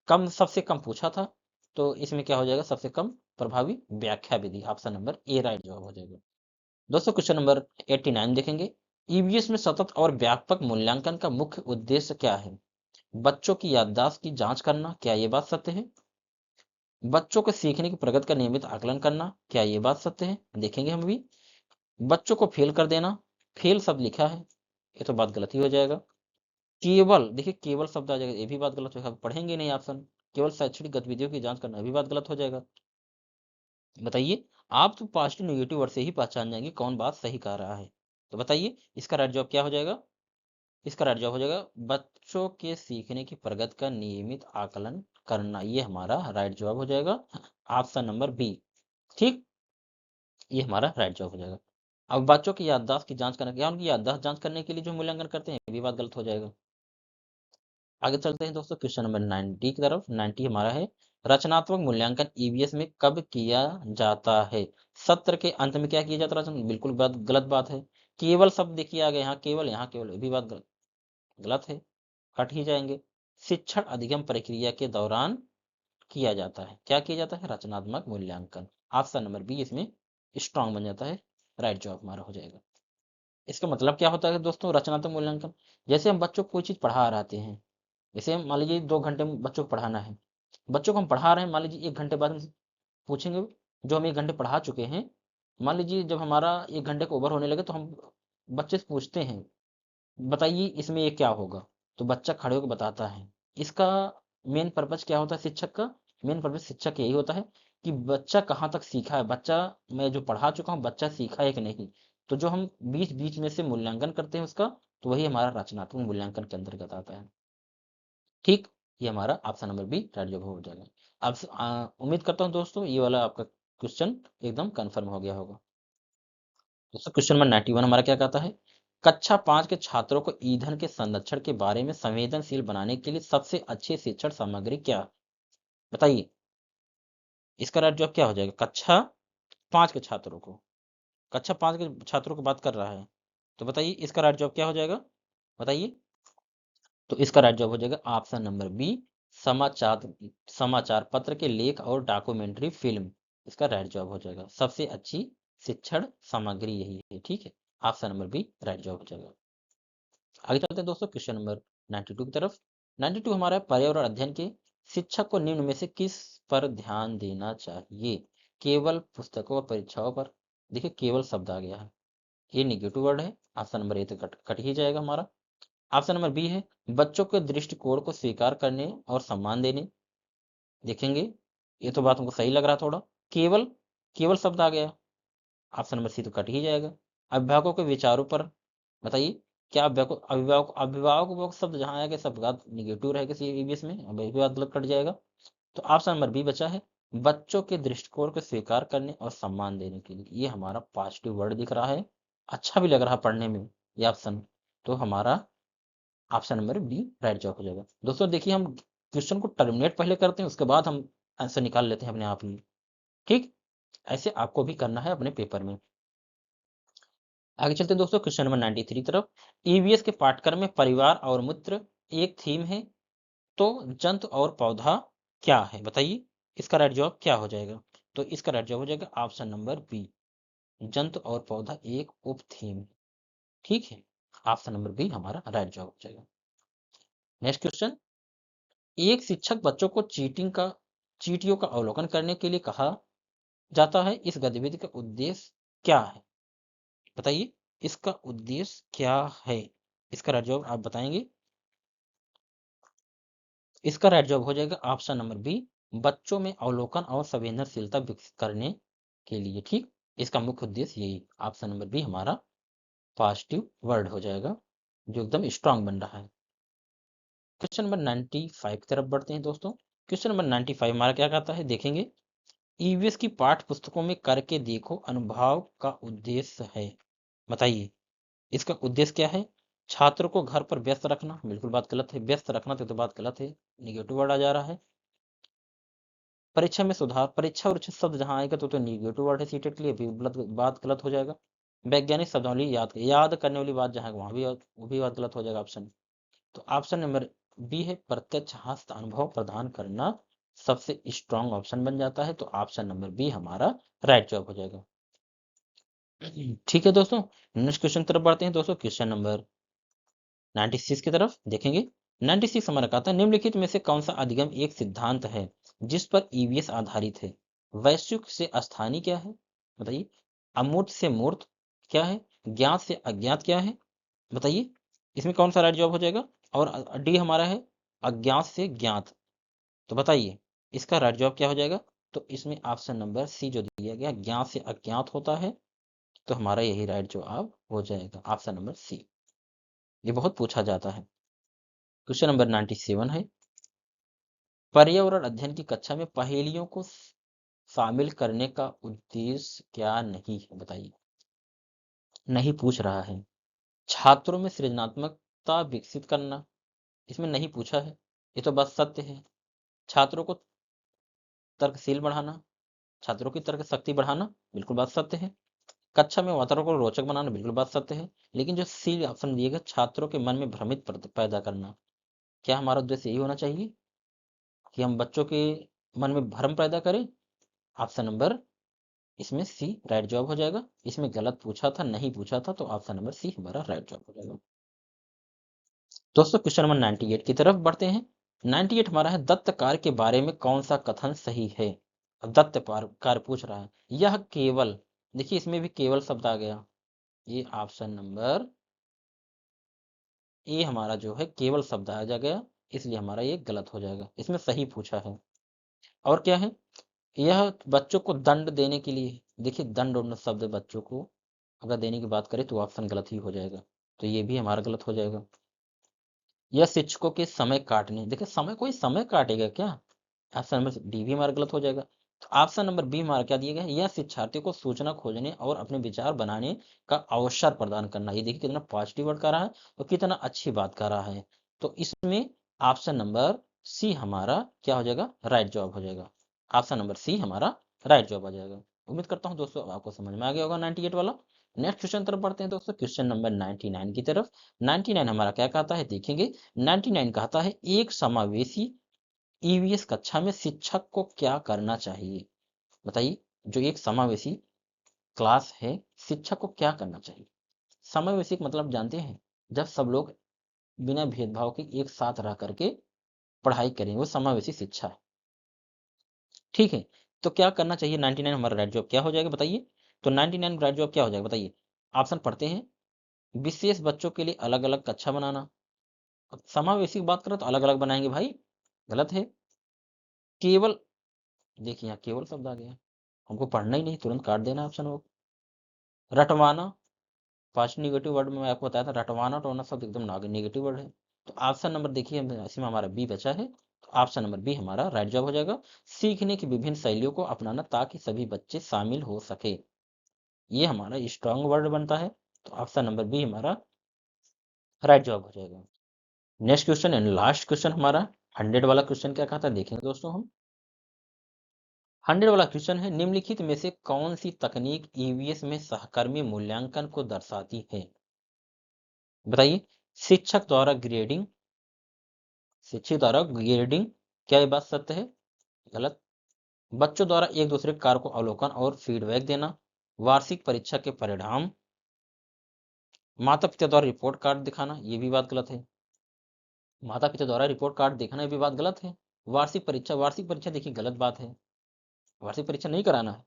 कम, सबसे कम पूछा था, तो इसमें क्या हो जाएगा? सबसे कम प्रभावी व्याख्या विधि, ऑप्शन नंबर ए राइट जवाब हो जाएगा। दोस्तों क्वेश्चन नंबर 89 देखेंगे। ईवीएस में सतत और व्यापक मूल्यांकन का मुख्य उद्देश्य क्या है? बच्चों की याददाश्त की जांच करना, क्या ये बात सत्य है? बच्चों को सीखने की प्रगति का नियमित आकलन करना, क्या ये बात सत्य है? देखेंगे हम भी। बच्चों को फेल कर देना, फेल शब्द लिखा है, ये तो बात गलत ही हो जाएगा। केवल, देखिए केवल शब्द आ जाएगा, ये भी बात गलत होगा, पढ़ेंगे नहीं ऑप्शन। केवल शैक्षणिक गतिविधियों की जांच करना, ये भी बात गलत हो जाएगा। बताइए, आप तो पॉजिटिव नेगेटिव वर्ड से ही पहचान जाएंगे कौन बात सही कह रहा है। तो बताइए इसका राइट जवाब क्या हो जाएगा? इसका राइट जवाब हो जाएगा, बच्चों के सीखने की प्रगति का नियमित आकलन करना, ये हमारा राइट जवाब हो जाएगा, ऑप्शन नंबर बी। ठीक, ये हमारा राइट जवाब हो जाएगा। अब बच्चों की याददाश्त की जांच करना, क्या उनकी याददाश्त जांच करने के लिए जो मूल्यांकन करते हैं, ये भी बात गलत हो जाएगा। आगे चलते हैं दोस्तों क्वेश्चन नंबर 90 की तरफ। 90 हमारा है, रचनात्मक मूल्यांकन ईवीएस में कब किया जाता है? सत्र के अंत में क्या किया जाता है? रचना, बिल्कुल बात गलत बात है। केवल शब्द देखिए आ गया, यहाँ केवल, यहाँ केवल, ये भी बात गलत, गलत है, कट ही जाएंगे। शिक्षण अधिगम प्रक्रिया के दौरान किया जाता है, क्या किया जाता है? रचनात्मक मूल्यांकन, ऑप्शन नंबर बी इसमें स्ट्रांग बन जाता है, राइट जवाब हमारा हो जाएगा। इसका मतलब क्या होता है दोस्तों रचनात्मक मूल्यांकन? जैसे हम बच्चों को कोई चीज पढ़ा रहते हैं, जैसे मान लीजिए 2 घंटे में बच्चों को पढ़ाना है, बच्चों को हम पढ़ा रहे हैं, मान लीजिए 1 घंटे बाद हम पूछेंगे, जो हम 1 घंटे पढ़ा चुके हैं, मान लीजिए जब हमारा 1 घंटे को ओवर होने लगे तो हम बच्चे से पूछते हैं, बताइए इसमें ये क्या होगा? तो बच्चा खड़े होकर बताता है। इसका मेन पर्पज क्या होता है शिक्षक का? मेन पर्पज शिक्षक यही होता है कि बच्चा कहाँ तक सीखा है, बच्चा, मैं जो पढ़ा चुका हूँ बच्चा सीखा है कि नहीं। तो जो हम बीच बीच में से मूल्यांकन करते हैं उसका, तो वही हमारा रचनात्मक मूल्यांकन के अंतर्गत आता है। ठीक, ये हमारा ऑप्शन नंबर बी राइट जवाब हो जाएगा। अब उम्मीद करता हूँ दोस्तों ये वाला आपका क्वेश्चन एकदम कंफर्म हो गया होगा। दोस्तों क्वेश्चन नंबर 91 हमारा क्या कहता है, कक्षा 5 के छात्रों को ईंधन के संरक्षण के बारे में संवेदनशील बनाने के लिए सबसे अच्छी शिक्षण सामग्री क्या? बताइए इसका राइट जवाब क्या हो जाएगा? कक्षा 5 के छात्रों को, कक्षा 5 के छात्रों की बात कर रहा है, तो बताइए इसका राइट जवाब क्या हो जाएगा? बताइए। तो इसका राइट जवाब हो जाएगा ऑप्शन नंबर बी, समाचार, समाचार पत्र के लेख और डॉक्यूमेंट्री फिल्म, इसका राइट जवाब हो जाएगा। सबसे अच्छी शिक्षण सामग्री यही है। ठीक है, ऑप्शन नंबर बी राइट जवाब हो जाएगा। आगे चलते हैं दोस्तों क्वेश्चन नंबर 92 की तरफ। 92 हमारा पर्यावरण अध्ययन के शिक्षक को निम्न में से किस पर ध्यान देना चाहिए? केवल पुस्तकों और परीक्षाओं पर? देखिए केवल शब्द आ गया है, ये निगेटिव वर्ड है, ऑप्शन नंबर ए तो कट ही जाएगा हमारा। ऑप्शन नंबर बी है, बच्चों के दृष्टिकोण को स्वीकार करने और सम्मान देने। देखेंगे, ये तो बात हमको सही लग रहा थोड़ा, केवल, केवल शब्द आ गया, ऑप्शन नंबर सी तो कट ही जाएगा। अभिभावकों के विचारों पर? बताइए, क्या अभिभावक, अभिभावक शब्द जहां आएगा सब बात निगेटिव रहेगा ईवीएस में, अब ये भी बात कट जाएगा। तो ऑप्शन नंबर बी बचा है, बच्चों के दृष्टिकोण को स्वीकार करने और सम्मान देने के लिए, ये हमारा पॉजिटिव वर्ड दिख रहा है, अच्छा भी लग रहा है पढ़ने में ये ऑप्शन। तो हमारा ऑप्शन नंबर बी राइट जवाब हो जाएगा। दोस्तों देखिए हम क्वेश्चन को टर्मिनेट पहले करते हैं, उसके बाद हम आंसर निकाल लेते हैं अपने आप ही। ठीक, ऐसे आपको भी करना है अपने पेपर में। आगे चलते हैं दोस्तों क्वेश्चन नंबर 93 तरफ। ईवीएस के पाठ्यक्रम में परिवार और मित्र एक थीम है, तो जंतु और पौधा क्या है? बताइए इसका राइट जवाब क्या हो जाएगा? तो इसका राइट जवाब हो जाएगा ऑप्शन नंबर बी, जंतु और पौधा एक उप थीम। ठीक है, ऑप्शन नंबर बी हमारा राइट जवाब हो जाएगा। नेक्स्ट क्वेश्चन, एक शिक्षक बच्चों को चींटियों का अवलोकन करने के लिए कहा जाता है, इस गतिविधि का उद्देश्य क्या है? बताइए इसका उद्देश्य क्या है? इसका राइट जवाब आप बताएंगे। इसका राइट जवाब हो जाएगा ऑप्शन नंबर बी, बच्चों में अवलोकन और संवेदनशीलता विकसित करने के लिए। ठीक, इसका मुख्य उद्देश्य यही, ऑप्शन नंबर बी हमारा पॉजिटिव वर्ड हो जाएगा, जो एकदम स्ट्रांग बन रहा है। क्वेश्चन नंबर 95 की तरफ बढ़ते हैं दोस्तों। क्वेश्चन नंबर 95 हमारा क्या कहता है, देखेंगे। ईवीएस की पाठ्य पुस्तकों में करके देखो अनुभव का उद्देश्य है। बताइए इसका उद्देश्य क्या है? छात्रों को घर पर व्यस्त रखना, बिल्कुल बात गलत है। व्यस्त रखना तो बात गलत है, निगेटिव वर्ड आ जा रहा है। परीक्षा में सुधार, परीक्षा और उचित शब्द जहां आएगा तो निगेटिव वर्ड है सीटेट के लिए, भी बात गलत हो जाएगा। वैज्ञानिक शब्दावली याद करने वाली बात जहां वहां भी वो भी बात गलत हो जाएगा ऑप्शन। तो ऑप्शन नंबर बी है, प्रत्यक्ष हस्त अनुभव प्रदान करना सबसे स्ट्रांग ऑप्शन बन जाता है, तो ऑप्शन नंबर बी हमारा राइट जवाब हो जाएगा। ठीक है दोस्तों, नेक्स्ट क्वेश्चन तरफ बढ़ते हैं दोस्तों। क्वेश्चन नंबर 96 की तरफ देखेंगे। 96 हमारा कहता है, निम्नलिखित में से कौन सा अधिगम एक सिद्धांत है जिस पर ईवीएस आधारित है? वैश्विक से स्थानीय क्या है? बताइए। अमूर्त से मूर्त क्या है? ज्ञात से अज्ञात क्या है? बताइए इसमें कौन सा राइट जवाब हो जाएगा? और डी हमारा है अज्ञात से ज्ञात। तो बताइए इसका राइट जवाब क्या हो जाएगा? तो इसमें ऑप्शन नंबर सी जो दिया गया, ज्ञात से अज्ञात होता है, तो हमारा यही राइट जवाब हो जाएगा, ऑप्शन नंबर सी। ये बहुत पूछा जाता है। क्वेश्चन नंबर 97 है, पर्यावरण अध्ययन की कक्षा में पहेलियों को शामिल करने का उद्देश्य क्या नहीं है? बताइए। नहीं पूछ रहा है। छात्रों में सृजनात्मकता विकसित करना, इसमें नहीं पूछा है, ये तो बस सत्य है। छात्रों को तर्कशील बढ़ाना, छात्रों की तर्क शक्ति बढ़ाना, बिल्कुल बात सत्य है। कक्षा में वातावरण को रोचक बनाना, बिल्कुल बात सत्य है। लेकिन जो सी ऑप्शन दिएगा, छात्रों के मन में भ्रमित पैदा करना, क्या हमारा उद्देश्य यही होना चाहिए कि हम बच्चों के मन में भ्रम पैदा करें? ऑप्शन नंबर इसमें सी राइट जवाब हो जाएगा। इसमें गलत पूछा था, नहीं पूछा था, तो ऑप्शन नंबर सी हमारा राइट जवाब हो जाएगा। दोस्तों क्वेश्चन नंबर 98 की तरफ बढ़ते हैं। 98 हमारा है, दत्त कार्य के बारे में कौन सा कथन सही है? अब दत्त कार्य पूछ रहा है, यह केवल, देखिए इसमें भी केवल शब्द आ गया, ये ऑप्शन नंबर ए हमारा जो है केवल शब्द आ जा गया, इसलिए हमारा ये गलत हो जाएगा। इसमें सही पूछा है। और क्या है? यह बच्चों को दंड देने के लिए, देखिए दंड और शब्द बच्चों को अगर देने की बात करें तो ऑप्शन गलत ही हो जाएगा, तो ये भी हमारा गलत हो जाएगा। यह शिक्षकों के समय काटने, देखिए समय कोई समय काटेगा क्या? ऑप्शन नंबर डी भी हमारा गलत हो जाएगा। तो ऑप्शन नंबर बी हमारा क्या दिया गया है, यह शिक्षार्थियों को सूचना खोजने और अपने विचार बनाने का अवसर प्रदान करना। ये देखिए कितना पॉजिटिव वर्ड कर रहा है और कितना अच्छी बात कर रहा है। तो इसमें ऑप्शन नंबर सी हमारा क्या हो जाएगा, राइट जवाब हो जाएगा। ऑप्शन नंबर सी हमारा राइट जवाब आ जाएगा। उम्मीद करता हूँ दोस्तों आपको समझ में आ गया होगा 98 वाला। नेक्स्ट क्वेश्चन तरफ बढ़ते हैं दोस्तों, क्वेश्चन नंबर 99 की तरफ। 99 हमारा क्या कहता है, देखेंगे। 99 कहता है, एक समावेशी ईवीएस कक्षा में शिक्षक को क्या करना चाहिए? बताइए, जो एक समावेशी क्लास है, शिक्षक को क्या करना चाहिए? समावेशी का मतलब जानते हैं, जब सब लोग बिना भेदभाव के एक साथ रह करके पढ़ाई करें, वो समावेशी शिक्षा है। ठीक है, तो क्या करना चाहिए? 99 हमारा राइट जवाब क्या हो जाएगा बताइए? तो 99 राइट जवाब क्या हो जाएगा बताइए? ऑप्शन पढ़ते हैं। विशेष बच्चों के लिए अलग अलग कक्षा बनाना। अब समावेशी की बात करें तो अलग अलग बनाएंगे भाई, गलत है। केवल, देखिए यहाँ केवल शब्द आ गया, हमको पढ़ना ही नहीं, तुरंत काट देना ऑप्शन वो। रटवाना, फर्स्ट निगेटिव वर्ड में मैं आपको बताया था, रटवाना टोना शब्द एकदम निगेटिव वर्ड है। तो ऑप्शन नंबर देखिए इसमें हमारा बी बचा है, तो ऑप्शन नंबर बी हमारा राइट जवाब हो जाएगा। सीखने की विभिन्न शैलियों को अपनाना ताकि सभी बच्चे शामिल हो सके, ये हमारा स्ट्रांग वर्ड बनता है, तो ऑप्शन नंबर बी हमारा राइट जवाब हो जाएगा। Next question and last question हमारा 100 वाला क्वेश्चन क्या कहता है, देखेंगे दोस्तों हम। 100 वाला क्वेश्चन है, निम्नलिखित में से कौन सी तकनीक ईवीएस में सहकर्मी मूल्यांकन को दर्शाती है? बताइए। शिक्षक द्वारा ग्रेडिंग, शिक्षक द्वारा ग्रेडिंग, क्या ये बात सत्य है? गलत। बच्चों द्वारा एक दूसरे कार्य को अवलोकन और फीडबैक देना, वार्षिक परीक्षा के परिणाम, माता पिता द्वारा रिपोर्ट कार्ड दिखाना, ये भी बात गलत है। माता पिता द्वारा रिपोर्ट कार्ड देखना, ये भी बात गलत है। वार्षिक परीक्षा देखिए गलत बात है, वार्षिक परीक्षा नहीं कराना है।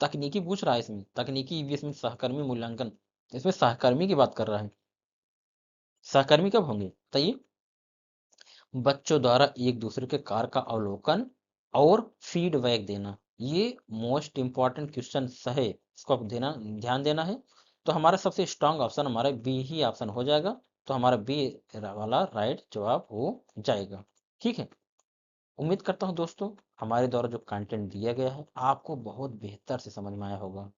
तकनीकी पूछ रहा है इसमें, तकनीकी ईवीएस में सहकर्मी मूल्यांकन, इसमें सहकर्मी की बात कर रहा है। सहकर्मी कब होंगे बताइए? बच्चों द्वारा एक दूसरे के कार्य का अवलोकन और फीडबैक देना, ये मोस्ट इंपॉर्टेंट क्वेश्चन है, इसको आप ध्यान देना है। तो हमारा सबसे स्ट्रांग ऑप्शन हमारा बी ही ऑप्शन हो जाएगा, तो हमारा बी वाला राइट जवाब हो जाएगा। ठीक है, उम्मीद करता हूं दोस्तों हमारे द्वारा जो कंटेंट दिया गया है आपको बहुत बेहतर से समझ में आया होगा।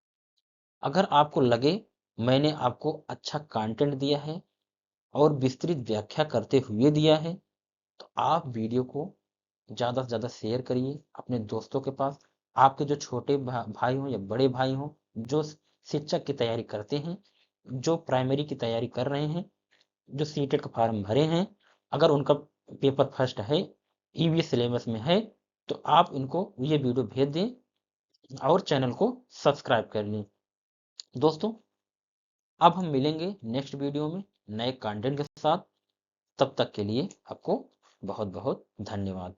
अगर आपको लगे मैंने आपको अच्छा कंटेंट दिया है और विस्तृत व्याख्या करते हुए दिया है, तो आप वीडियो को ज़्यादा से ज़्यादा शेयर करिए अपने दोस्तों के पास। आपके जो छोटे भाई हों या बड़े भाई हों, जो शिक्षक की तैयारी करते हैं, जो प्राइमरी की तैयारी कर रहे हैं, जो सीटेट का फॉर्म भरे हैं, अगर उनका पेपर फर्स्ट है, ईवीएस सिलेबस में है, तो आप इनको ये वीडियो भेज दें और चैनल को सब्सक्राइब कर लें। दोस्तों अब हम मिलेंगे नेक्स्ट वीडियो में नए कंटेंट के साथ, तब तक के लिए आपको बहुत बहुत धन्यवाद।